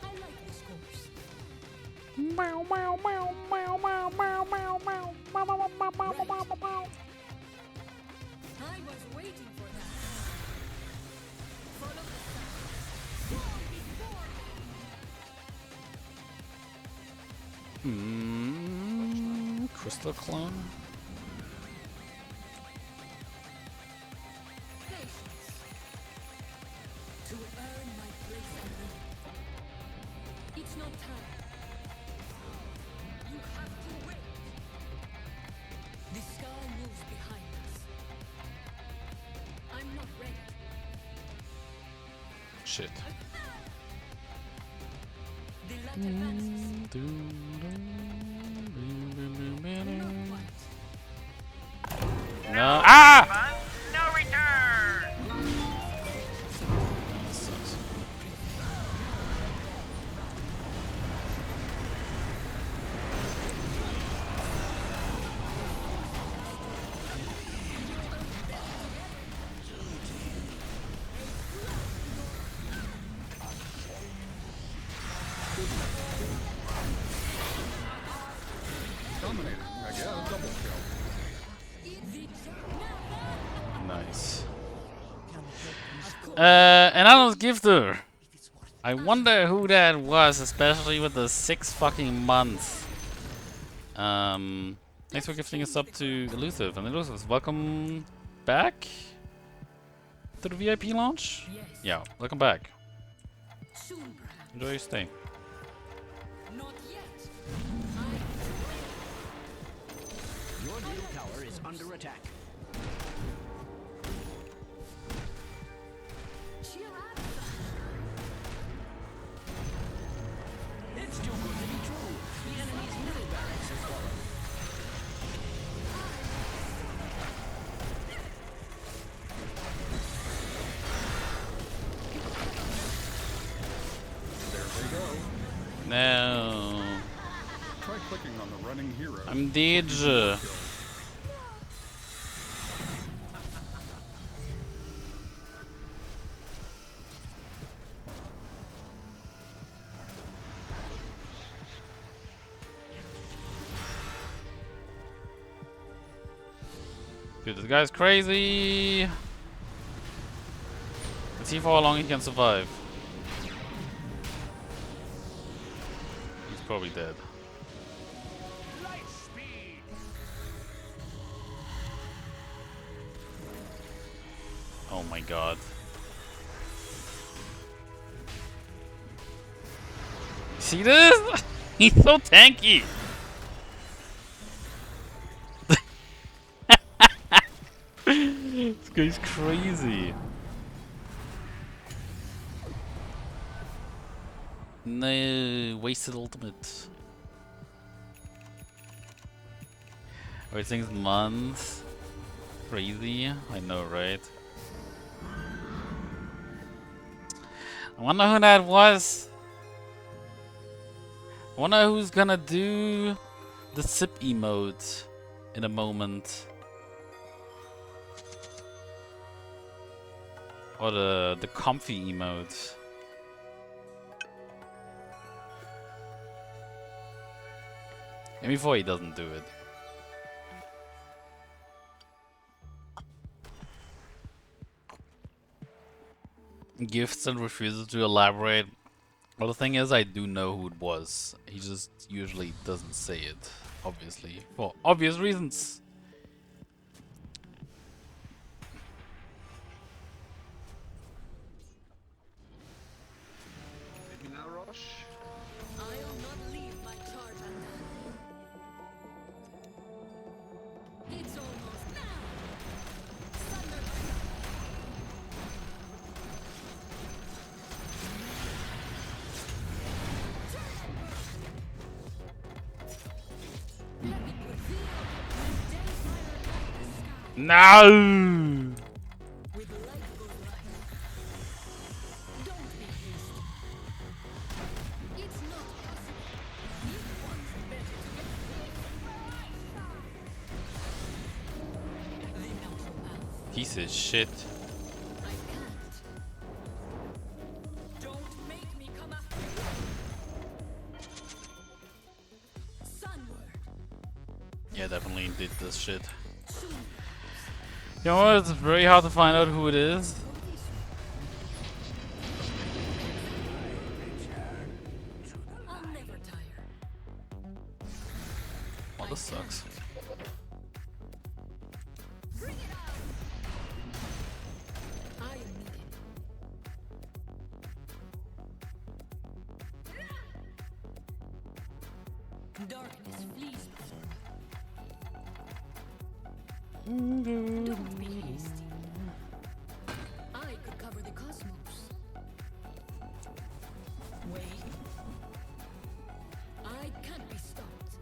I like this course. I was waiting for that. Follow the sun. Fall before me. Crystal clone. Patience. To earn my place on earth. It's not time. You have to wait. The sky moves behind us. I'm not ready. Shit. The latter advances. Not quite. No. Ah! No return! Sucks. Dominating. I guess. Double kill. Nice. Another gifter. I wonder who that was, especially with the 6 fucking months. Thanks for gifting us up to Elusive. And Elusive, welcome back to the VIP launch? Yes. Yeah, welcome back. Soon, perhaps. Enjoy your stay. Not yet. Your middle tower is under attack. Cheer up. It's too good to be true. The enemy's middle barracks has fallen. There they go. No. Try clicking on the running hero. I'm dead. Dude, this guy's crazy. Let's see for how long he can survive. He's probably dead. Light speed! Oh my god. See this? He's so tanky. This guy's crazy. No, wasted ultimate. Everything's months. Crazy. I know, right? I wonder who that was. I wonder who's gonna do the sip emote in a moment. Or the comfy emote. And before he doesn't do it. Gifts and refuses to elaborate. Well, the thing is, I do know who it was. He just usually doesn't say it, obviously, for obvious reasons. Maybe now, Rosh? I'll not leave my charge undone. It's almost now. Thunder. Let me reveal the day fire light the sky. No! With light goes light. Don't be hasty. It's not possible. It wants better to get the natural path. Piece of shit. I can't. Don't make me come after you. Sunward. Yeah, definitely did this shit. You know what? It's very hard to find out who it is. I'll never tire. Well, this sucks. Bring it out. I am needed. Darkness flees before me. Don't be hasty. I could cover the cosmos. Wait. I can't be stopped.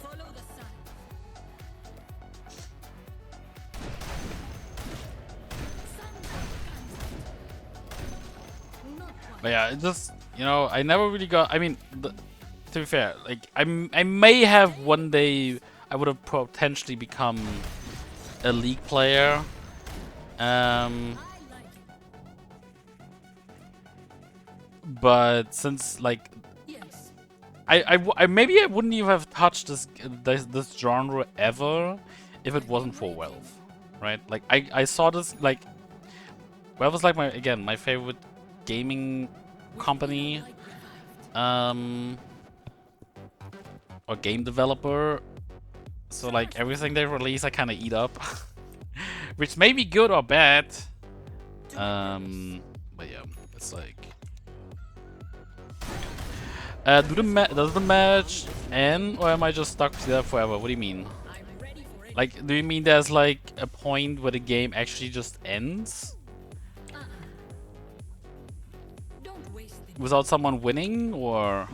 Follow the sun. Not quite. But yeah, it just, you know, I never really got. I mean, to be fair, like I may have one day. I would have potentially become a league player. But since like Yes. I maybe I wouldn't even have touched this genre ever if it wasn't for Valve, right? Like I saw this like Valve was like my favorite gaming company, or game developer. So like everything they release, I kind of eat up, which may be good or bad. But yeah, it's like. Does the match end, or am I just stuck there forever? What do you mean? Like, do you mean there's like a point where the game actually just ends? Without someone winning, or?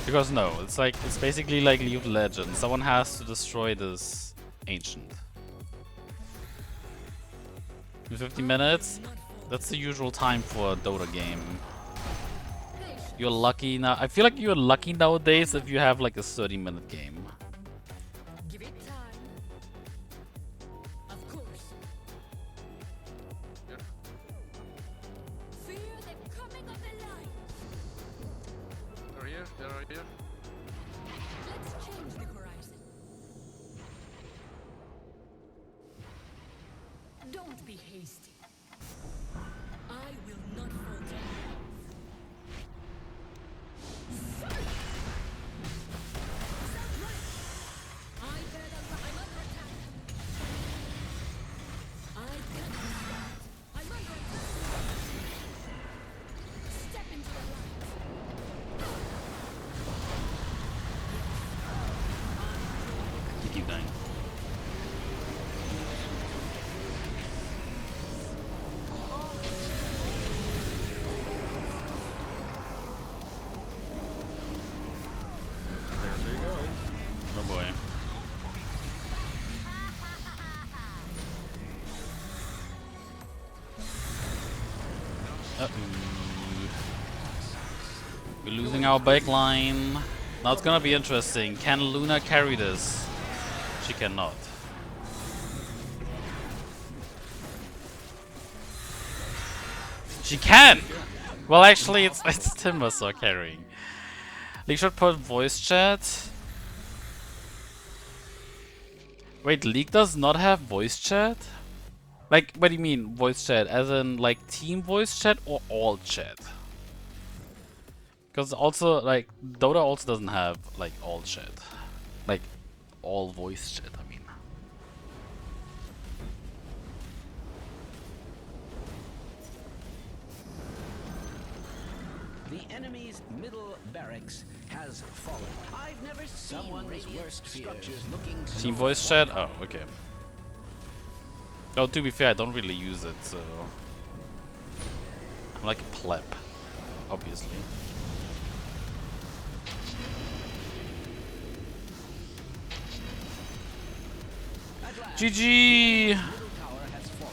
Because no, it's like, it's basically like League of Legends. Someone has to destroy this ancient. In 50 minutes? That's the usual time for a Dota game. You're lucky now. I feel like you're lucky nowadays if you have like a 30-minute game. Give it time. Of course. Yeah. Fear the coming of the light. They're here, they're here. Let's change the horizon. Don't be hasty. I will not falter. I bear the I'm under attack. I can't be stopped. I'm under attack. Step into the light. Keep dying. There they go. Oh boy. losing our backline. Now it's gonna be interesting. Can Luna carry this? She cannot. She can! Well, actually, it's Timbersaw carrying. League should put voice chat. Wait, League does not have voice chat? Like, what do you mean voice chat? As in, like, team voice chat or all chat? Because also, like, Dota also doesn't have, like, all chat. Like, all voice chat, I mean. The enemy's middle barracks has fallen. I've never seen someone's worst structures looking so Team voice chat? Oh, okay. Oh, to be fair, I don't really use it, so... I'm like a pleb, obviously. GG! middle tower has fallen.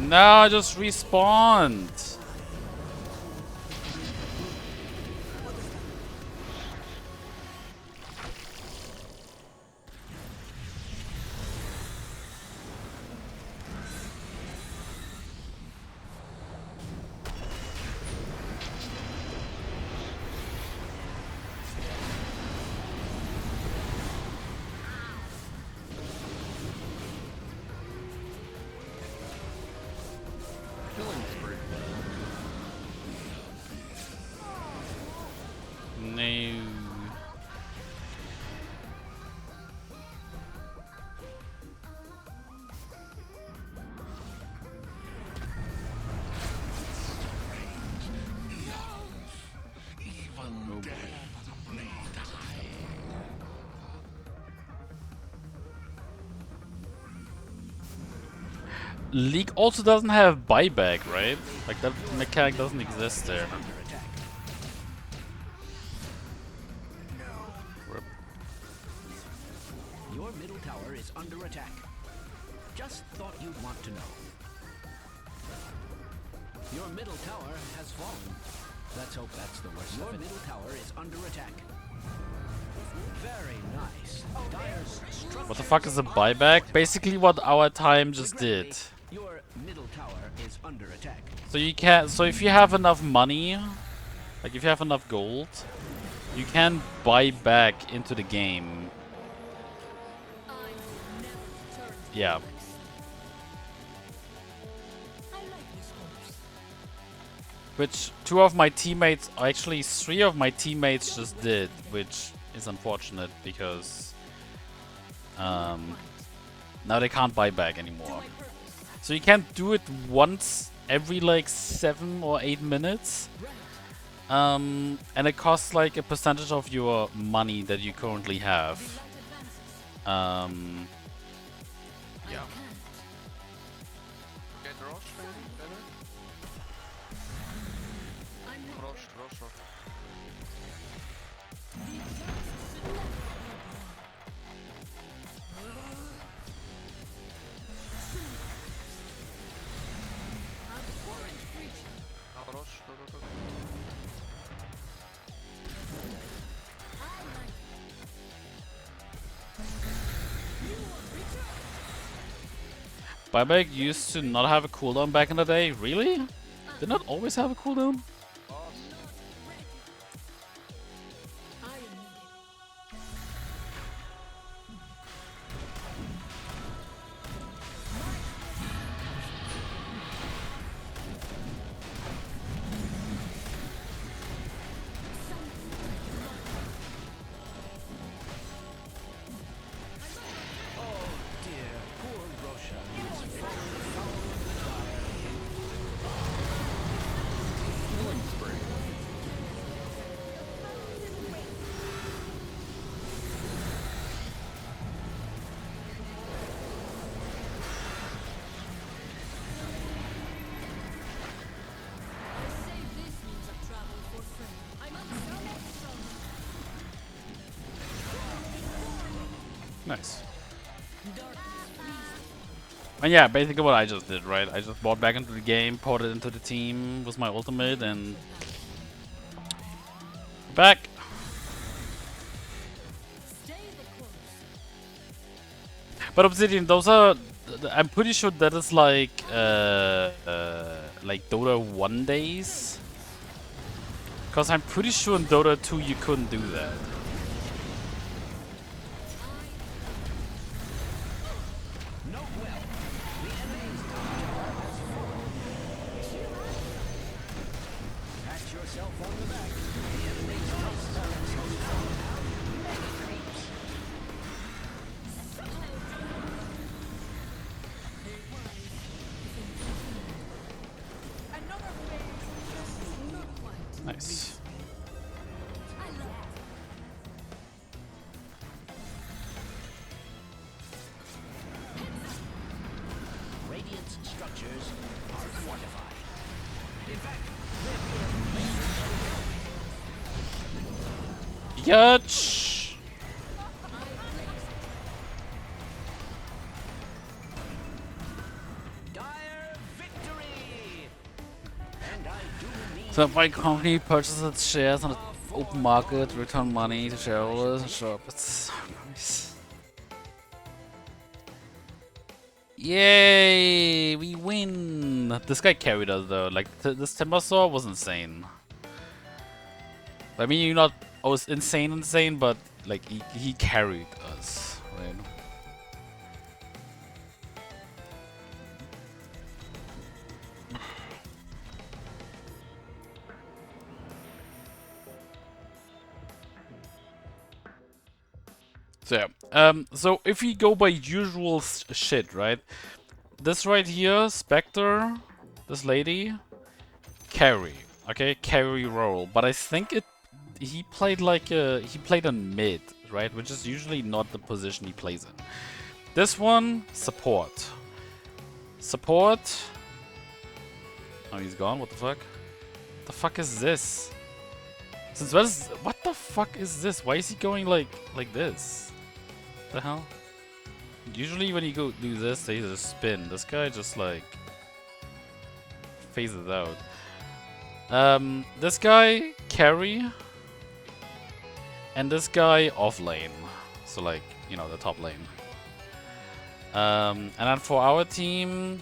No, I just respawned! Killing spree. No. League also doesn't have buyback, right? Like that mechanic doesn't exist there. Under attack. Rip. Your middle tower is under attack. Just thought you'd want to know. Your middle tower has fallen. Let's hope that's the worst. Your middle tower is under attack. Very nice. Dire's structures What the fuck is a buyback? Basically what our time just did. Your middle tower is under attack. So you can, so if you have enough money, like if you have enough gold, you can buy back into the game. I will never return to Yeah. this. I like this horse. Which two of my teammates, actually three of my teammates just did, which is unfortunate because now they can't buy back anymore. So you can do it once every like 7 or 8 minutes. And it costs like a percentage of your money that you currently have. Yeah. Get Roche maybe better? Roche. Now Roche, go. Buyback used to not have a cooldown back in the day. Really? Did not always have a cooldown? I am needed. Oh dear, poor Rosha is falling foul of the dire. Nice. And yeah, basically what I just did, right? I just bought back into the game, ported into the team with my ultimate, and back. But Obsidian, those are. I'm pretty sure that is like Dota 1 days. Because I'm pretty sure in Dota 2 you couldn't do that. Nice. Radiant's structures are fortified. In fact, Yatch! dire victory! And I do mean So if my company purchases its shares on the open market, return money to shareholders, and shop. It's so nice. Yay! We win! This guy carried us though. Like, this Timbersaw was insane. I mean, you're not always insane, but like, he carried us, right? So yeah, so if we go by usual shit, right? This right here, Spectre, this lady, carry, okay, carry role. But I think he played like he played on mid, right? Which is usually not the position he plays in. This one, support. Support. Oh, he's gone. What the fuck? What the fuck is this? Since what the fuck is this? Why is he going like this? The hell? Usually when you go do this, they just spin. This guy just like phases out. This guy carry, and this guy off lane. So like, you know, the top lane. And then for our team,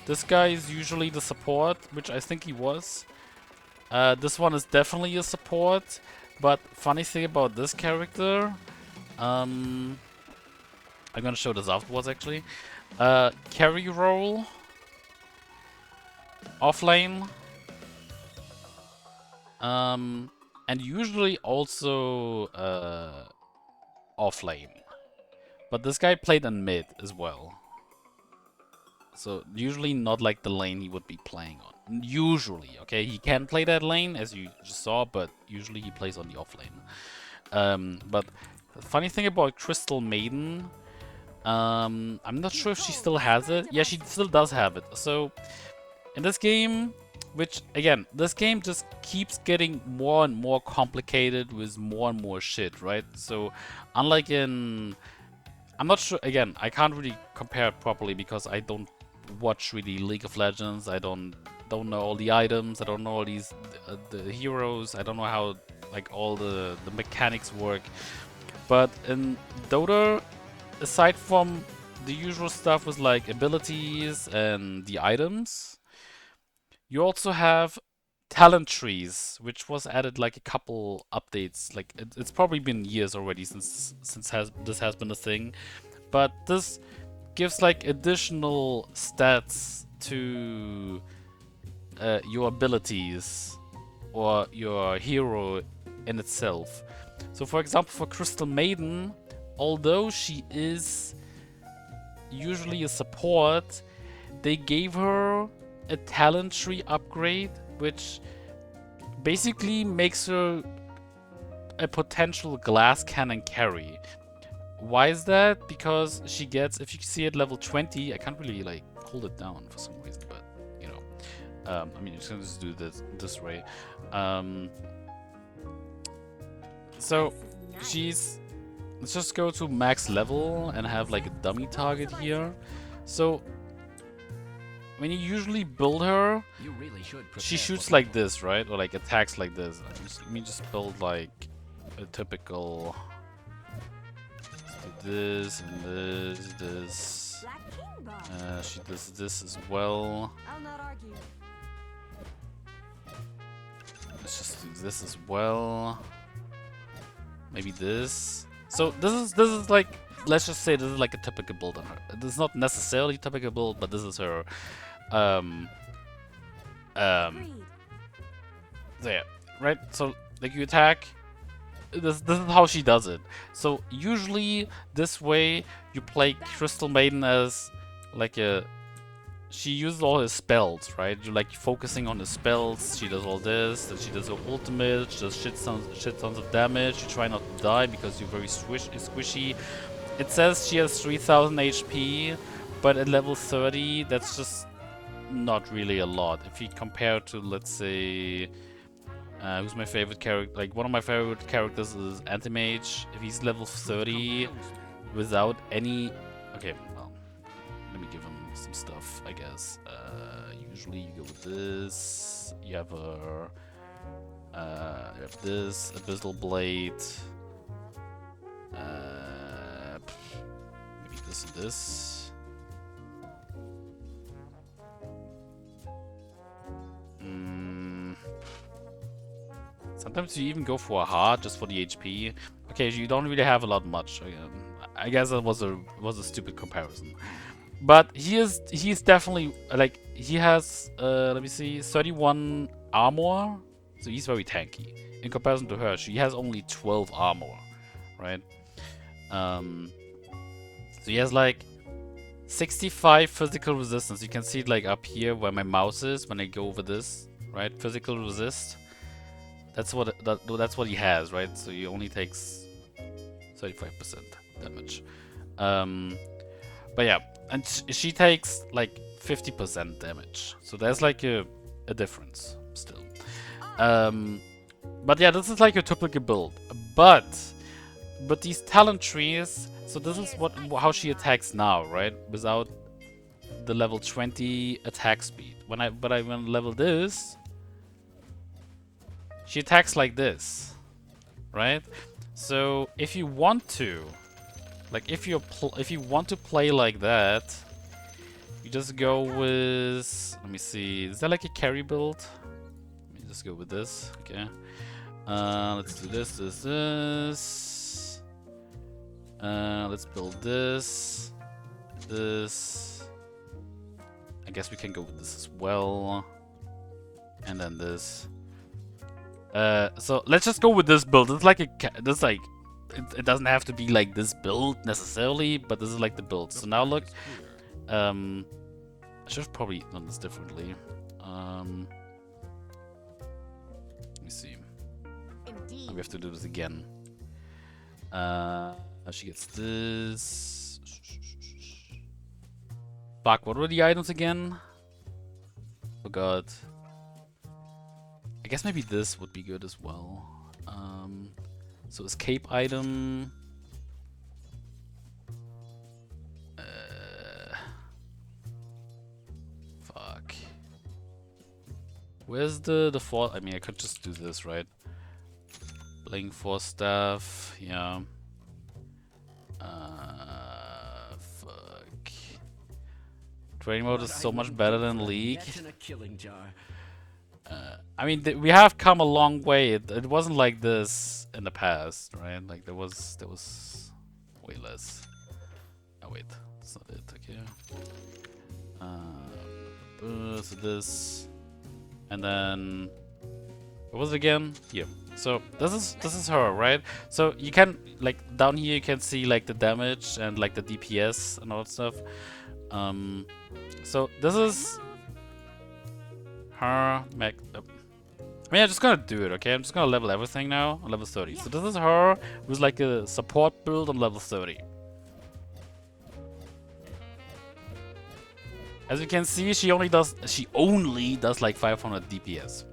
this guy is usually the support, which I think he was. This one is definitely a support, but funny thing about this character, I'm gonna show this afterwards actually. Carry role, off lane, and usually also off lane. But this guy played in mid as well. So usually not like the lane he would be playing on. Usually, okay? He can play that lane, as you just saw, but usually he plays on the off lane. But the funny thing about Crystal Maiden, I'm not sure if she still has it. Yeah, she still does have it. So in this game, which again, this game just keeps getting more and more complicated with more and more shit, right? So unlike in, I'm not sure, again, I can't really compare it properly because I don't watch really League of Legends. I don't know all the items. I don't know all these the heroes. I don't know how like all the mechanics work. But in Dota, aside from the usual stuff with like abilities and the items, you also have talent trees, which was added like a couple updates. Like it's probably been years already since this has been a thing, but this gives like additional stats to your abilities or your hero in itself. So for example, for Crystal Maiden, although she is usually a support, they gave her a talent tree upgrade, which basically makes her a potential glass cannon carry. Why is that? Because she gets, if you see it level 20, I can't really like hold it down for some reason, but you know, I mean, just gonna just do this way. So she's let's just go to max level and have like a dummy target here. So when you usually build her, You really should she prepare shoots for like this, right? Or like attacks like this. Let me just build like a typical. Let's do this and this. Black King Boss. She does this as well. I'll not argue. Let's just do this as well. Maybe this. So this is like, let's just say this is like a typical build on her. This is not necessarily typical build, but this is her. Agreed. There, right? So like you attack. This is how she does it. So usually this way you play Crystal Maiden as like a. She uses all her spells, right? You're like focusing on the spells. She does all this, then she does her ultimate. She does shit tons of damage. You try not to die because you're very squishy. It says she has 3000 HP, but at level 30, that's just not really a lot. If you compare to, let's say, who's my favorite character? Like, one of my favorite characters is Anti-Mage. If he's level 30 without any... Okay, well, let me give him some stuff, I guess. Usually you go with this. You have this, Abyssal Blade. Maybe this and this. Sometimes you even go for a heart just for the HP. Okay, you don't really have a lot much. I guess that was a stupid comparison. But he's definitely like he has let me see 31 armor, so he's very tanky in comparison to her. She has only 12 armor, right? So he has like 65 physical resistance. You can see it like up here where my mouse is when I go over this, right? Physical resist. That's what he has, right? So he only takes 35% damage. But yeah, and she takes like 50% damage. So there's like a difference still. But yeah, this is like a typical build. But these talent trees. So this is how she attacks now, right? Without the level 20 attack speed. When I level this, she attacks like this, right? So if you want to, like if you want to play like that, you just go with. Let me see. Is that like a carry build? Let me just go with this. Okay. Let's do this. Let's build this. I guess we can go with this as well, and then this. So let's just go with this build. It's like it doesn't have to be like this build necessarily, but this is like the build. So now look, I should have probably done this differently. Let me see. We have to do this again. She gets this. Fuck, what were the items again? Forgot. I guess maybe this would be good as well. So escape item. Fuck. Where's the force? I mean, I could just do this, right? Playing force staff. Yeah. Fuck. Training mode is so much better than League. I mean, we have come a long way. It wasn't like this in the past, right? Like there was way less. Oh wait, that's not it. Okay. So this, and then what was it again? Here. So this is her, right? So you can like down here you can see like the damage and like the DPS and all that stuff. So this is her I mean, I'm just gonna do it, okay? I'm just gonna level everything now on level 30. So this is her with like a support build on level 30. As you can see, she only does like 500 DPS.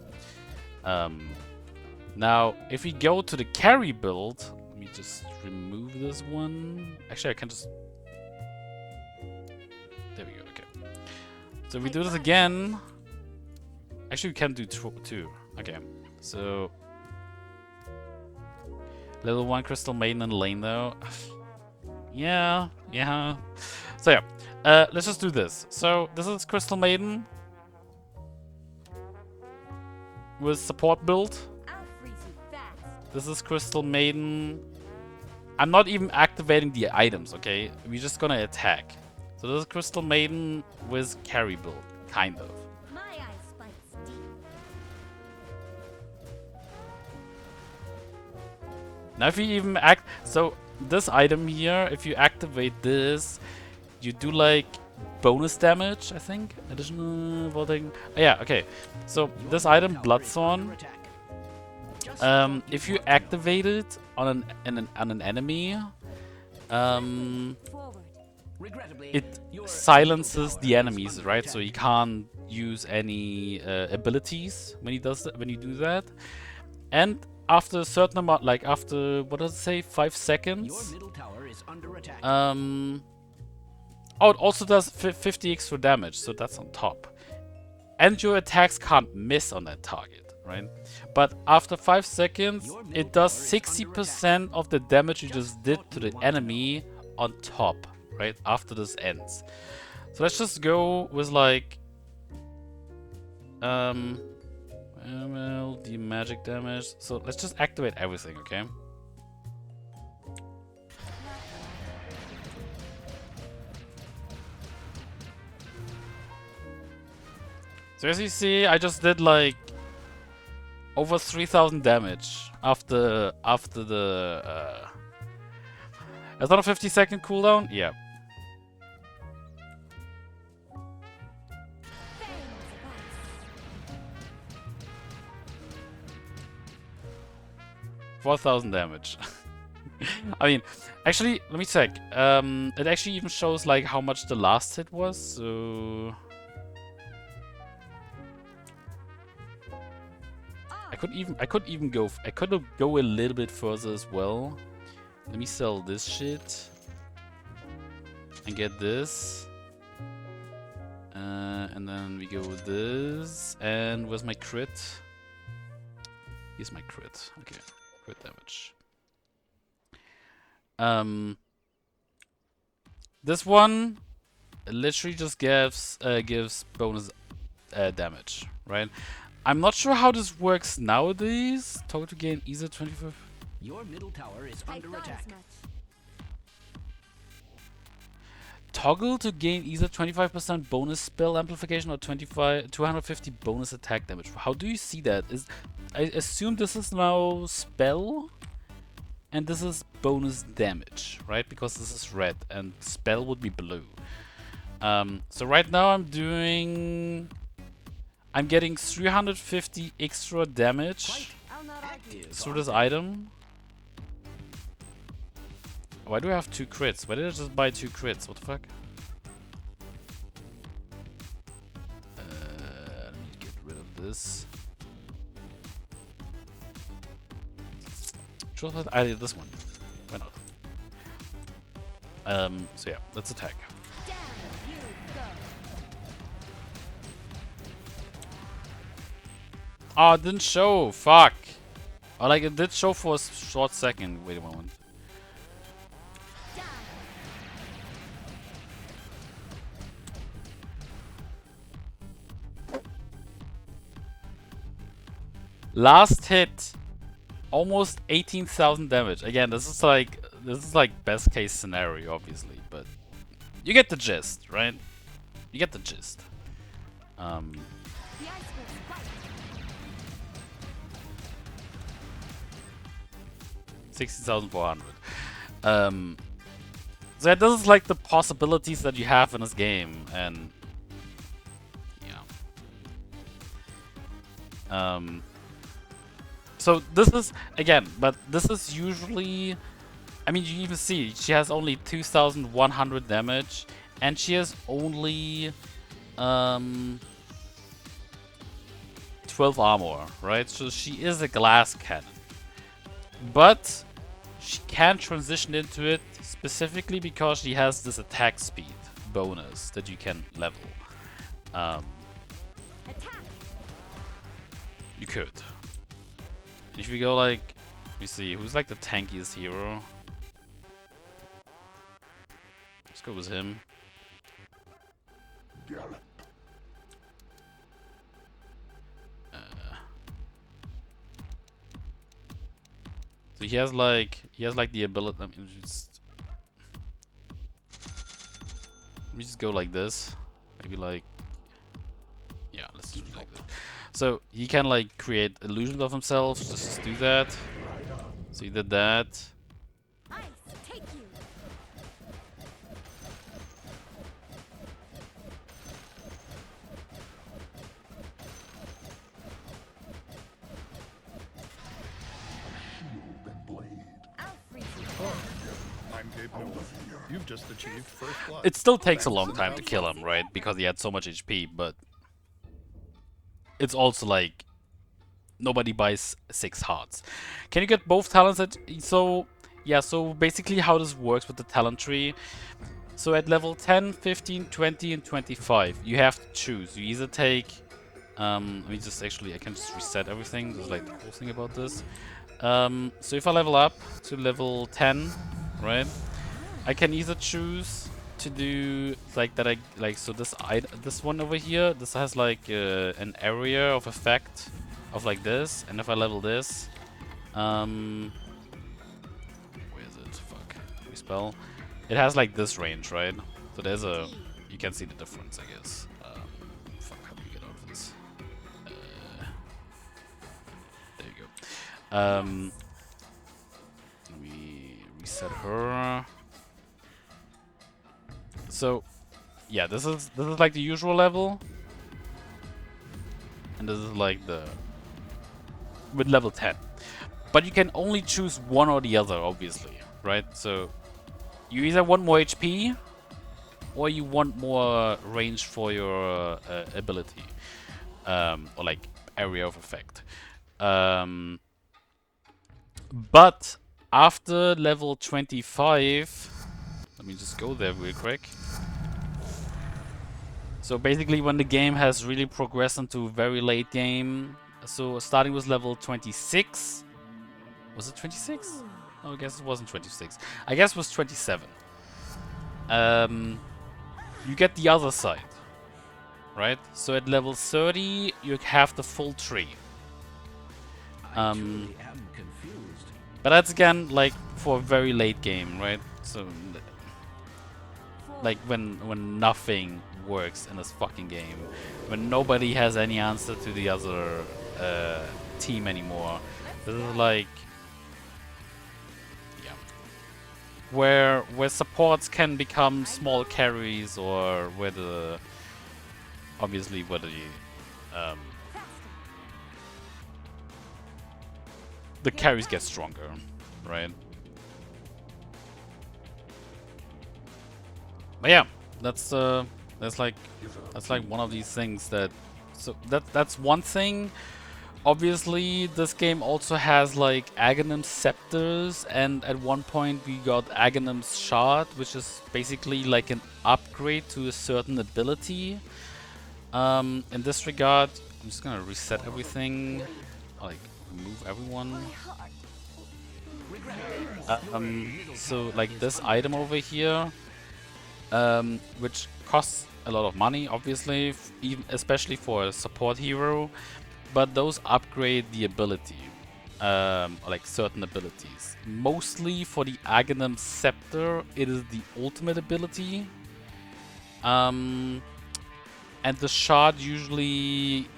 Now, if we go to the carry build, let me just remove this one. Actually, I can just... There we go, okay. So if we do this again... Actually, we can do two. Okay, so... Level 1 Crystal Maiden in lane though. yeah. So yeah, let's just do this. So this is Crystal Maiden with support build. I'll freeze you fast. This is Crystal Maiden. I'm not even activating the items, okay? We're just gonna attack. So this is Crystal Maiden with carry build, kind of. My eye spikes deep. Now if you even so this item here, if you activate this, you do like bonus damage, I think. Additional voting. Oh, yeah, okay. So this item, Bloodthorn, if you activate it on an enemy, it silences the enemies, right? So he can't use any abilities when he does that, when you do that. And after a certain amount, like after, what does it say, 5 seconds? Oh, it also does 50 extra damage, so that's on top. And your attacks can't miss on that target, right? But after 5 seconds, it does 60% of the damage you just did to the enemy on top, right? After this ends. So let's just go with like... ML, the magic damage. So let's just activate everything, okay? So as you see, I just did like over 3,000 damage after the is that a 50-second cooldown? Yeah. $4,000 damage. I mean, actually, let me check. It actually even shows like how much the last hit was. So I could even go a little bit further as well. Let me sell this shit and get this. And then we go with this. And where's my crit? Here's my crit. Okay. Crit damage. This one literally just gives bonus damage, right? I'm not sure how this works nowadays. Total to gain either 25. Your middle tower is under attack. Toggle to gain either 25% bonus spell amplification or 250 bonus attack damage. How do you see that? I assume this is now spell, and this is bonus damage, right? Because this is red, and spell would be blue. So right now I'm getting 350 extra damage through this item. Why do I have 2 crits? Why did I just buy 2 crits? What the fuck? Let me get rid of this. I did this one. Why not? So yeah, let's attack. Oh, it didn't show. Fuck. Oh, like it did show for a short second. Wait a moment. Last hit, almost 18,000 damage. Again, this is like best case scenario, obviously, but you get the gist, right? You get the gist. 60,400. So this is like the possibilities that you have in this game, and yeah. So this is, again, but this is usually, I mean, you even see, she has only 2,100 damage, and she has only 12 armor, right? So she is a glass cannon. But she can't transition into it specifically because she has this attack speed bonus that you can level. You could. If we go like, let me see, who's like the tankiest hero? Let's go with him. So he has like the ability. Let me just go like this. Maybe like, yeah, let's do like that. So he can like create illusions of himself. Just do that. So he did that. Ice, take you. I'll freeze you. I'm Gabe Newell. You've just achieved first blood. It still takes a long time to kill him, right? Because he had so much HP, but it's also like nobody buys 6 hearts. Can you get both talents at so yeah, so basically how this works with the talent tree. So at level 10, 15, 20 and 25, you have to choose. You either take let me just actually I can just reset everything. This is like the cool thing about this. So if I level up to level 10, right? I can either choose to do like that. I like so this one over here. This has like an area of effect of like this, and if I level this, where is it? Fuck, respell. It has like this range, right? So there's a you can see the difference, I guess. Fuck, how do you get out of this? There you go. Let me reset her. So, yeah, this is like the usual level, and this is like the with level 10. But you can only choose one or the other, obviously, right? So you either want more HP, or you want more range for your ability, or like area of effect. But after level 25. Let me just go there real quick. So basically when the game has really progressed into very late game, so starting with level 26, was it 26? No, I guess it wasn't 26. I guess it was 27. You get the other side, right? So at level 30, you have the full tree. I truly am confused. But that's again like for a very late game, right? So like when nothing works in this fucking game, when nobody has any answer to the other team anymore. This is like, yeah, where supports can become small carries, or where the obviously where the carries get stronger, right? But yeah, that's like one of these things that, so that's one thing. Obviously, this game also has like Aghanim scepters, and at one point we got Aghanim's shard, which is basically like an upgrade to a certain ability. In this regard, I'm just gonna reset everything, like remove everyone. So like this item over here, which costs a lot of money, obviously, even especially for a support hero, but those upgrade the ability, like certain abilities. Mostly for the Aghanim Scepter, it is the ultimate ability, and the shard usually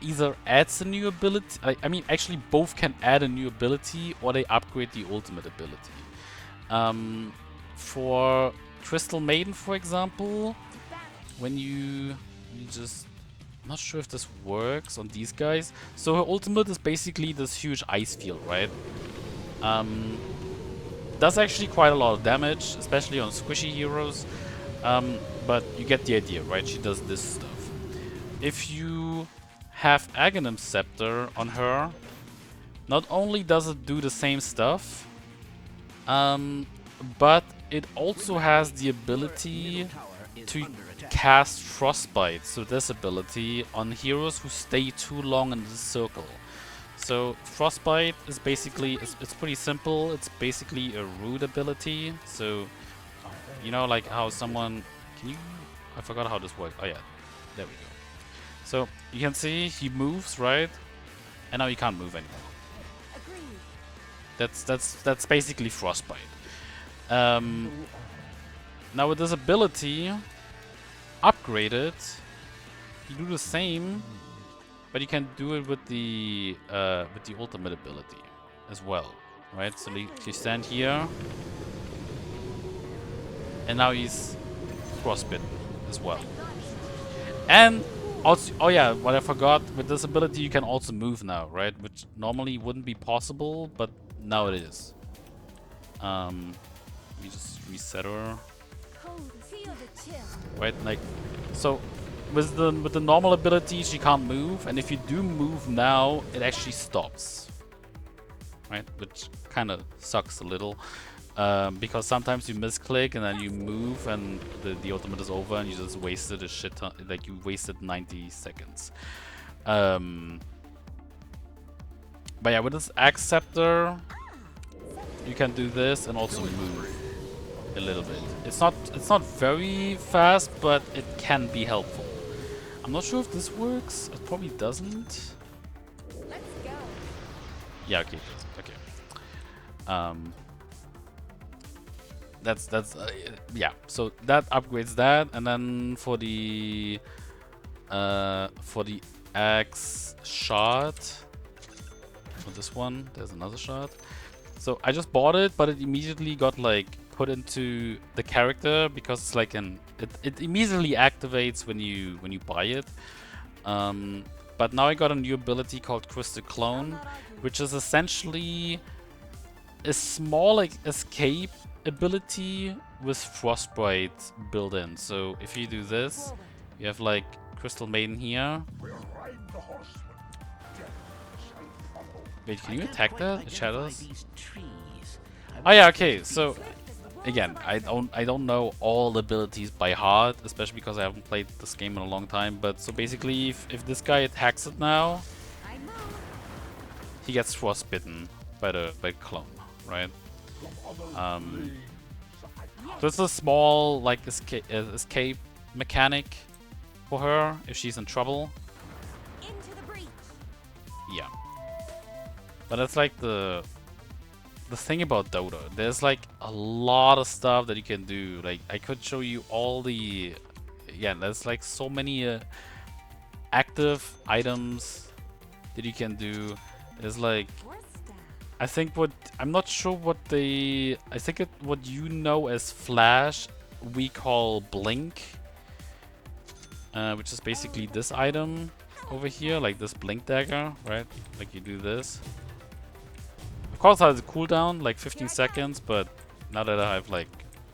either adds a new ability. I mean, actually, both can add a new ability, or they upgrade the ultimate ability. For Crystal Maiden, for example, when you just, I'm not sure if this works on these guys. So her ultimate is basically this huge ice field, right? Does actually quite a lot of damage, especially on squishy heroes. But you get the idea, right? She does this stuff. If you have Aghanim's Scepter on her, not only does it do the same stuff, But it also has the ability to cast Frostbite, so this ability, on heroes who stay too long in the circle. So Frostbite is basically, it's pretty simple, it's basically a root ability. So, you know, like how someone, can you, I forgot how this works. Oh yeah, there we go. So you can see he moves, right? And now he can't move anymore. That's basically Frostbite. Now with this ability, upgraded, you do the same, but you can do it with the ultimate ability as well, right? So you stand here, and now he's frostbitten as well. And also, oh yeah, what I forgot, with this ability you can also move now, right? Which normally wouldn't be possible, but now it is. Let me just reset her. Right, like, so with the normal ability she can't move, and if you do move now, it actually stops. Right, which kind of sucks a little, because sometimes you misclick and then you move and the ultimate is over and you just wasted a shit ton, like you wasted 90 seconds. But yeah, with this Axe Scepter, you can do this and also move a little bit. It's not very fast, but it can be helpful. I'm not sure if this works. It probably doesn't. Let's go. Yeah, okay, it doesn't. Okay. That's yeah. So that upgrades that, and then for the axe shot, for this one, there's another shot. So I just bought it, but it immediately got like put into the character because it's like it immediately activates when you buy it. But now I got a new ability called Crystal Clone, which is essentially a small like escape ability with Frostbite built in. So if you do this, you have like Crystal Maiden here. Wait, can you attack that? The shadows? Oh yeah, okay. So again, I don't know all abilities by heart, especially because I haven't played this game in a long time. But so basically, if this guy attacks it now, he gets frostbitten by the clone, right? So it's a small like escape mechanic for her if she's in trouble. Yeah, but that's like the thing about Dota. There's like a lot of stuff that you can do. Like I could show you all the, yeah, there's like so many active items that you can do. There's like, I think I'm not sure what what you know as Flash, we call Blink, which is basically this item over here, like this Blink dagger, right? Like you do this. Of course, it has a cooldown, like 15 seconds, but now that I have like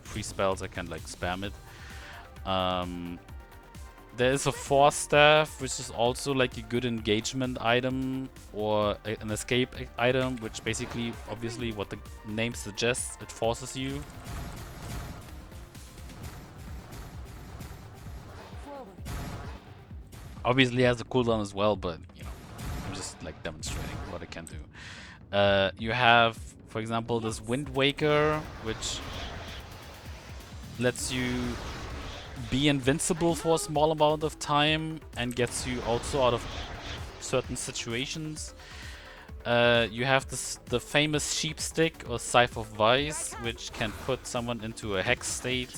free spells, I can like spam it. There is a Force Staff, which is also like a good engagement item or an escape item, which basically, obviously, what the name suggests, it forces you. Obviously, it has a cooldown as well, but you know, I'm just like demonstrating what it can do. You have, for example, this Wind Waker, which lets you be invincible for a small amount of time and gets you also out of certain situations. You have the famous Sheep Stick or Scythe of Vice, which can put someone into a hex state.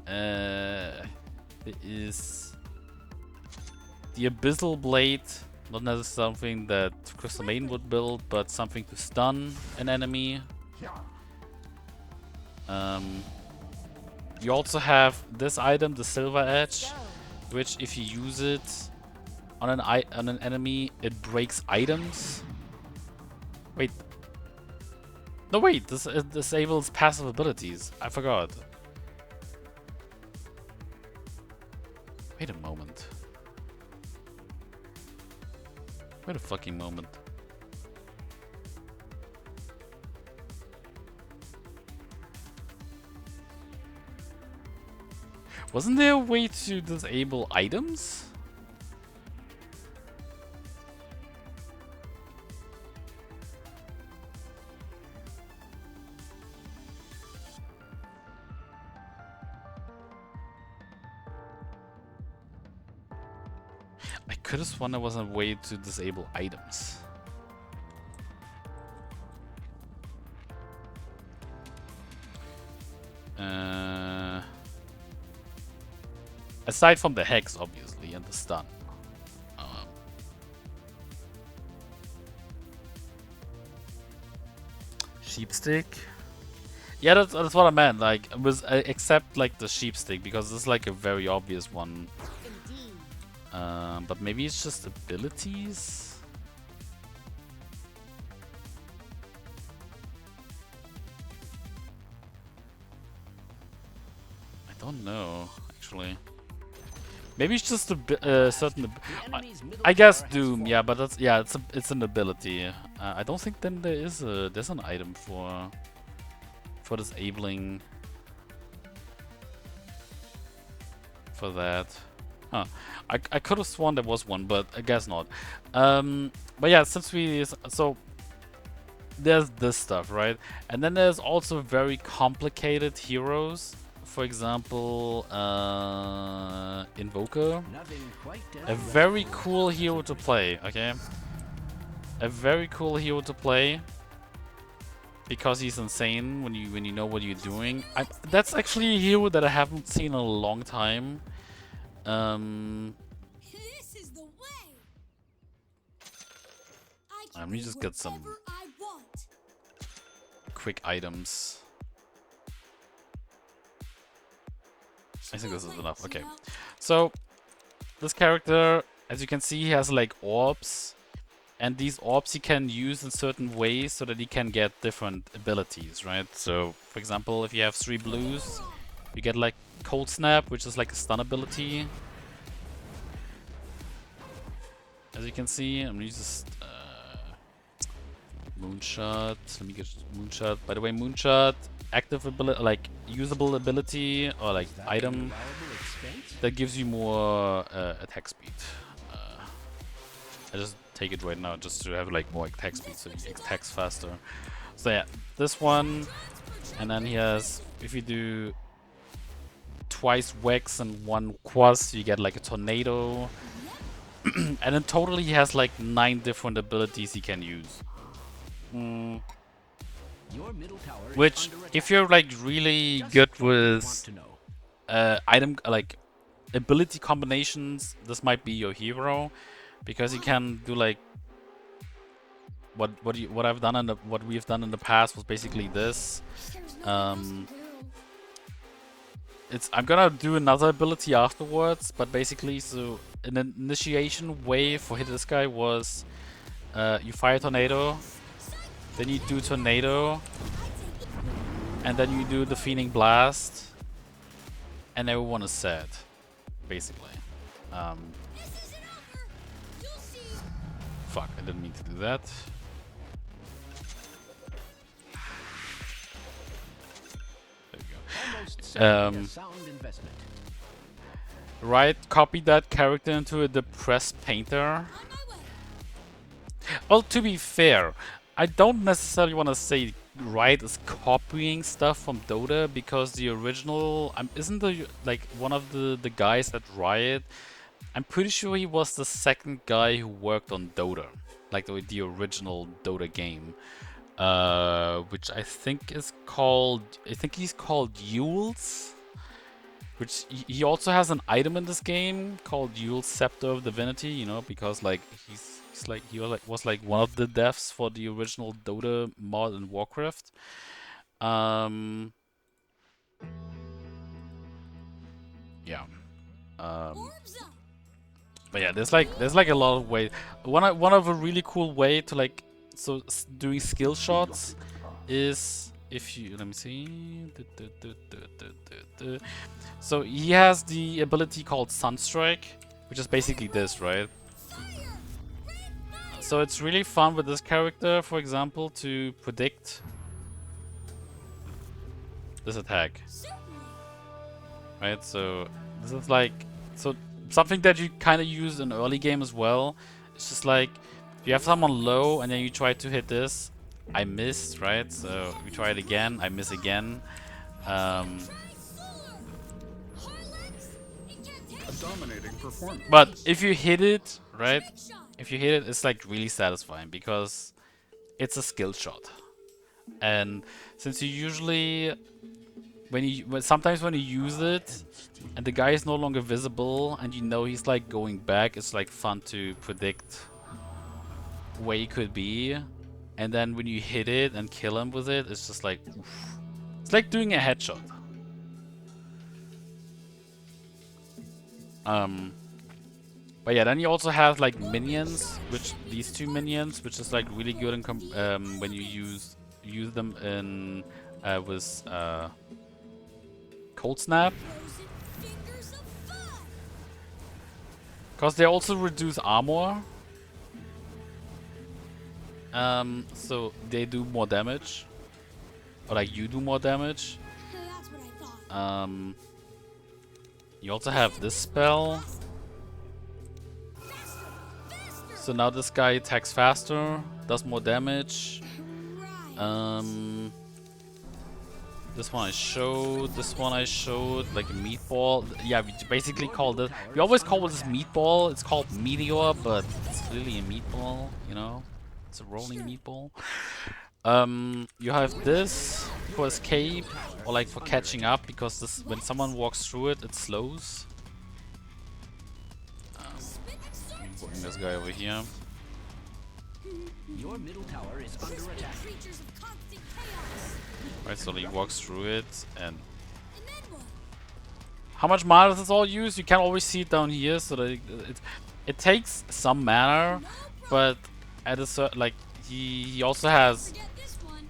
There is the Abyssal Blade, not necessarily something that Crystal Maiden would build, but something to stun an enemy. You also have this item, the Silver Edge, which if you use it on an enemy, it breaks items. Wait. No, wait. This disables passive abilities. I forgot. Wait a moment. Wait a fucking moment. Wasn't there a way to disable items? I could have sworn there was a way to disable items. Aside from the hex, obviously, and the stun. Sheepstick? Yeah, that's what I meant. Like, it was except like the sheepstick, because it's like a very obvious one. But maybe it's just abilities? I don't know, actually. Maybe it's just a certain. I guess Doom, yeah, but that's it's an ability. I don't think then there's an item for disabling for that. Huh. I could have sworn there was one, but I guess not. But yeah, since so there's this stuff, right? And then there's also very complicated heroes. For example, Invoker. A very cool hero to play, okay? A very cool hero to play. Because he's insane when you know what you're doing. That's actually a hero that I haven't seen in a long time. This is the way. Let me just get some quick items. I think this is enough. Okay. So, this character, as you can see, he has like orbs. And these orbs he can use in certain ways so that he can get different abilities, right? So, for example, if you have 3 blues, you get like Cold Snap, which is like a stun ability. As you can see, I'm gonna use this Moonshot. Let me get Moonshot. By the way, Moonshot, active ability, like usable ability or like item that gives you more attack speed. I just take it right now just to have like more attack speed so he attacks faster. So yeah, this one, and then he has, if you do twice Wex and 1 Quas, you get like a tornado. And in total he has like 9 different abilities he can use. Which, if you're like really good with item like ability combinations, this might be your hero. Because he can do like what we've done in the past was basically this. I'm gonna do another ability afterwards, but basically, so an initiation way for hit this guy was you fire tornado, then you do tornado, and then you do the Fiending Blast, and everyone is sad, basically. Fuck, I didn't mean to do that. There we go. Right, copy that character into a depressed painter. Well, to be fair, I don't necessarily want to say Riot is copying stuff from Dota, because the original isn't the like one of the guys at Riot. I'm pretty sure he was the second guy who worked on Dota, like the original Dota game, which I think is called. I think he's called Yule's, which he also has an item in this game called Yule's Scepter of Divinity. You know, because like he was like one of the devs for the original Dota mod in Warcraft. Yeah. But yeah, there's like a lot of ways. One of a really cool way to like doing skill shots is if you let me see. So he has the ability called Sunstrike, which is basically this, right? So it's really fun with this character, for example, to predict this attack. right? So this is like something that you kind of use in early game as well. It's just like if you have someone low and then you try to hit this, I missed, right? So we try it again, I miss again. A dominating performance. But if you hit it, right? If you hit it, it's like really satisfying because it's a skill shot. And since you usually sometimes when you use it and the guy is no longer visible and you know he's like going back, it's like fun to predict where he could be. And then when you hit it and kill him with it, it's just like oof. It's like doing a headshot. But yeah, then you also have like minions, which these two minions, which is like really good in when you use them in with Cold Snap, because they also reduce armor. So they do more damage, or like you do more damage. You also have this spell. So now this guy attacks faster, does more damage. This one I showed, like a meatball. Yeah, we basically call this, we always call this meatball. It's called meteor, but it's really a meatball, you know? It's a rolling meatball. You have this for escape, or like for catching up, because this, when someone walks through it, it slows. Bring this guy over here. Your middle tower is under attack. Right, so he walks through it, and how much mana does this all use? You can always see it down here. So that it takes some mana, but at a certain, like he also has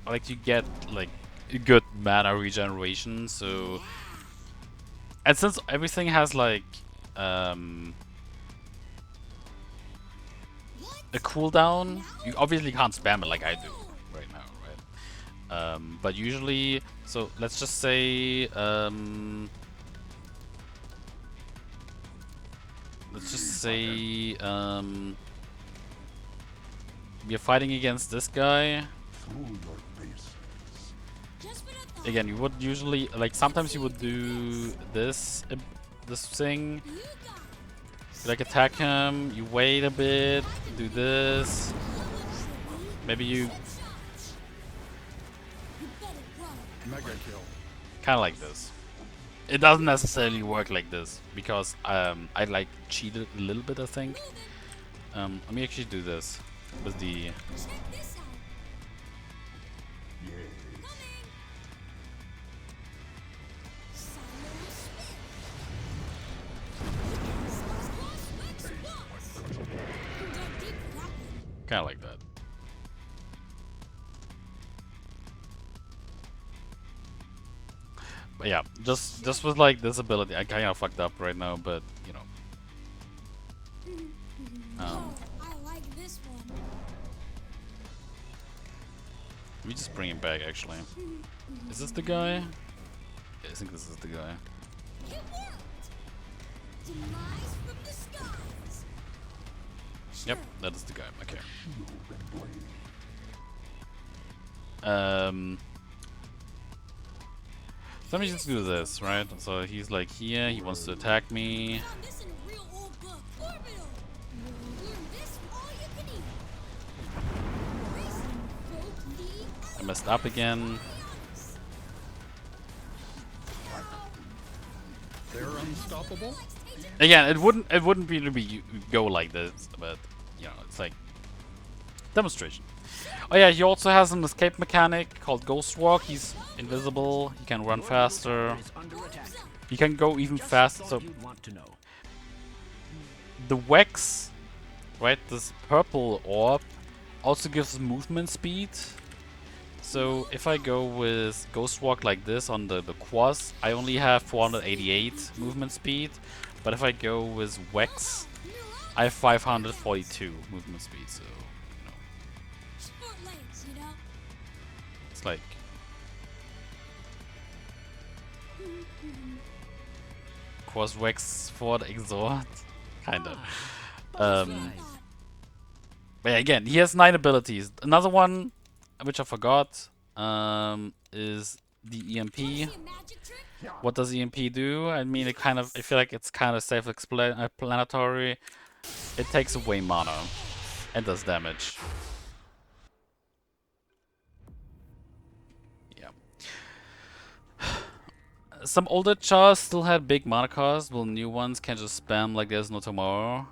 like, you get like a good mana regeneration. So, and since everything has like a cooldown, you obviously can't spam it like I do right now, right? But usually, so let's just say, we are fighting against this guy. Again, you would usually, like, sometimes you would do this thing. You, like, attack him, you wait a bit, do this. Maybe you Mega kill. kind of like this. It doesn't necessarily work like this because I like cheated a little bit, I think. Let me actually do this with the. Kind of like that. But yeah, just with like this ability, I kind of fucked up right now, but you know. I like this one. Let me just bring him back. Actually, is this the guy? Yeah, I think this is the guy. It worked. Demise from the skies. Yep, that is the guy. Okay. So let me just do this, right? So he's like here, he wants to attack me. Found this in a real old book. Orbital. Learn this all you can eat. Racing folk need I messed up again. They're unstoppable. Again, it wouldn't really be go like this, but you know, it's like demonstration. Oh yeah, he also has an escape mechanic called Ghost Walk. He's invisible. He can run faster. He can go even faster. So the Wex, right? This purple orb also gives movement speed. So if I go with Ghost Walk like this on the Quas, I only have 488 movement speed. But if I go with Wex, I have 542 movement speed. So it's like course, Rex for the Exort. Kinda. Buzz Um, drive. but yeah, again, he has 9 abilities. Another one, which I forgot, is the EMP. What does EMP do? I mean, it kind of, I feel like it's kind of self-explanatory. It takes away mana and does damage. Yeah. Some older chars still had big mana cost, while new ones can just spam like there's no tomorrow.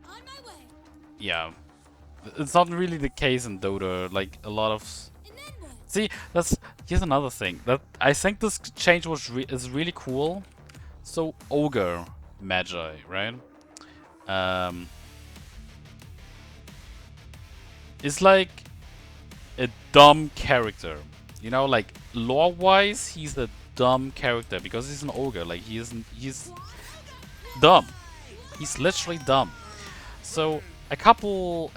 On my way. Yeah. It's not really the case in Dota. Like, a lot of... And then what? See, here's another thing. That I think this change is really cool. So, Ogre Magi, right? Is like a dumb character. You know, like lore-wise, he's a dumb character because he's an ogre. Like he's dumb. He's literally dumb. So a couple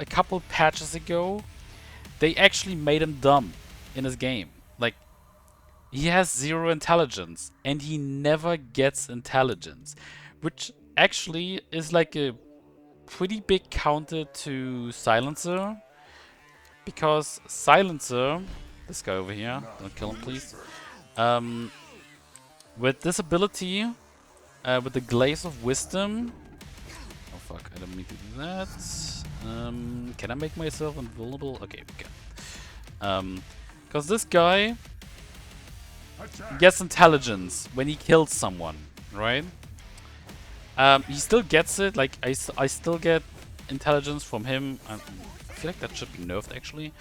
patches ago, they actually made him dumb in his game. Like he has 0 intelligence and he never gets intelligence, which actually is like a pretty big counter to Silencer. Because Silencer, this guy over here, don't kill him please, with this ability, with the Glaze of Wisdom, oh fuck, I don't mean to do that, can I make myself invulnerable? Okay, we can. Because this guy gets intelligence when he kills someone, right? He still gets it, like I still get intelligence from him. I feel like that should be nerfed actually,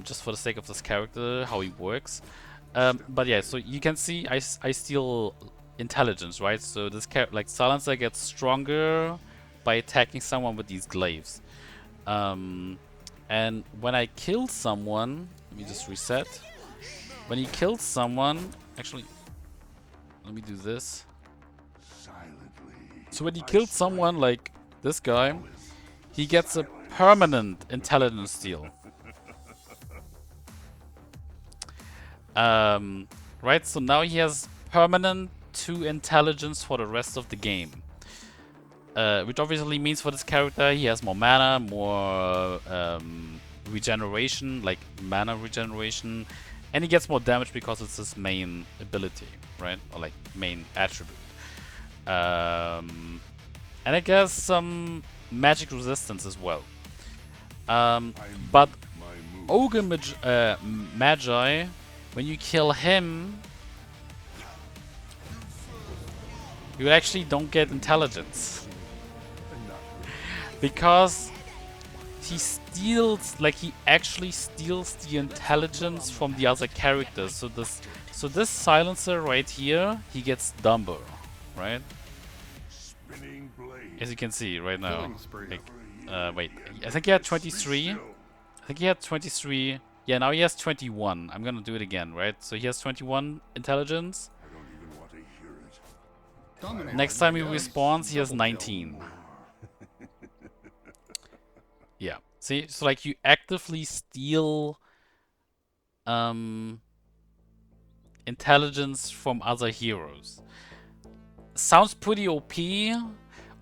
just for the sake of this character, how he works. But yeah, so you can see I steal intelligence, right? So this like Silencer gets stronger by attacking someone with these glaives. And when I kill someone, let me just reset. When he kills someone, actually, let me do this. So when he kills someone like this guy, he gets a permanent intelligence steal. Right, so now he has permanent 2 intelligence for the rest of the game. Which obviously means for this character he has more mana, more regeneration, like mana regeneration, and he gets more damage because it's his main ability, right? Or like main attribute. And I guess some magic resistance as well. But Ogre Magi, when you kill him, you actually don't get intelligence. Because he steals, like he actually steals the intelligence from the other characters. So this Silencer right here, he gets dumber, right? As you can see right now. Like, wait, I think he had 23. I think he had 23. Yeah, now he has 21. I'm gonna do it again, right? So he has 21 intelligence. Next time he respawns, he has 19. Yeah. See, so like you actively steal intelligence from other heroes. Sounds pretty OP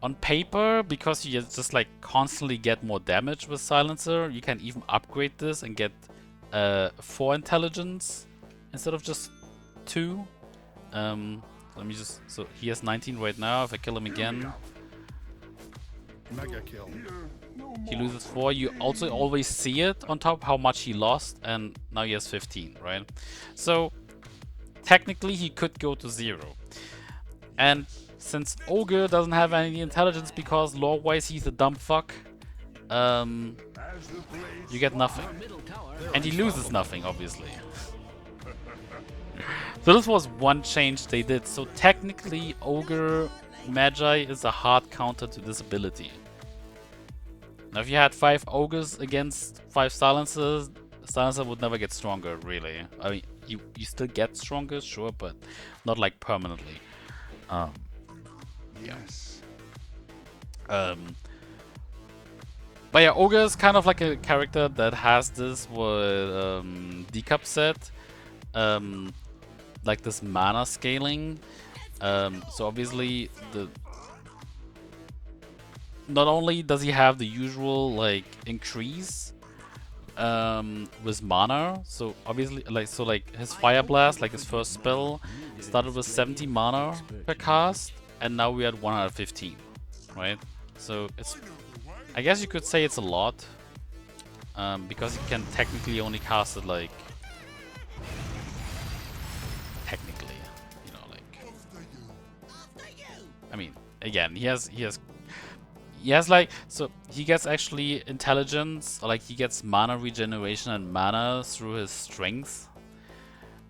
on paper because you just like constantly get more damage with Silencer. You can even upgrade this and get 4 intelligence instead of just 2. Let me just, so he has 19 right now. If I kill him again, Mega kill. he loses 4. You also always see it on top how much he lost, and now he has 15, right? So technically he could go to 0. And since Ogre doesn't have any intelligence because lore-wise he's a dumb fuck, you get nothing. And he loses nothing, obviously. So this was one change they did. So technically Ogre Magi is a hard counter to this ability. Now if you had 5 Ogres against 5 Silencers, Silencer would never get stronger, really. I mean, you still get stronger, sure, but not like permanently. Yes. But yeah, Ogre is kind of like a character that has this with Decup set. like this mana scaling. So obviously not only does he have the usual like increase with mana, so obviously like his Fire Blast, like his first spell, started with 70 mana per cast, and now we're at 115, right? So it's, I guess you could say it's a lot, because he can technically only cast it like technically, you know, like, I mean, again, he has like, so he gets actually intelligence, or like he gets mana regeneration and mana through his strength.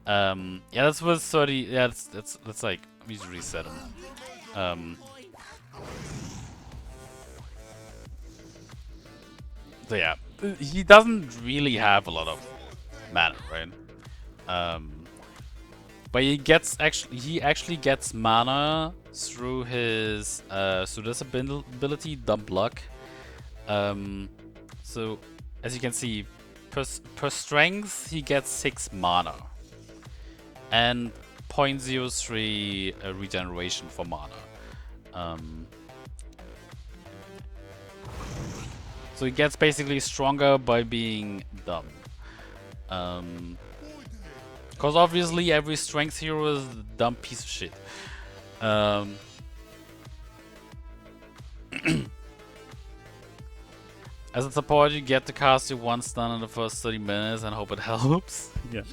Yeah, that's with 30. Yeah, that's like, let me just reset him. So yeah, he doesn't really have a lot of mana, right? But he actually gets mana through his through this ability, Dump Luck. So as you can see, per strength he gets 6 mana and 0.03 regeneration for mana. So he gets basically stronger by being dumb. Because obviously every strength hero is a dumb piece of shit. As a support, you get to cast your one stun in the first 30 minutes and hope it helps. Yeah.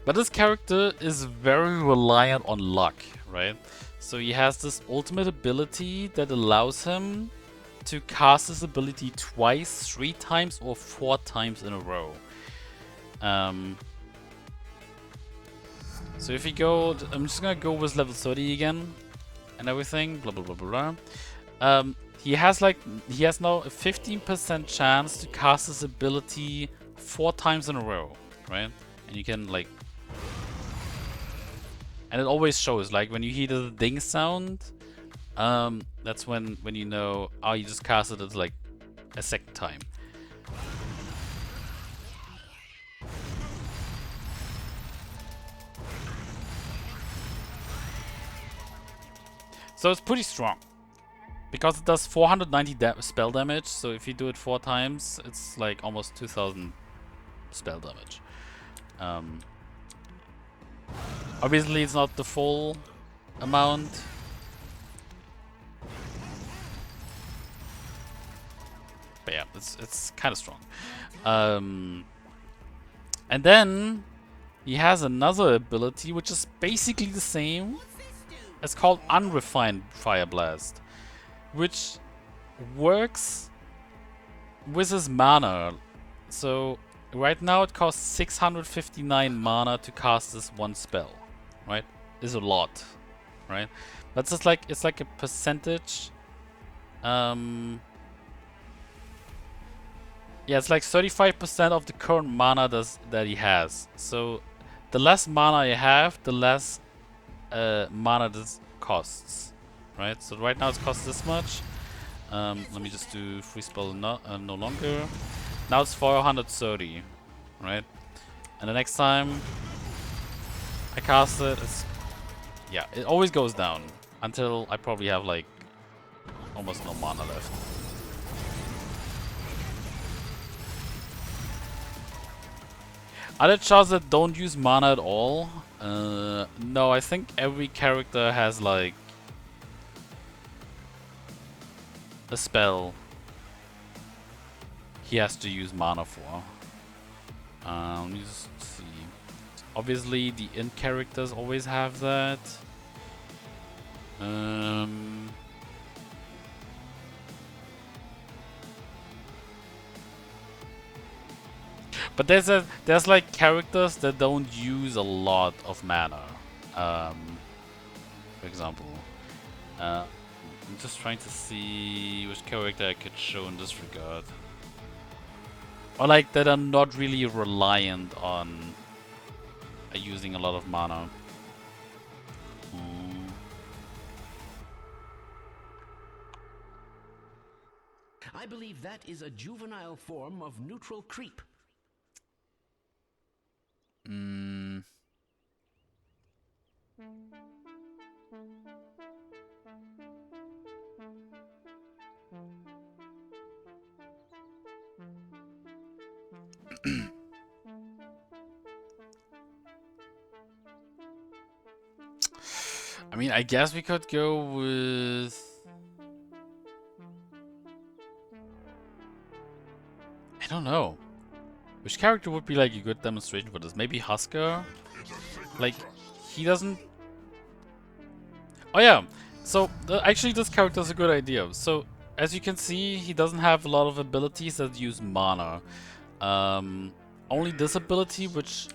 But this character is very reliant on luck, right? So he has this ultimate ability that allows him to cast his ability twice, 3 times, or 4 times in a row. So if you go, I'm just gonna go with level 30 again and everything, blah blah blah blah blah. He has now a 15% chance to cast his ability 4 times in a row, right? And you can like, and it always shows like when you hear the ding sound, that's when you know, oh, you just casted it like a second time. So it's pretty strong. Because it does 490 spell damage, so if you do it 4 times, it's like almost 2000 spell damage. Obviously, it's not the full amount. But yeah, it's kind of strong. And then he has another ability, which is basically the same. It's called Unrefined Fire Blast, which works with his mana. So right now it costs 659 mana to cast this one spell, right? Is a lot, right? But it's like a percentage. Yeah, it's like 35% of the current mana that he has. So the less mana you have, the less mana this costs, right? So right now it costs this much. Let me just do free spell no longer. Now it's 430, right? And the next time I cast it, yeah, it always goes down until I probably have like almost no mana left. Are there charts that don't use mana at all? No, I think every character has like a spell he has to use mana for. Let me just see. Obviously, the int characters always have that. But there's like characters that don't use a lot of mana. For example, I'm just trying to see which character I could show in this regard. Or like that are not really reliant on using a lot of mana. I believe that is a juvenile form of neutral creep. I mean, I guess we could go with... I don't know. Which character would be like a good demonstration for this? Maybe Husker? Like, he doesn't... Oh yeah, so actually this character is a good idea. So, as you can see, he doesn't have a lot of abilities that use mana. Only this ability, which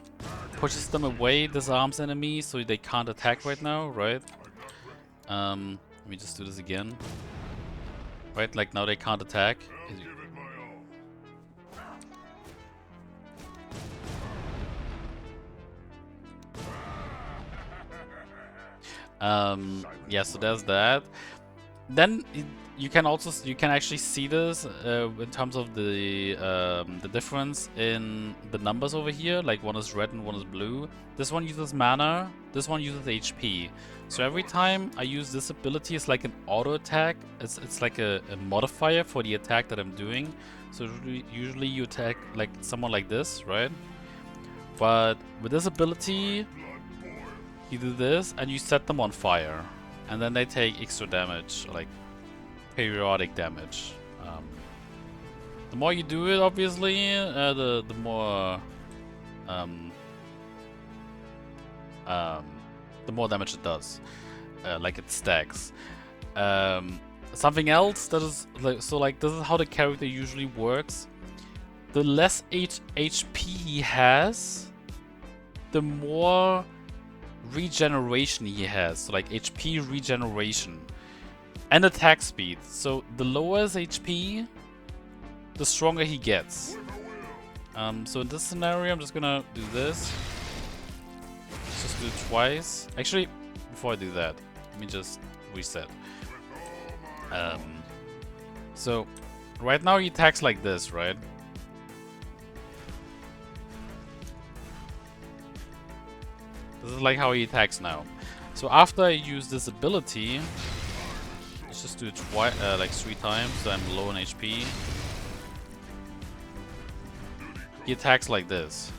pushes them away, disarms enemies, so they can't attack right now, right? Let me just do this again. Right, like now they can't attack. Yeah, so there's that. Then you can actually see this in terms of the difference in the numbers over here. Like one is red and one is blue. This one uses mana. This one uses HP. So every time I use this ability, it's like an auto attack. It's like a modifier for the attack that I'm doing. So usually you attack like someone like this, right? But with this ability, you do this and you set them on fire, and then they take extra damage, like periodic damage. The more you do it, obviously, the more damage it does. Like it stacks. Something else that is like, so like this is how the character usually works. The less HP he has, the more regeneration he has, so like HP regeneration and attack speed. So the lower his HP, the stronger he gets. So in this scenario, I'm just gonna do this. Let's just do it twice. Actually, before I do that, let me just reset. So right now he attacks like this, right? This is like how he attacks now. So after I use this ability, let's just do it twice, like 3 times, so I'm low on HP. He attacks like this.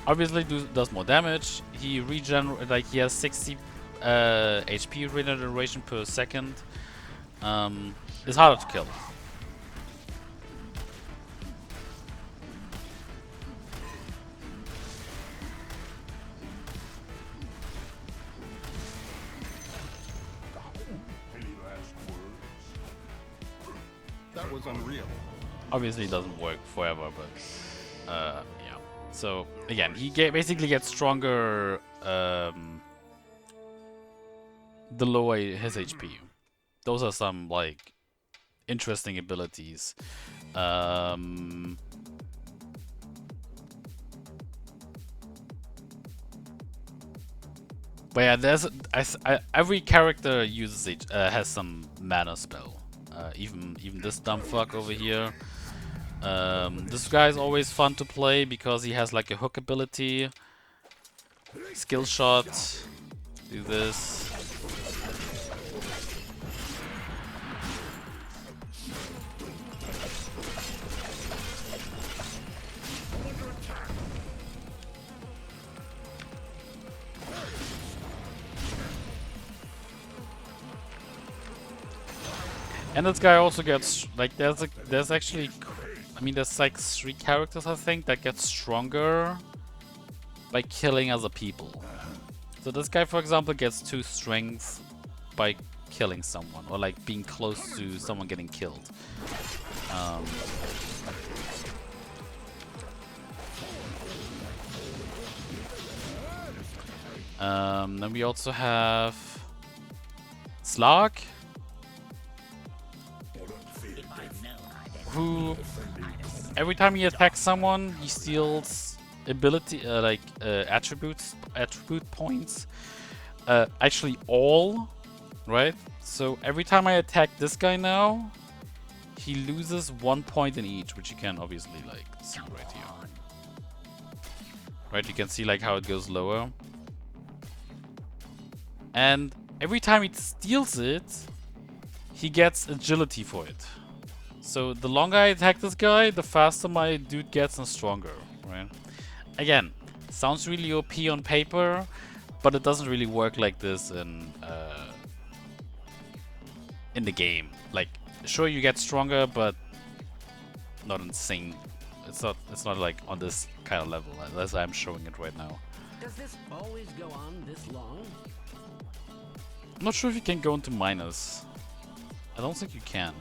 Obviously does more damage. He he has 60 HP regeneration per second. It's harder to kill. That was unreal. Obviously, it doesn't work forever, but yeah. So again, he basically gets stronger the lower his HP. Those are some like interesting abilities. But yeah, every character uses has some mana spell. Even this dumb fuck over here. This guy is always fun to play because he has like a hook ability, skill shot. Do this. And this guy also gets like there's actually, I mean, there's like 3 characters I think that get stronger by killing other people. So this guy, for example, gets 2 strength by killing someone or like being close to someone getting killed. Then we also have Slark, who every time he attacks someone, he steals ability attribute points. Actually all, right? So every time I attack this guy now, he loses 1 point in each, which you can obviously like see right here. Right, you can see like how it goes lower. And every time he steals it, he gets agility for it. So the longer I attack this guy, the faster my dude gets and stronger, right? Again, sounds really OP on paper, but it doesn't really work like this in the game. Like, sure you get stronger, but not insane. It's not like on this kind of level as I'm showing it right now. Does this always go on this long? I'm not sure if you can go into minus. I don't think you can.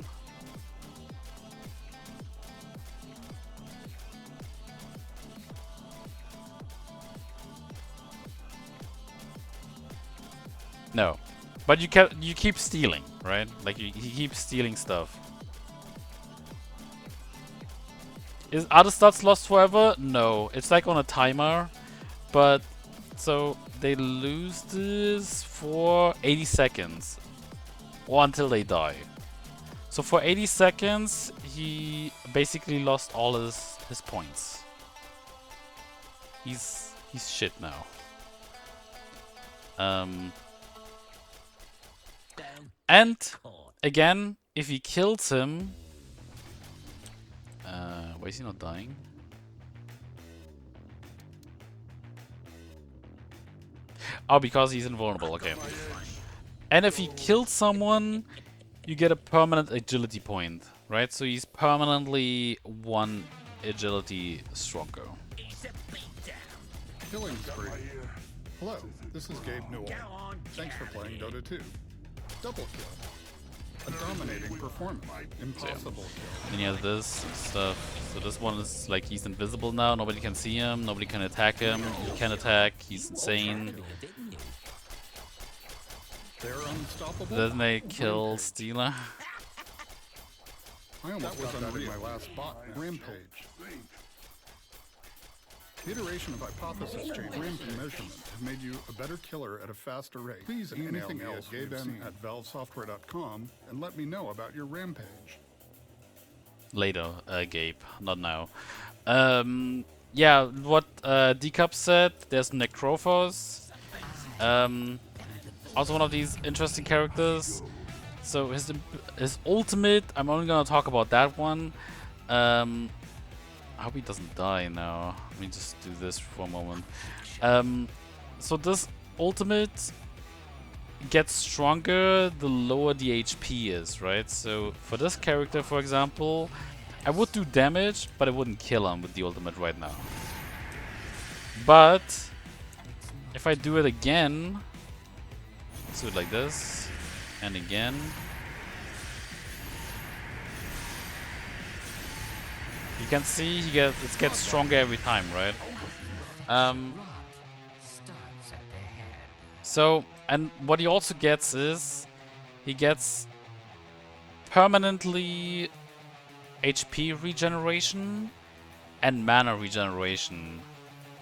No, but you keep stealing, right? Like he keeps stealing stuff. Are the stats lost forever? No, it's like on a timer, but so they lose this for 80 seconds or until they die. So for 80 seconds, he basically lost all his points. He's shit now. And again, if he kills him, why is he not dying? Oh, because he's invulnerable. Okay. And if he kills someone, you get a permanent agility point, right? So he's permanently 1 agility stronger. Killing spree. Hello, this is Gabe Newell. Thanks for playing Dota 2. Double kill. A dominating performance. Impossible kill. And he has this stuff. So this one is like he's invisible now. Nobody can see him. Nobody can attack him. He can attack. He's insane. They're unstoppable. Then they kill Stealer. I almost got that in my last bot. Rampage. The iteration of hypothesis change and measurement have made you a better killer at a faster rate. Please email me at gaben@valvesoftware.com and let me know about your rampage. Later, Gabe, not now. Yeah, what Decup said, there's Necrophos. Also one of these interesting characters. So his ultimate, I'm only gonna talk about that one. I hope he doesn't die now. Let me just do this for a moment. So this ultimate gets stronger the lower the HP is, right? So for this character, for example, I would do damage, but I wouldn't kill him with the ultimate right now. But if I do it again, let's do it like this, and again. You can see it gets stronger every time, right? So, and what he also gets is he gets permanently HP regeneration and mana regeneration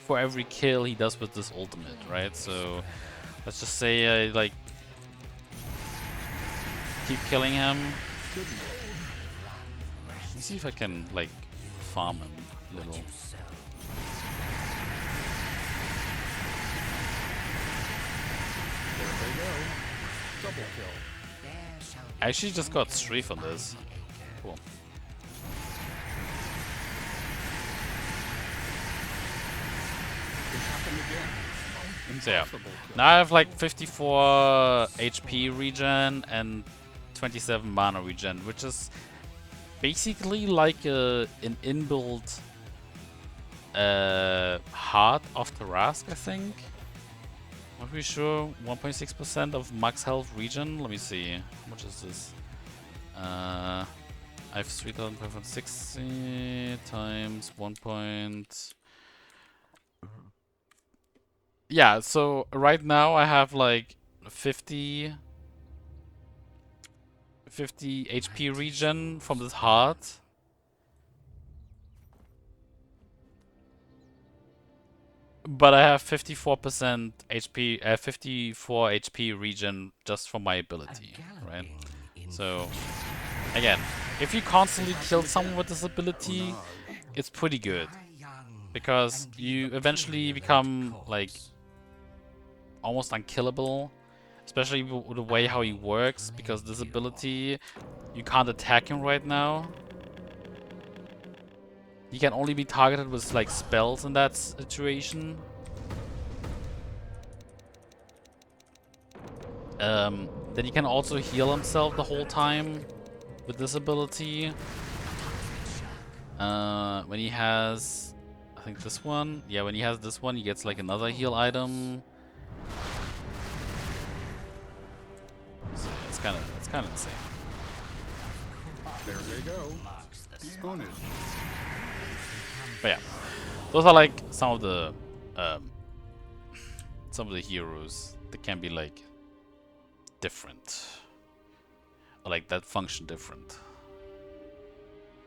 for every kill he does with this ultimate, right? So let's just say I like keep killing him. Let's see if I can like farm him a little. There they go. Double kill. I actually just got 3 from this. Cool. It happened again. So yeah, Impossible kill. now I have like 54 HP regen and 27 mana regen, which is basically like an inbuilt Heart of Tarask, I think. Not really sure. 1.6% of max health regen. Let me see. How much is this? I have 3,560 times 1. Yeah, so right now I have like 50 HP regen from this heart. But I have 54% HP, 54 HP regen just from my ability, right? So, again, if you constantly kill someone with this ability, it's pretty good. Because you eventually become, like, almost unkillable. Especially with the way how he works, because this ability, you can't attack him right now. He can only be targeted with like spells in that situation. Then he can also heal himself the whole time with this ability. When he has, I think this one. Yeah, when he has this one, he gets like another heal item. So it's kind of insane. There they go. Own it. But yeah, those are like some of the heroes that can be like different, or like that function different,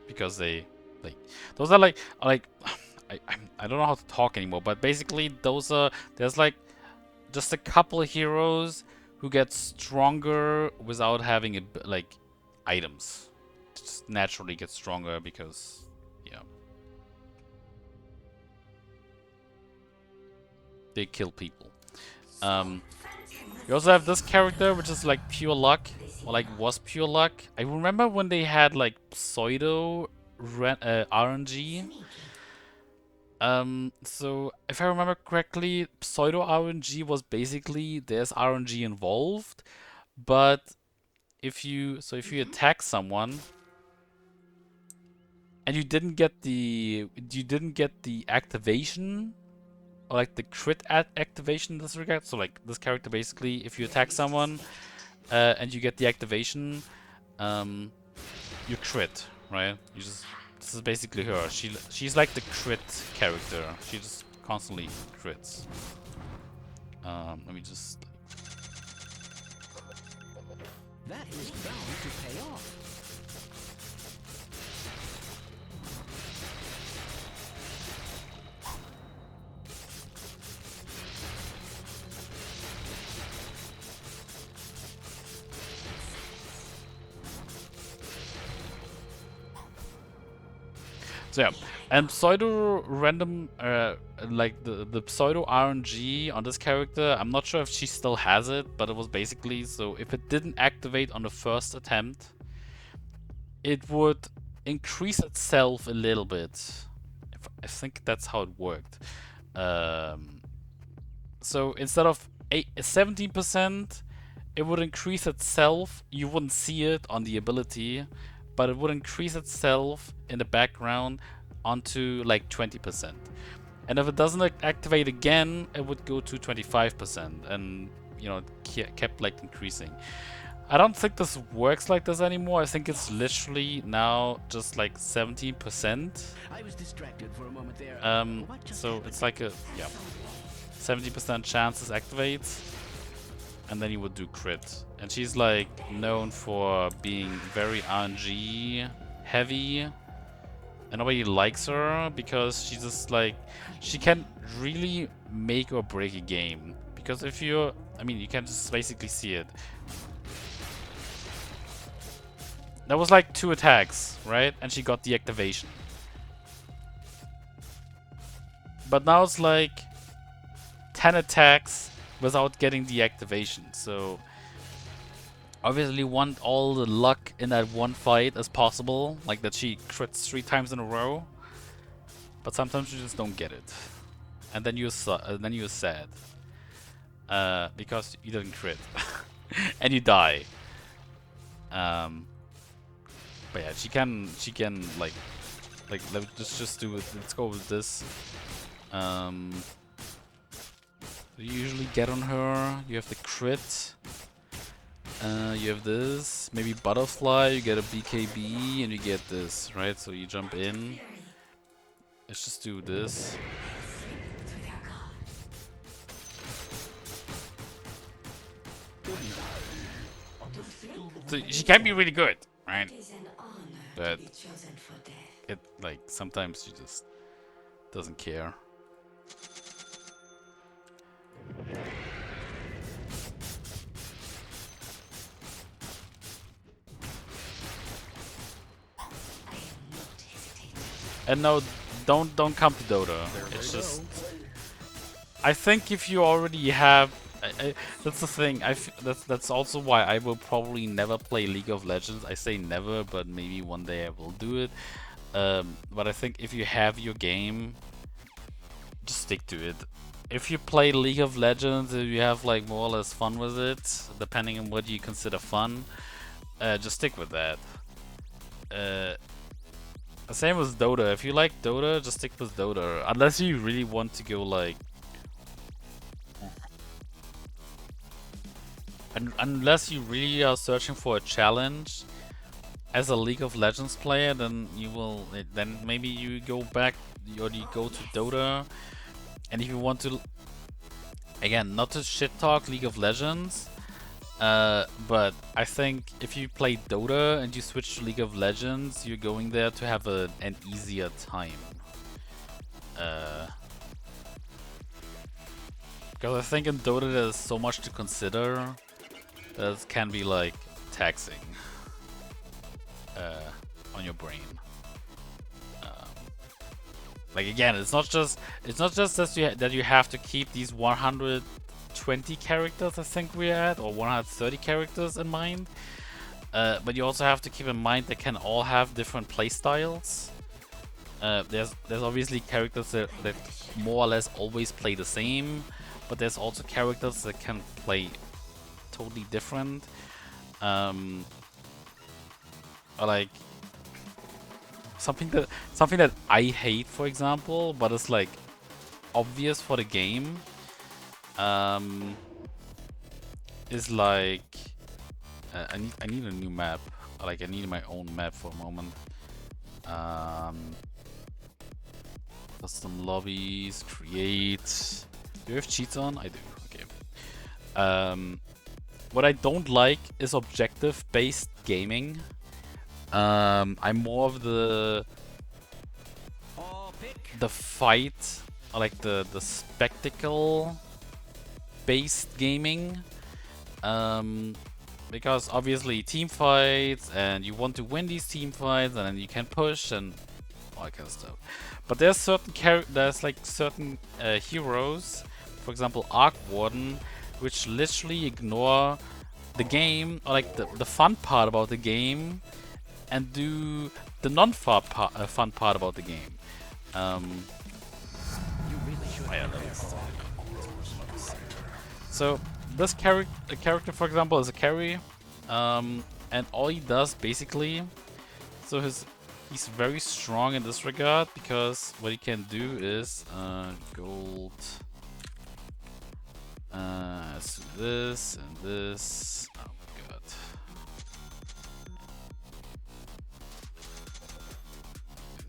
because they like those are like I don't know how to talk anymore, but basically those are there's like just a couple of heroes who get stronger without having like items. Just naturally get stronger because yeah, they kill people. You also have this character which is like pure luck, or like was pure luck. I remember when they had like pseudo RNG. So if I remember correctly, pseudo RNG was basically there's RNG involved, but if you attack someone and you didn't get the activation, or like the crit activation in this regard. So like this character basically, if you attack someone and you get the activation, you crit, right? You just this is basically her. She's like the crit character. She just constantly crits. Let me just. That is bound to pay off. So yeah, and pseudo random, like the pseudo RNG on this character, I'm not sure if she still has it, but it was basically, so if it didn't activate on the first attempt, it would increase itself a little bit. I think that's how it worked. So instead of 17%, it would increase itself. You wouldn't see it on the ability, but it would increase itself in the background onto like 20%. And if it doesn't activate again, it would go to 25%, and you know, it kept like increasing. I don't think this works like this anymore. I think it's literally now just like 17%. I was distracted for a moment there. So it's like a 70% chance this activates, and then you would do crit. And she's like known for being very RNG heavy, and nobody likes her because she's just like, she can really make or break a game. Because if you, I mean, you can just basically see it. That was like 2 attacks, right? And she got the activation. But now it's like 10 attacks without getting the activation. So obviously want all the luck in that one fight as possible, like that she crits 3 times in a row. But sometimes you just don't get it, and then you're sad because you didn't crit and you die. But yeah, she can like let's just do it. Let's go with this. You usually get on her. You have the crit. You have this, maybe butterfly, you get a BKB, and you get this, right? So you jump in. Let's just do this. So she can be really good, right? But it, like, sometimes she just doesn't care. And no, don't come to Dota. It's just, I think if you already have, that's the thing. That's also why I will probably never play League of Legends. I say never, but maybe one day I will do it. But I think if you have your game, just stick to it. If you play League of Legends, if you have like more or less fun with it, depending on what you consider fun, just stick with that. Same with Dota. If you like Dota, just stick with Dota. Unless you really want to go like... unless you really are searching for a challenge as a League of Legends player, then you will... then maybe you go back or you go to Dota. And if you want to... again, not to shit talk League of Legends, but I think if you play Dota and you switch to League of Legends, you're going there to have an easier time. Because I think in Dota there's so much to consider that it can be like taxing on your brain. Like again, it's not just that you have to keep these 120 characters, I think we're at, or 130 characters in mind. But you also have to keep in mind they can all have different playstyles. There's obviously characters that more or less always play the same, but there's also characters that can play totally different. Or like something that I hate, for example, but it's like obvious for the game, is like I need a new map. Like I need my own map for a moment. Custom lobbies, create. Do you have cheats on? I do. Okay. What I don't like is objective-based gaming. I'm more of the fight, or like the spectacle-based gaming. Because obviously team fights, and you want to win these team fights, and then you can push and all that kind of stuff. But there's certain certain heroes, for example Arc Warden, which literally ignore the game, or like the fun part about the game, and do the non-fun part about the game. So this character, for example, is a carry, and all he does basically, so he's very strong in this regard, because what he can do is gold. So this and this. Oh my god.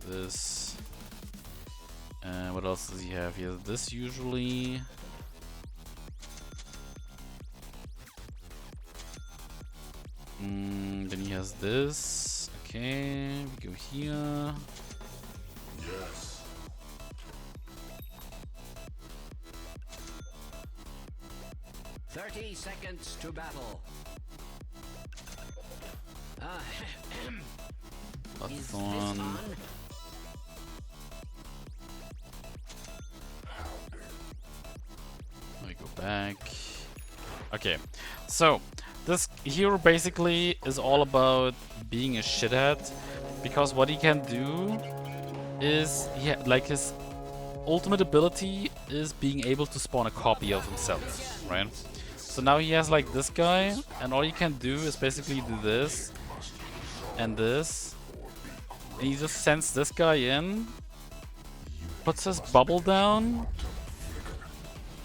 This. What else does he have? He has this usually. Then he has this. Okay, we go here. Yes. "30 seconds to battle." Is this on? Let me go back. Okay, so this hero basically is all about being a shithead, because what he can do is, like his ultimate ability is being able to spawn a copy of himself, right? So now he has like this guy, and all you can do is basically do this and this, and he just sends this guy in, puts his bubble down,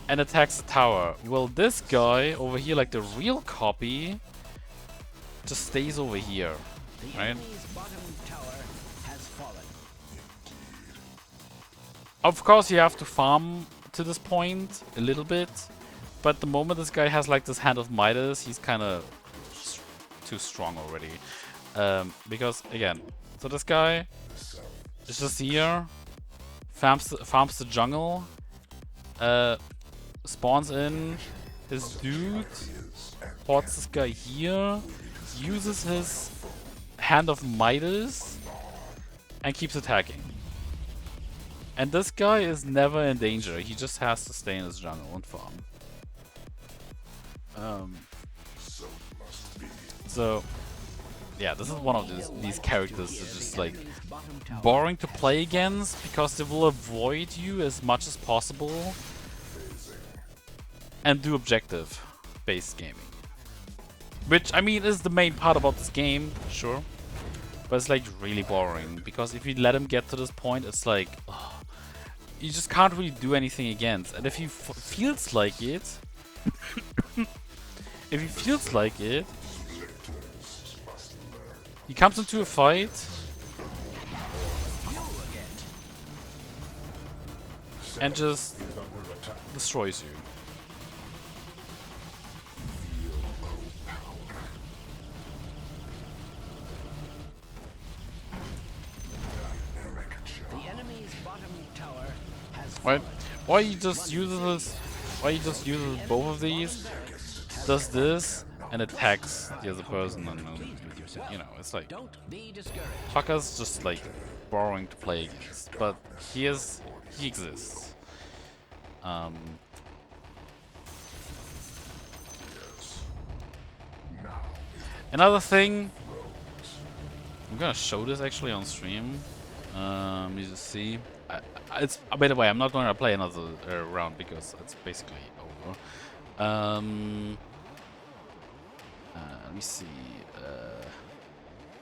and attacks the tower. Well, this guy over here, like the real copy, just stays over here, right? Of course, you have to farm to this point a little bit, but the moment this guy has like this Hand of Midas, he's kind of too strong already. Because again, so this guy is just here, farms the jungle, spawns in his dude, ports this guy here, uses his Hand of Midas, and keeps attacking. And this guy is never in danger, he just has to stay in his jungle and farm. So yeah, this is one of these characters that's just like Enemy's bottom tower boring to has play against because they will avoid you as much as possible and do objective-based gaming. Which, I mean, is the main part about this game, sure. But it's like really boring because if you let him get to this point, it's like, ugh, you just can't really do anything against. And if he feels like it, if he feels like it, he comes into a fight and just destroys you. The enemy's bottom tower has Right? Why you just uses this? Why you just uses both of these? Does this and attacks the other person, and you know, it's like don't be discouraged. fucker's just like boring to play against, but he exists. Another thing, I'm gonna show this actually on stream. You just see. It's by the way, I'm not going to play another round because it's basically over. Let me see.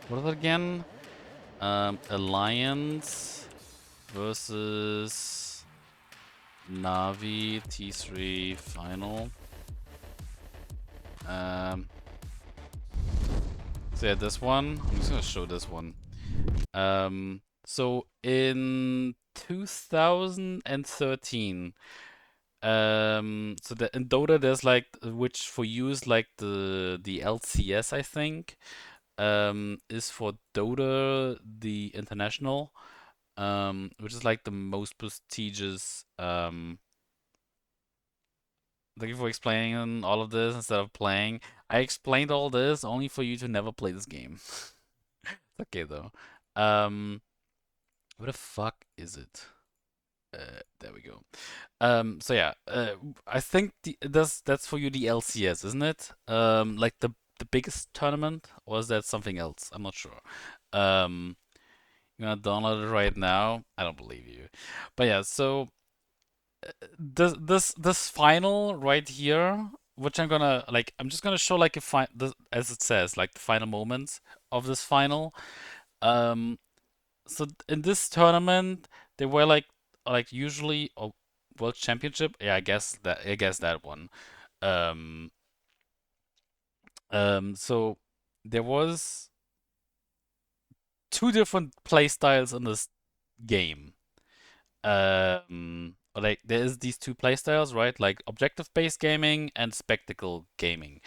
What is it again? Alliance versus Navi T3 final. So yeah, this one. I'm just gonna show this one. So in 2013, so in Dota there's like which for use like the LCS I think, is for Dota the International, which is like the most prestigious. Thank you for explaining all of this instead of playing. I explained all this only for you to never play this game. Okay though. Where the fuck is it? There we go. So yeah, I think that's for you the LCS, isn't it? Like the biggest tournament, or is that something else? I'm not sure. Um, you're gonna download it right now? I don't believe you. But yeah, so this final right here, which I'm gonna like, I'm just gonna show like as it says, like the final moments of this final. Um, so in this tournament, they were like usually a world championship. Yeah, I guess that one. Um, so there was two different play styles in this game. Like there is these two play styles, right? Like objective-based gaming and spectacle gaming.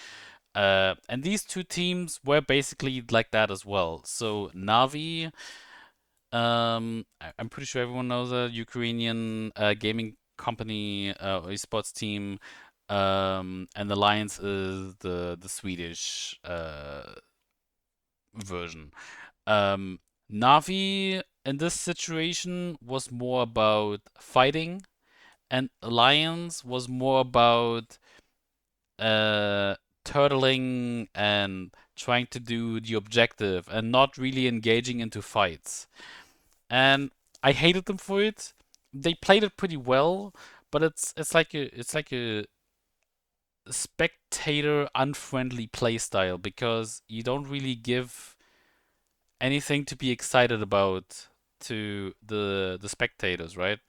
And these two teams were basically like that as well. So Navi, I'm pretty sure everyone knows a Ukrainian gaming company, esports team, and Alliance is the Swedish version. Navi in this situation was more about fighting, and Alliance was more about turtling and trying to do the objective and not really engaging into fights. And I hated them for it. They played it pretty well, but it's like a spectator unfriendly playstyle because you don't really give anything to be excited about to the spectators, right?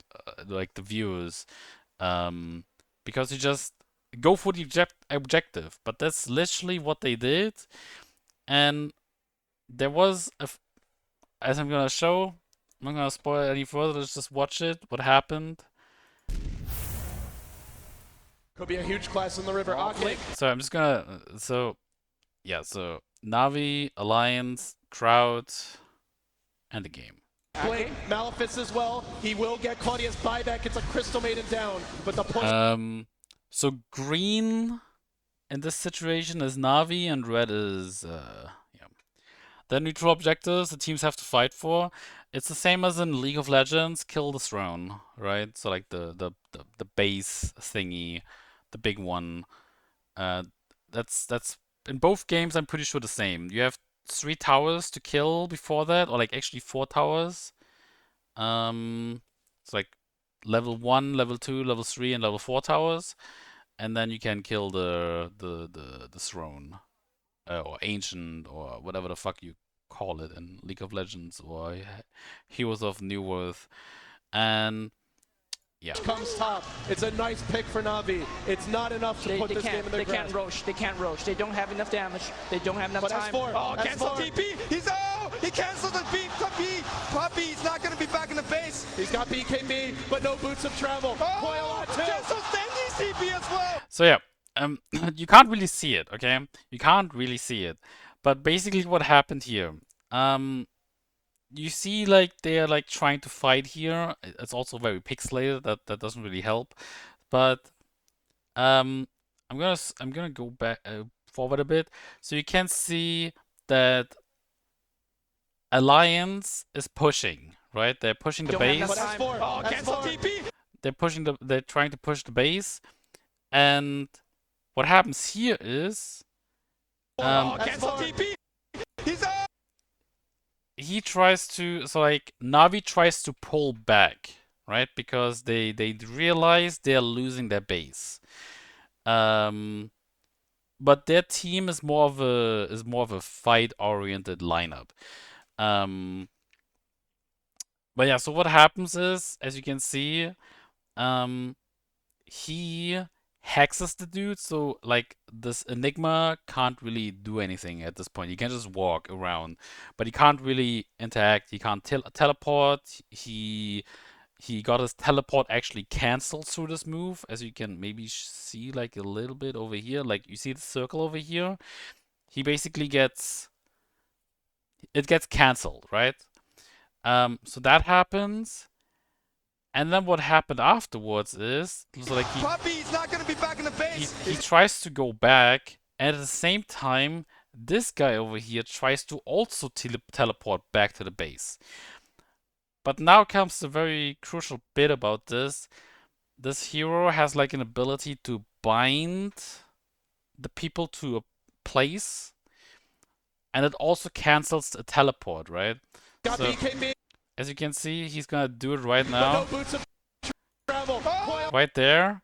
Like the viewers, because you just go for the objective. But that's literally what they did, and there was as I'm gonna show. I'm not gonna spoil it any further. Let's just watch it. What happened? Could be a huge class in the river. Okay. So I'm just gonna. So yeah. So Navi, Alliance, Crowd, and the game. Blake, Malefice as well. He will get Claudia's buyback. It's a Crystal Maiden down, but the point. So green in this situation is Navi, and red is yeah. The neutral objectives the teams have to fight for. It's the same as in League of Legends, kill the throne, right? So like the base thingy, the big one. Uh, that's in both games. I'm pretty sure the same. You have 3 towers to kill before that, or like actually 4 towers. It's like level 1, level 2, level 3, and level 4 towers, and then you can kill the throne, or ancient, or whatever the fuck you call it in League of Legends or Heroes of New Worth, and yeah. Comes top. It's a nice pick for Na'Vi. It's not enough to put this game in their grasp. Can't roach. They can't roach. They don't have enough damage. They don't have enough But time. S4. Oh, cancel S4. TP. He's he canceled the beat. Puppy. He's not going to be back in the base. He's got BKB, but no boots of travel. Coil on too. Cancels Denji's TP as well. So yeah, you can't really see it, okay? You can't really see it. But basically what happened here, you see like they're like trying to fight here. It's also very pixelated, that doesn't really help. But I'm gonna go back forward a bit. So you can see that Alliance is pushing, right? They're pushing the base. Oh, cancel TP. They're trying to push the base, and what happens here is cancel TP. he tries to, so like Na'Vi tries to pull back, right? Because they realize they're losing their base. But their team is more of a fight-oriented lineup. But yeah, so what happens is, as you can see, he hexes the dude, so like this Enigma can't really do anything at this point. He can just walk around, but he can't really interact. He can't teleport. He got his teleport actually cancelled through this move, as you can maybe see like a little bit over here. Like you see the circle over here. He basically gets cancelled, right? So that happens. And then what happened afterwards is, so like Puppy's not going to be back in the base. He tries to go back, and at the same time, this guy over here tries to also teleport back to the base. But now comes the very crucial bit about this. This hero has like an ability to bind the people to a place, and it also cancels a teleport, right? So, as you can see, he's gonna do it right now. Right there.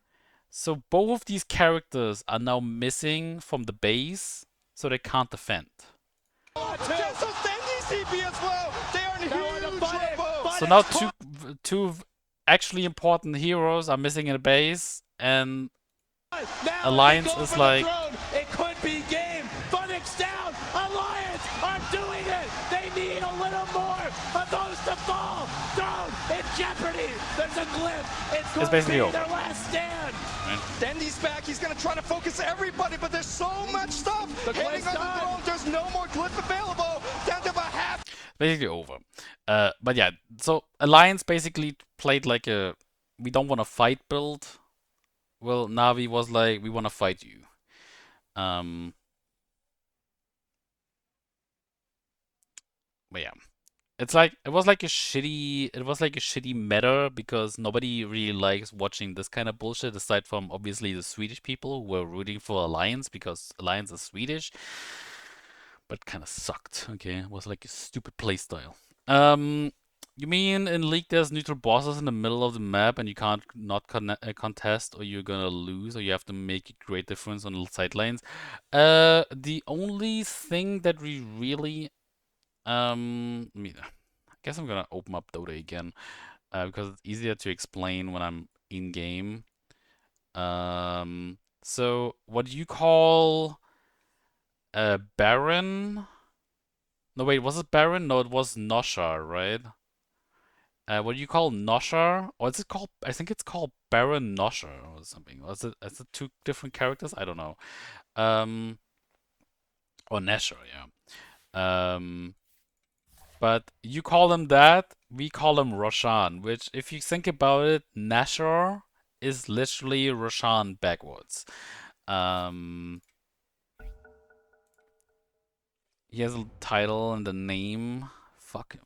So both of these characters are now missing from the base, so they can't defend. So now two actually important heroes are missing in the base, and Alliance is like... It could be game. Phoenix down. Alliance are doing it. They need a little more of those to fall. Throne in jeopardy. There's a glitch. It's basically over. Their last stand. Right. Denji's back. He's going to try to focus everybody, but there's so much stuff hitting on the throne. There's no more glyph available. Down to about half. Basically over. But yeah, so Alliance basically played like a we don't want to fight build. Well, Na'Vi was like, we want to fight you. But yeah, it was like a shitty meta, because nobody really likes watching this kind of bullshit, aside from obviously the Swedish people who were rooting for Alliance because Alliance is Swedish. But kind of sucked. Okay, it was like a stupid playstyle. You mean in League there's neutral bosses in the middle of the map and you can't not contest, or you're gonna lose, or you have to make a great difference on the side lanes? The only thing that we really I guess I'm gonna open up Dota again, because it's easier to explain when I'm in game. So what you call Baron? No, wait, was it Baron? No, it was Noshar, right? What do you call Noshar? Or is it called? I think it's called Baron Noshar or something. Is it two different characters? I don't know. Or Nashor, yeah. But you call him that. We call him Roshan, which, if you think about it, Nashor is literally Roshan backwards. He has a title and a name. Fuck him.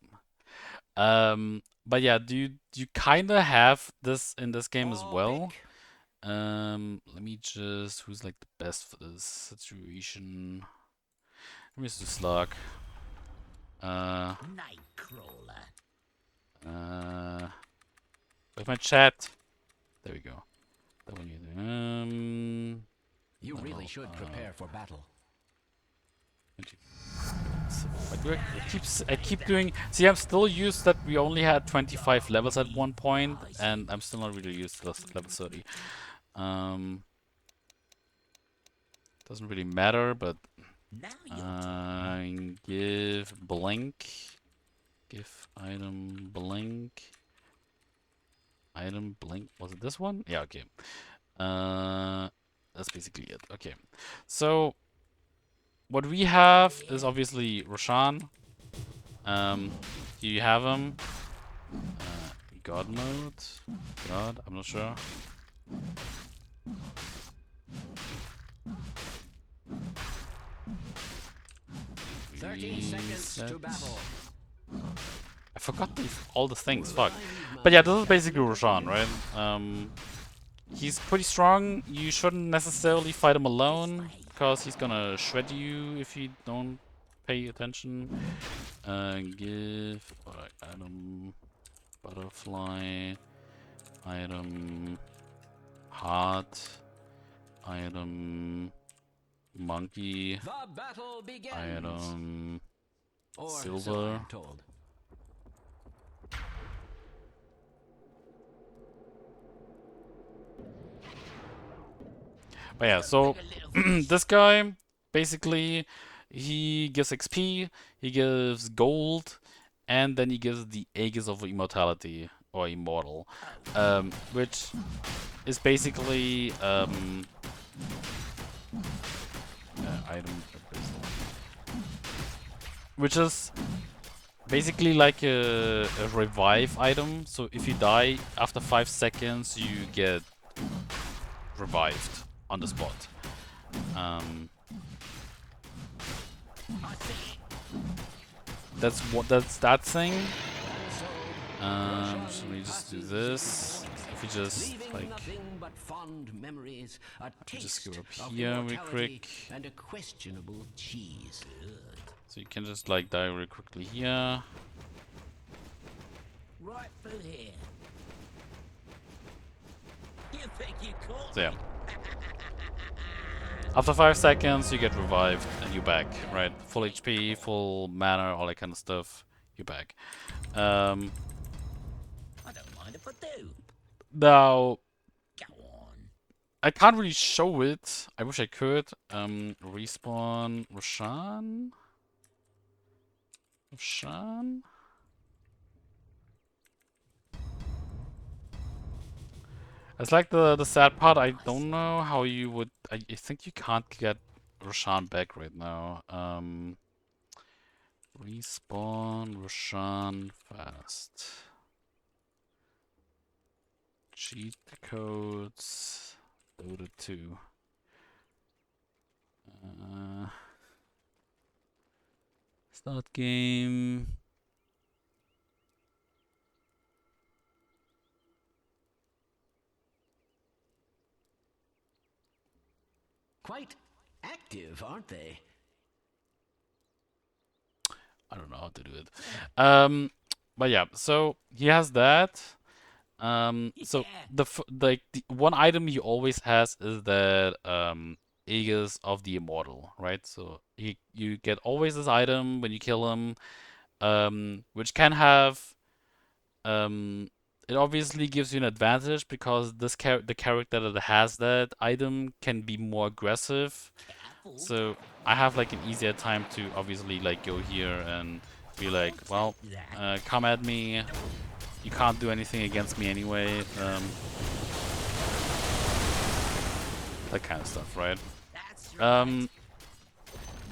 But yeah, do you kind of have this in this game as well? Let me just... Who's like the best for this situation? Let me just do slug. Nightcrawler. Where's my chat? There we go. That one You really should prepare for battle. I keep doing. See, I'm still used that we only had 25 levels at one point, and I'm still not really used to level 30. Doesn't really matter, but give blank, give item blank, item blank. Was it this one? Yeah, okay. That's basically it. Okay, so what we have is obviously Roshan. Do you have him? God mode? God? I'm not sure. To battle. I forgot all the things, fuck. But yeah, this is basically Roshan, right? He's pretty strong. You shouldn't necessarily fight him alone, because he's gonna shred you if you don't pay attention. Give item butterfly, item heart, item monkey, The battle begins. item Or so silver. I'm told. But yeah, so this guy basically he gives XP, he gives gold, and then he gives the Aegis of Immortality or Immortal, which is basically item, which is basically like a revive item. So if you die after 5 seconds, you get revived on the spot. That's that thing. So we just do this. If we just like just go up here really quick. And a questionable cheese. So you can just like die really quickly here. Right through here. You think you caught So yeah. After 5 seconds, you get revived and you're back, right? Full HP, full mana, all that kind of stuff. You're back. I don't mind if I do. Now, Go on. I can't really show it. I wish I could. Respawn Roshan? Roshan? It's like the sad part. I don't know how you would. I think you can't get Roshan back right now. Respawn Roshan fast. Cheat codes. Dota 2. Start game. Quite active, aren't they? I don't know how to do it. But yeah, so he has that. So the one item he always has is that Aegis of the Immortal, right? So you get always this item when you kill him, which can have it obviously gives you an advantage because the character that has that item can be more aggressive. So I have like an easier time to obviously like go here and be like, well, come at me. You can't do anything against me anyway. That kind of stuff, right?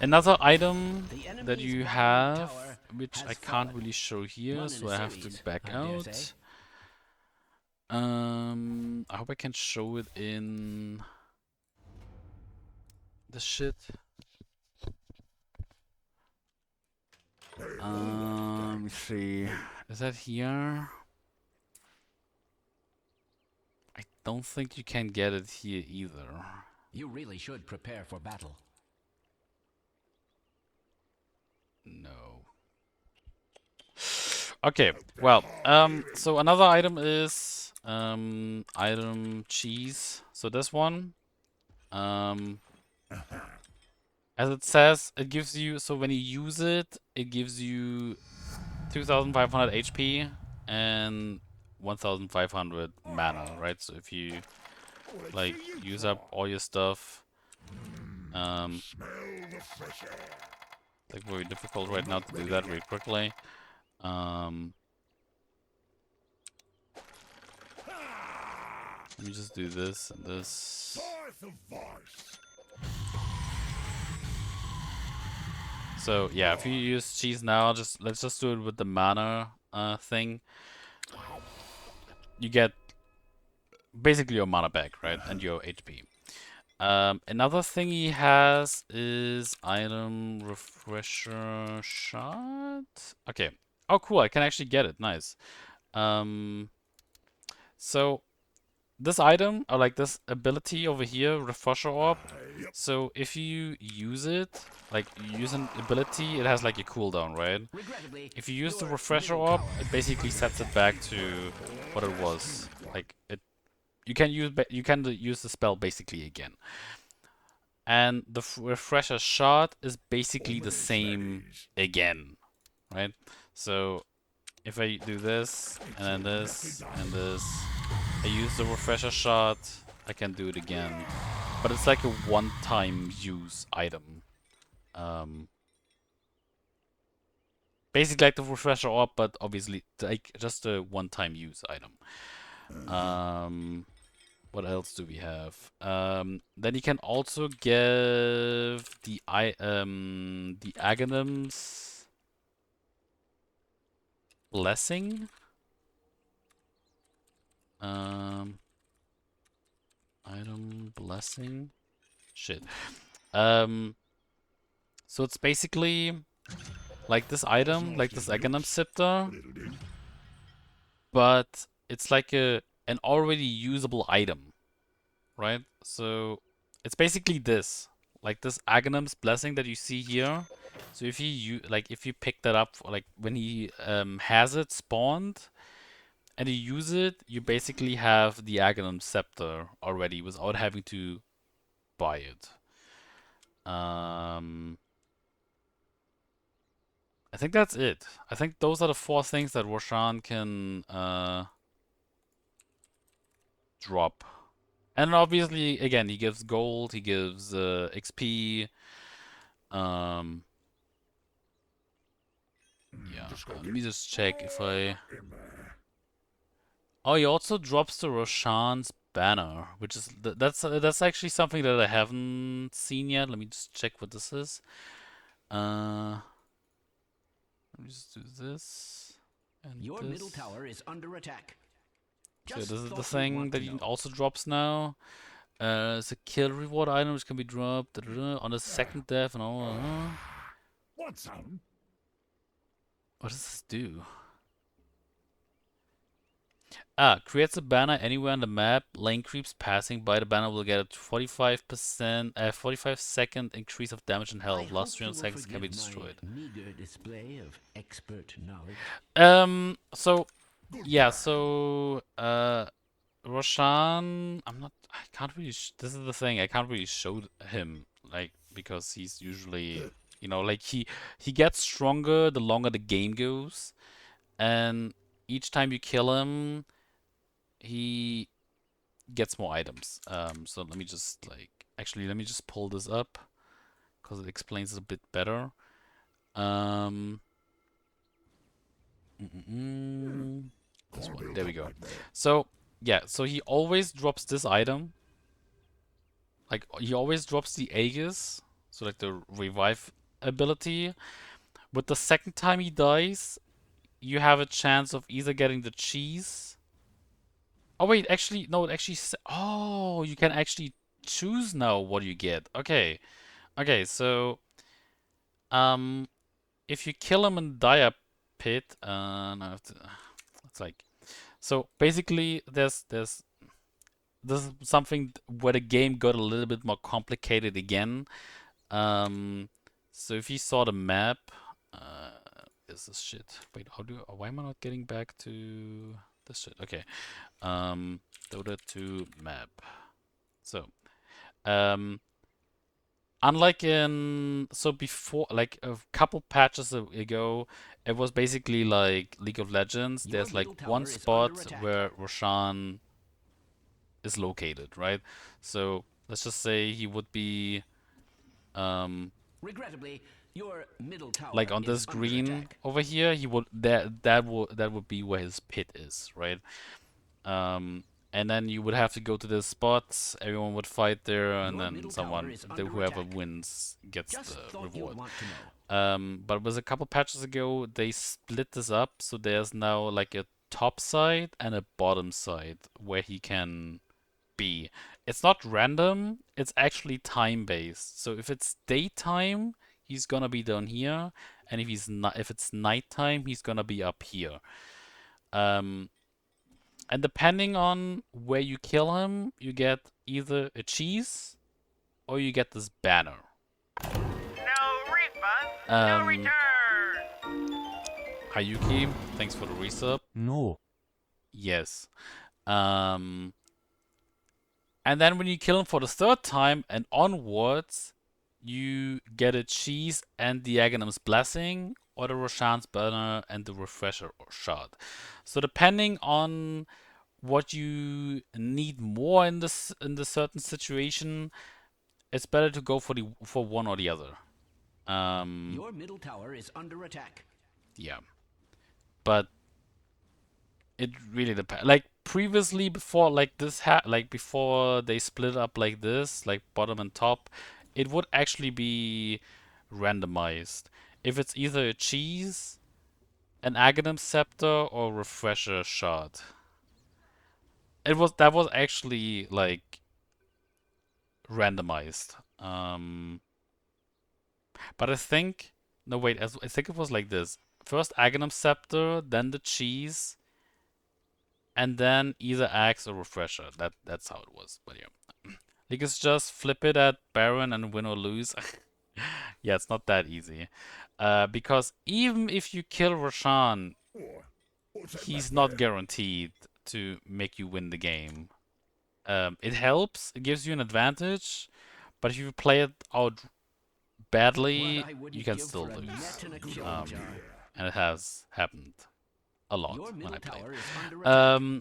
Another item that you have, which I can't really show here, so I have to back out. I hope I can show it in the shit. Let me see. Is that here? I don't think you can get it here either. You really should prepare for battle. No. Okay, well, so another item is item cheese. So this one, as it says, it gives you, so when you use it, it gives you 2,500 HP and 1,500 mana, right? So if you like use up all your stuff, like very difficult right now to do that really quickly. Let me just do this and this. So yeah, if you use cheese now, let's just do it with the mana thing. You get basically your mana back, right? And your HP. Another thing he has is item refresher shot. Okay. Oh, cool! I can actually get it. Nice. So this item, or like this ability over here, refresher orb. So if you use it, like you use an ability, it has like a cooldown, right? If you use the refresher orb, it basically sets it back to what it was. Like it, you can use the spell basically again. And the refresher shot is basically the same again, right? So if I do this, and then this, and this, I use the refresher shot, I can do it again. But it's like a one-time use item. Basically like the refresher orb, but obviously like just a one-time use item. What else do we have? Then you can also give the Aghanim's blessing. Item blessing. Shit. So it's basically like this item, like this Aghanim scepter, but it's like an already usable item, right? So it's basically this, like this Aghanim's blessing that you see here. So if if you pick that up, like when he has it spawned, and you use it, you basically have the Aghanim scepter already without having to buy it. I think that's it. I think those are the 4 things that Roshan can drop. And obviously, again, he gives gold, he gives XP. Yeah, let me just check if I... Oh, he also drops the Roshan's banner, which is that's actually something that I haven't seen yet. Let me just check what this is. Let me just do this. And Your this. middle tower is under attack. So this is the thing that he also drops now. It's a kill reward item which can be dropped on the second death and all. Want some? What does this do? Creates a banner anywhere on the map. Lane creeps passing by the banner will get a 45% increase of damage and health. Last 300 seconds can be destroyed. Meager display of expert knowledge. So yeah, so Roshan, I can't really this is the thing, I can't really show him, like, because he's usually, you know, like he gets stronger the longer the game goes, and each time you kill him, he gets more items. So let me just let me just pull this up because it explains it a bit better. This one, there we go. So yeah, so he always drops this item. Like he always drops the Aegis, so like the revive ability. But the second time he dies, you have a chance of either getting the cheese. Oh wait, actually no, it actually oh, you can actually choose now what you get. Okay. Okay, so if you kill him in Dire Pit, no, it's like, so basically there's something where the game got a little bit more complicated again. So if you saw the map, Is this shit? Wait, why am I not getting back to this shit? Okay. Dota 2 map. So, unlike before, like a couple patches ago, it was basically like League of Legends. There's like one spot where Roshan is located, right? So let's just say he would be Regrettably, your middle tower like on this green over here. He would that would be where his pit is, right? And then you would have to go to the spots. Everyone would fight there, and then whoever wins gets the reward. But it was a couple patches ago. They split this up, so there's now like a top side and a bottom side where he can be. It's not random. It's actually time based. So if it's daytime, he's gonna be down here, and if it's nighttime, he's gonna be up here. And depending on where you kill him, you get either a cheese or you get this banner. No refund, no return. Hayuki, thanks for the resub. No. Yes. And then when you kill him for the third time and onwards, you get a cheese and the Aghanim's blessing, or the Roshan's banner and the refresher shot. So depending on what you need more in the certain situation, it's better to go for one or the other. Your middle tower is under attack. Yeah, but it really depends. Like previously, before before they split up like this, like bottom and top, it would actually be randomized. If it's either a cheese, an Aghanim scepter, or refresher shot. That was actually like randomized. But I think no wait, I think it was like this. First Aghanim scepter, then the cheese, and then either axe or refresher. That's how it was. But yeah. You can just flip it at Baron and win or lose. Yeah, it's not that easy. Because even if you kill Roshan, he's not guaranteed to make you win the game. It helps, it gives you an advantage, but if you play it out badly, you can still lose. And it has happened a lot when I played.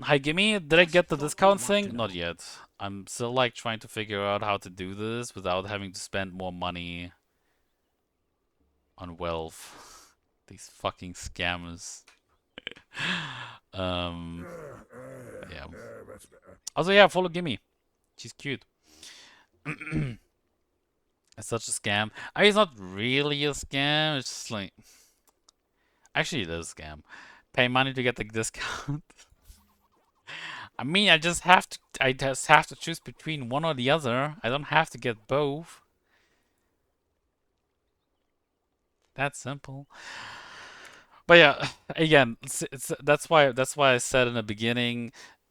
Hi Gimme, did I get the discount thing? Not yet. I'm still like trying to figure out how to do this without having to spend more money on wealth. These fucking scammers. Yeah. Also, yeah, follow Gimme. She's cute. It's such a scam. I mean, it's not really a scam. It's just like, actually, it is a scam. Pay money to get the discount. I mean, I just have to choose between one or the other. I don't have to get both. That's simple. But yeah, again, that's why I said in the beginning,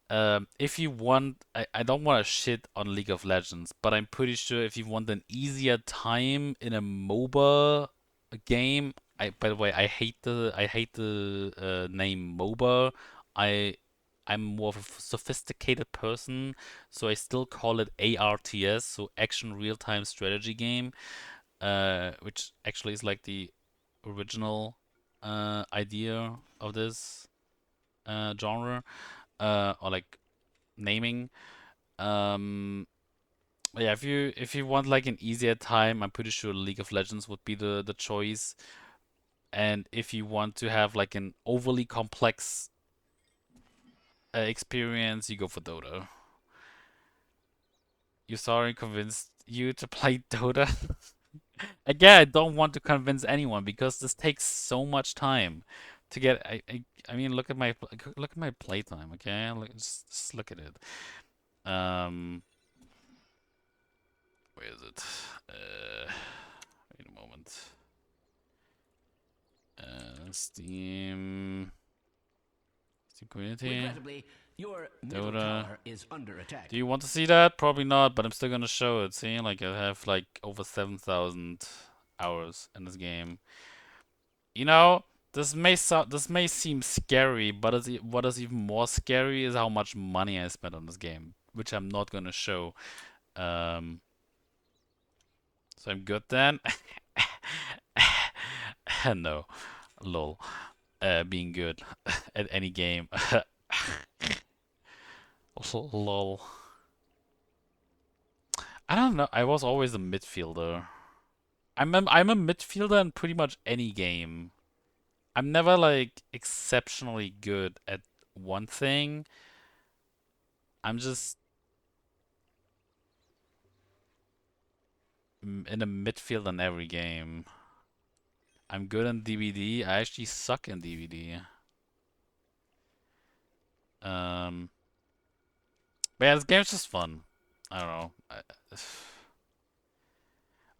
if you want, I don't want to shit on League of Legends, but I'm pretty sure if you want an easier time in a MOBA game, by the way, I hate the name MOBA. I'm more of a sophisticated person, so I still call it ARTS, so Action Real-Time Strategy Game, which actually is like the original idea of this genre, or like naming. Yeah, if you want like an easier time, I'm pretty sure League of Legends would be the choice. And if you want to have like an overly complex experience, you go for Dota. You sorry convinced you to play Dota? Again, I don't want to convince anyone because this takes so much time to get. I mean, look at my playtime. Okay, just look at it. Where is it? Wait a moment. Steam community. Your middle tower is under attack. Do you want to see that? Probably not, but I'm still gonna show it. See, like I have like over 7,000 hours in this game. You know, this may seem scary, but what is even more scary is how much money I spent on this game, which I'm not gonna show. So I'm good then. No, lol. Being good at any game. Lol. I don't know. I was always a midfielder. I'm a midfielder in pretty much any game. I'm never like exceptionally good at one thing. I'm just in a midfield in every game. I'm good in DVD. I actually suck in DVD. But yeah, this game's just fun. I don't know.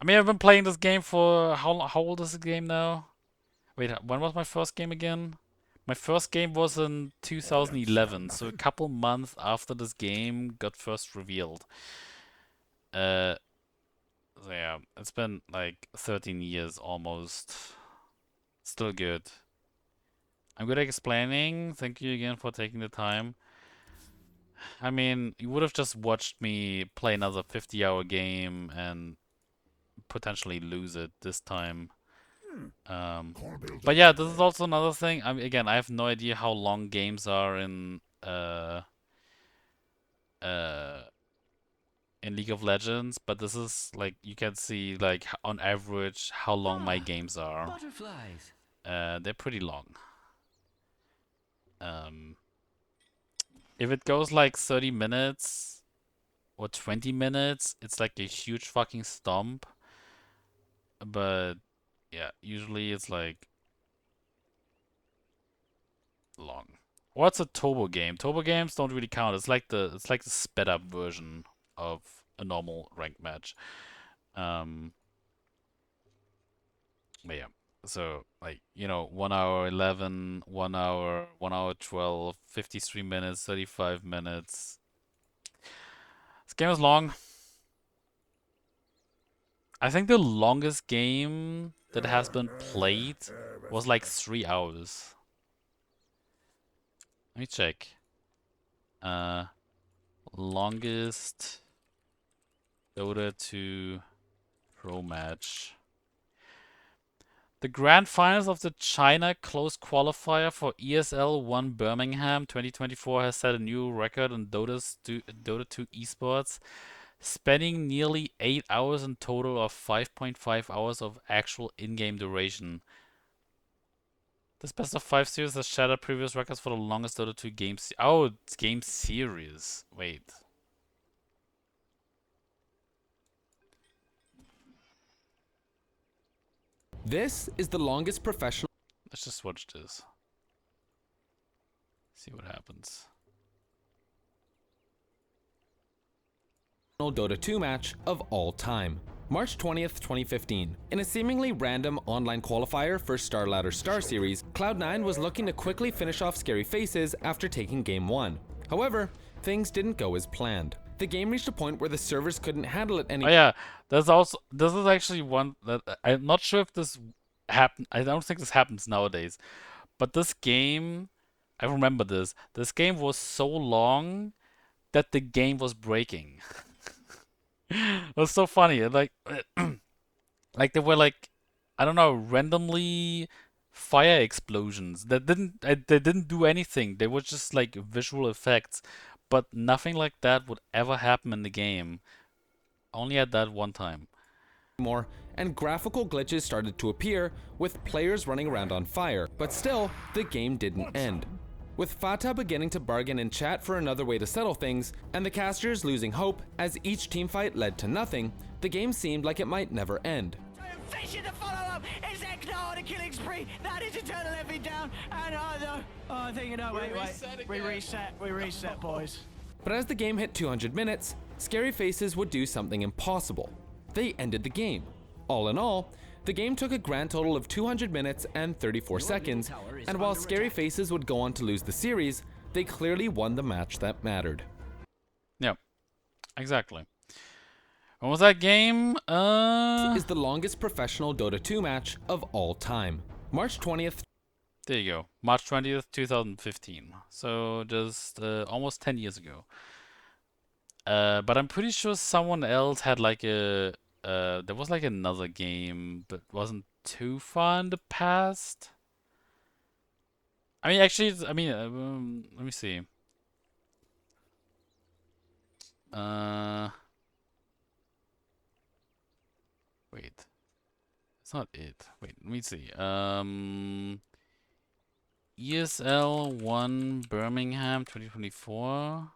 I mean, I've been playing this game for how old is the game now? Wait, when was my first game again? My first game was in 2011, so a couple months after this game got first revealed. So yeah, it's been like 13 years almost. Still good. I'm good at explaining. Thank you again for taking the time. I mean, you would have just watched me play another 50-hour game and potentially lose it this time. But yeah, this is also another thing. I mean, again, I have no idea how long games are in League of Legends, but this is like you can see like on average how long my games are. Butterflies. They're pretty long. If it goes like 30 minutes or 20 minutes, it's like a huge fucking stomp. But yeah, usually it's like long. What's a turbo game? Turbo games don't really count. It's like the sped up version of a normal ranked match. But yeah. So like, you know, 1 hour 11, 1 hour, 1 hour 12, 53 minutes, 35 minutes. This game is long. I think the longest game that has been played was like 3 hours. Let me check. Longest Dota 2 Pro match. The grand finals of the China closed qualifier for ESL 1 Birmingham 2024 has set a new record in Dota 2 esports, spanning nearly 8 hours in total of 5.5 hours of actual in-game duration. This best of 5 series has shattered previous records for the longest Dota 2 game it's game series. Wait. This is the longest professional. Let's just watch this. See what happens. Dota 2 match of all time. March 20th, 2015. In a seemingly random online qualifier for StarLadder Star Series, Cloud9 was looking to quickly finish off Scary Faces after taking Game 1. However, things didn't go as planned. The game reached a point where the servers couldn't handle it anymore. Oh yeah, this is actually one that I'm not sure if this happened. I don't think this happens nowadays. But this game, I remember this. This game was so long that the game was breaking. It was so funny. Like, like there were like, I don't know, randomly fire explosions that didn't do anything. They were just like visual effects, but nothing like that would ever happen in the game. Only at that one time. And graphical glitches started to appear with players running around on fire, but still, the game didn't end. With Fata beginning to bargain in chat for another way to settle things, and the casters losing hope as each teamfight led to nothing, the game seemed like it might never end. Fishing to follow up is Eknar on a killing spree. That is Eternal Envy down. And I think, you know, wait. We reset, boys. But as the game hit 200 minutes, Scary Faces would do something impossible. They ended the game. All in all, the game took a grand total of 200 minutes and 34 seconds, and while Scary Faces would go on to lose the series, they clearly won the match that mattered. Yep, exactly. When was that game? Is the longest professional Dota 2 match of all time. March 20th. There you go. March 20th, 2015. So just almost 10 years ago. But I'm pretty sure someone else had like a there was like another game, but wasn't too far in the past. I mean, actually, let me see. Wait, it's not it. Wait, let me see. ESL 1 Birmingham 2024.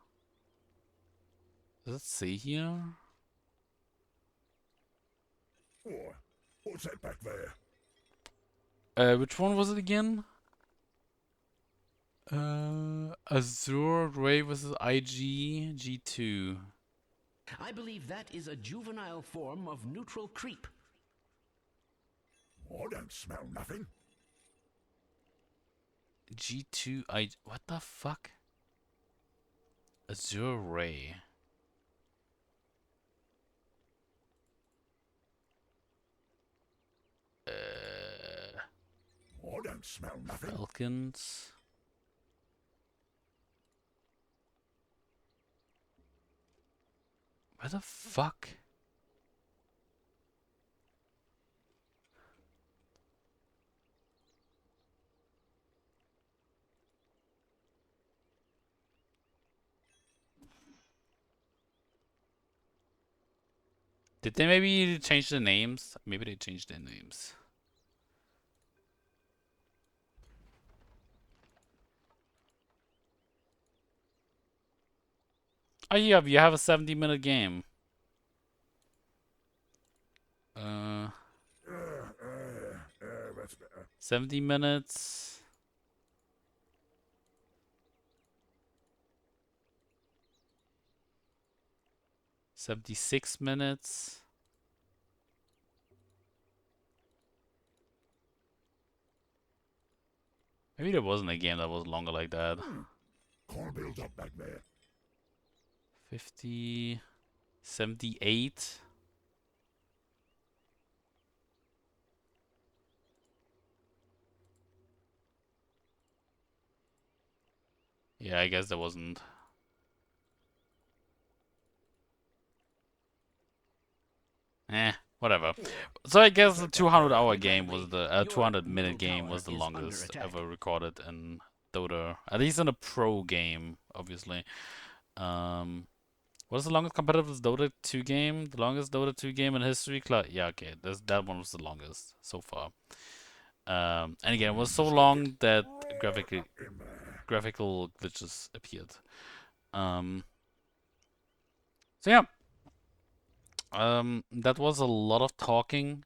Does it say here? Oh, what's that back there? Which one was it again? Azure Ray versus IG G2. I believe that is a juvenile form of neutral creep. I don't smell nothing. G2 I. What the fuck? Azure Ray. I don't smell nothing. Falcons. Where the fuck? Did they maybe change the names? Maybe they changed their names. Oh yeah, you have a 70-minute game. 70 minutes. $76. Maybe there wasn't a game that was longer like that. Can't build up back there. 50, 78. Yeah, I guess there wasn't. Whatever. So I guess the 200-hour game was the 200-minute game was the longest ever recorded in Dota, at least in a pro game, obviously. What is the longest competitive Dota 2 game? The longest Dota 2 game in history? Yeah, okay, that one was the longest so far. And again, it was so long that graphical glitches appeared. So yeah. That was a lot of talking.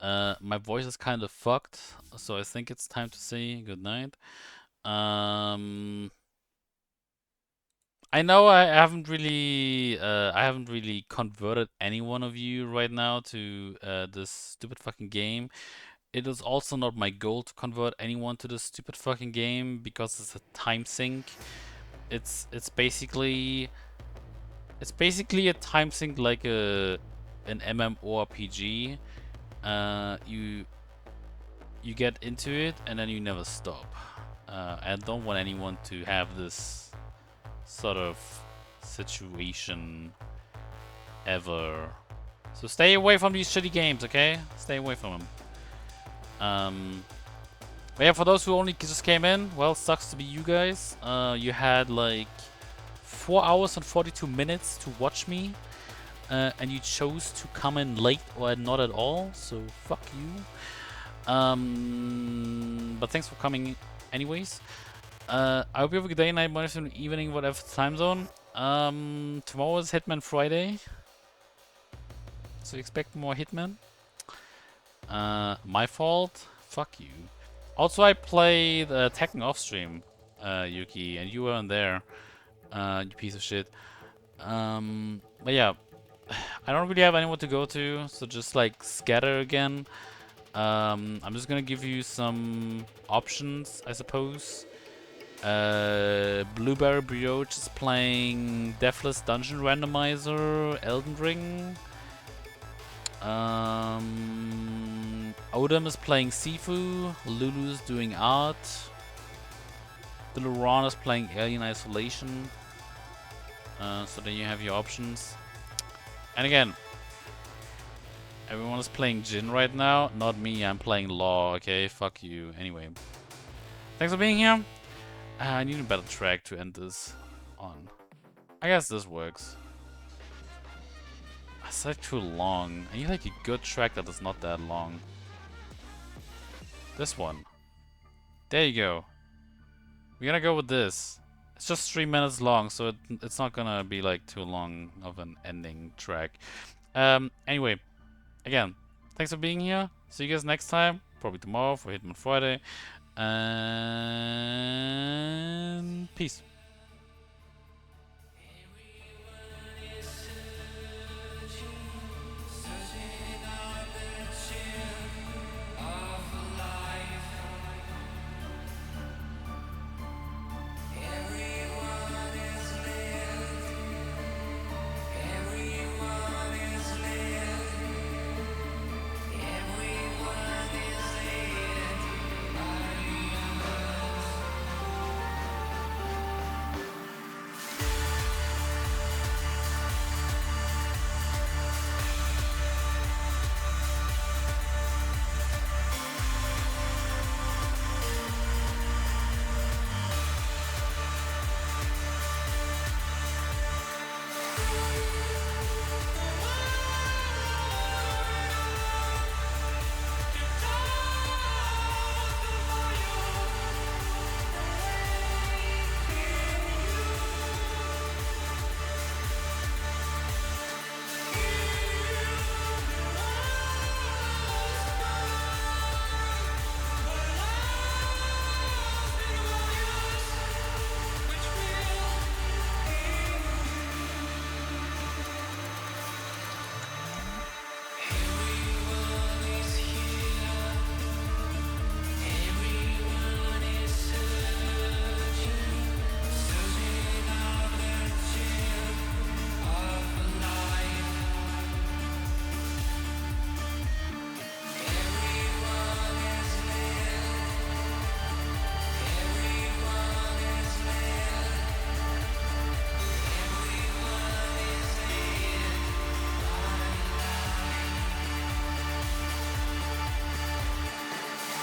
My voice is kind of fucked, so I think it's time to say goodnight. I know I haven't really converted any one of you right now to this stupid fucking game. It is also not my goal to convert anyone to this stupid fucking game because it's a time sink. It's basically a time sink like an MMORPG. You get into it and then you never stop. I don't want anyone to have this sort of situation ever. So stay away from these shitty games, okay? Stay away from them. But yeah, for those who only just came in, well, sucks to be you guys. You had like 4 hours and 42 minutes to watch me, and you chose to come in late or not at all, so fuck you. But thanks for coming anyways. I hope you have a good day, night, morning, evening, whatever time zone. Tomorrow is Hitman Friday, so expect more Hitman. My fault? Fuck you. Also, I played Tekken off stream, Yuki, and you weren't there. You piece of shit. But yeah, I don't really have anyone to go to, so just like scatter again. I'm just gonna give you some options, I suppose. Blueberry Brioche is playing Deathless Dungeon Randomizer, Elden Ring. Odom is playing Sifu. Lulu's doing art. Duluran is playing Alien Isolation. So then you have your options. And again, everyone is playing Jin right now. Not me, I'm playing Law, okay? Fuck you. Anyway. Thanks for being here. I need a better track to end this on. I guess this works. It's like too long. I need like a good track that is not that long. This one. There you go. We're gonna go with this. It's just 3 minutes long, so it's not gonna be like too long of an ending track. Anyway, again, thanks for being here. See you guys next time. Probably tomorrow for Hitman Friday. And peace.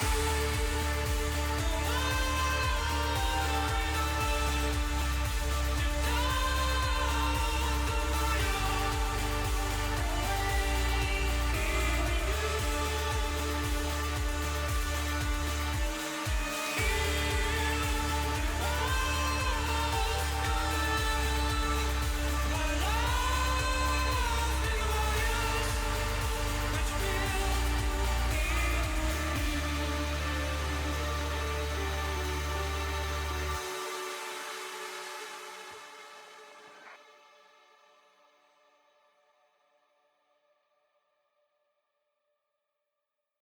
Bye.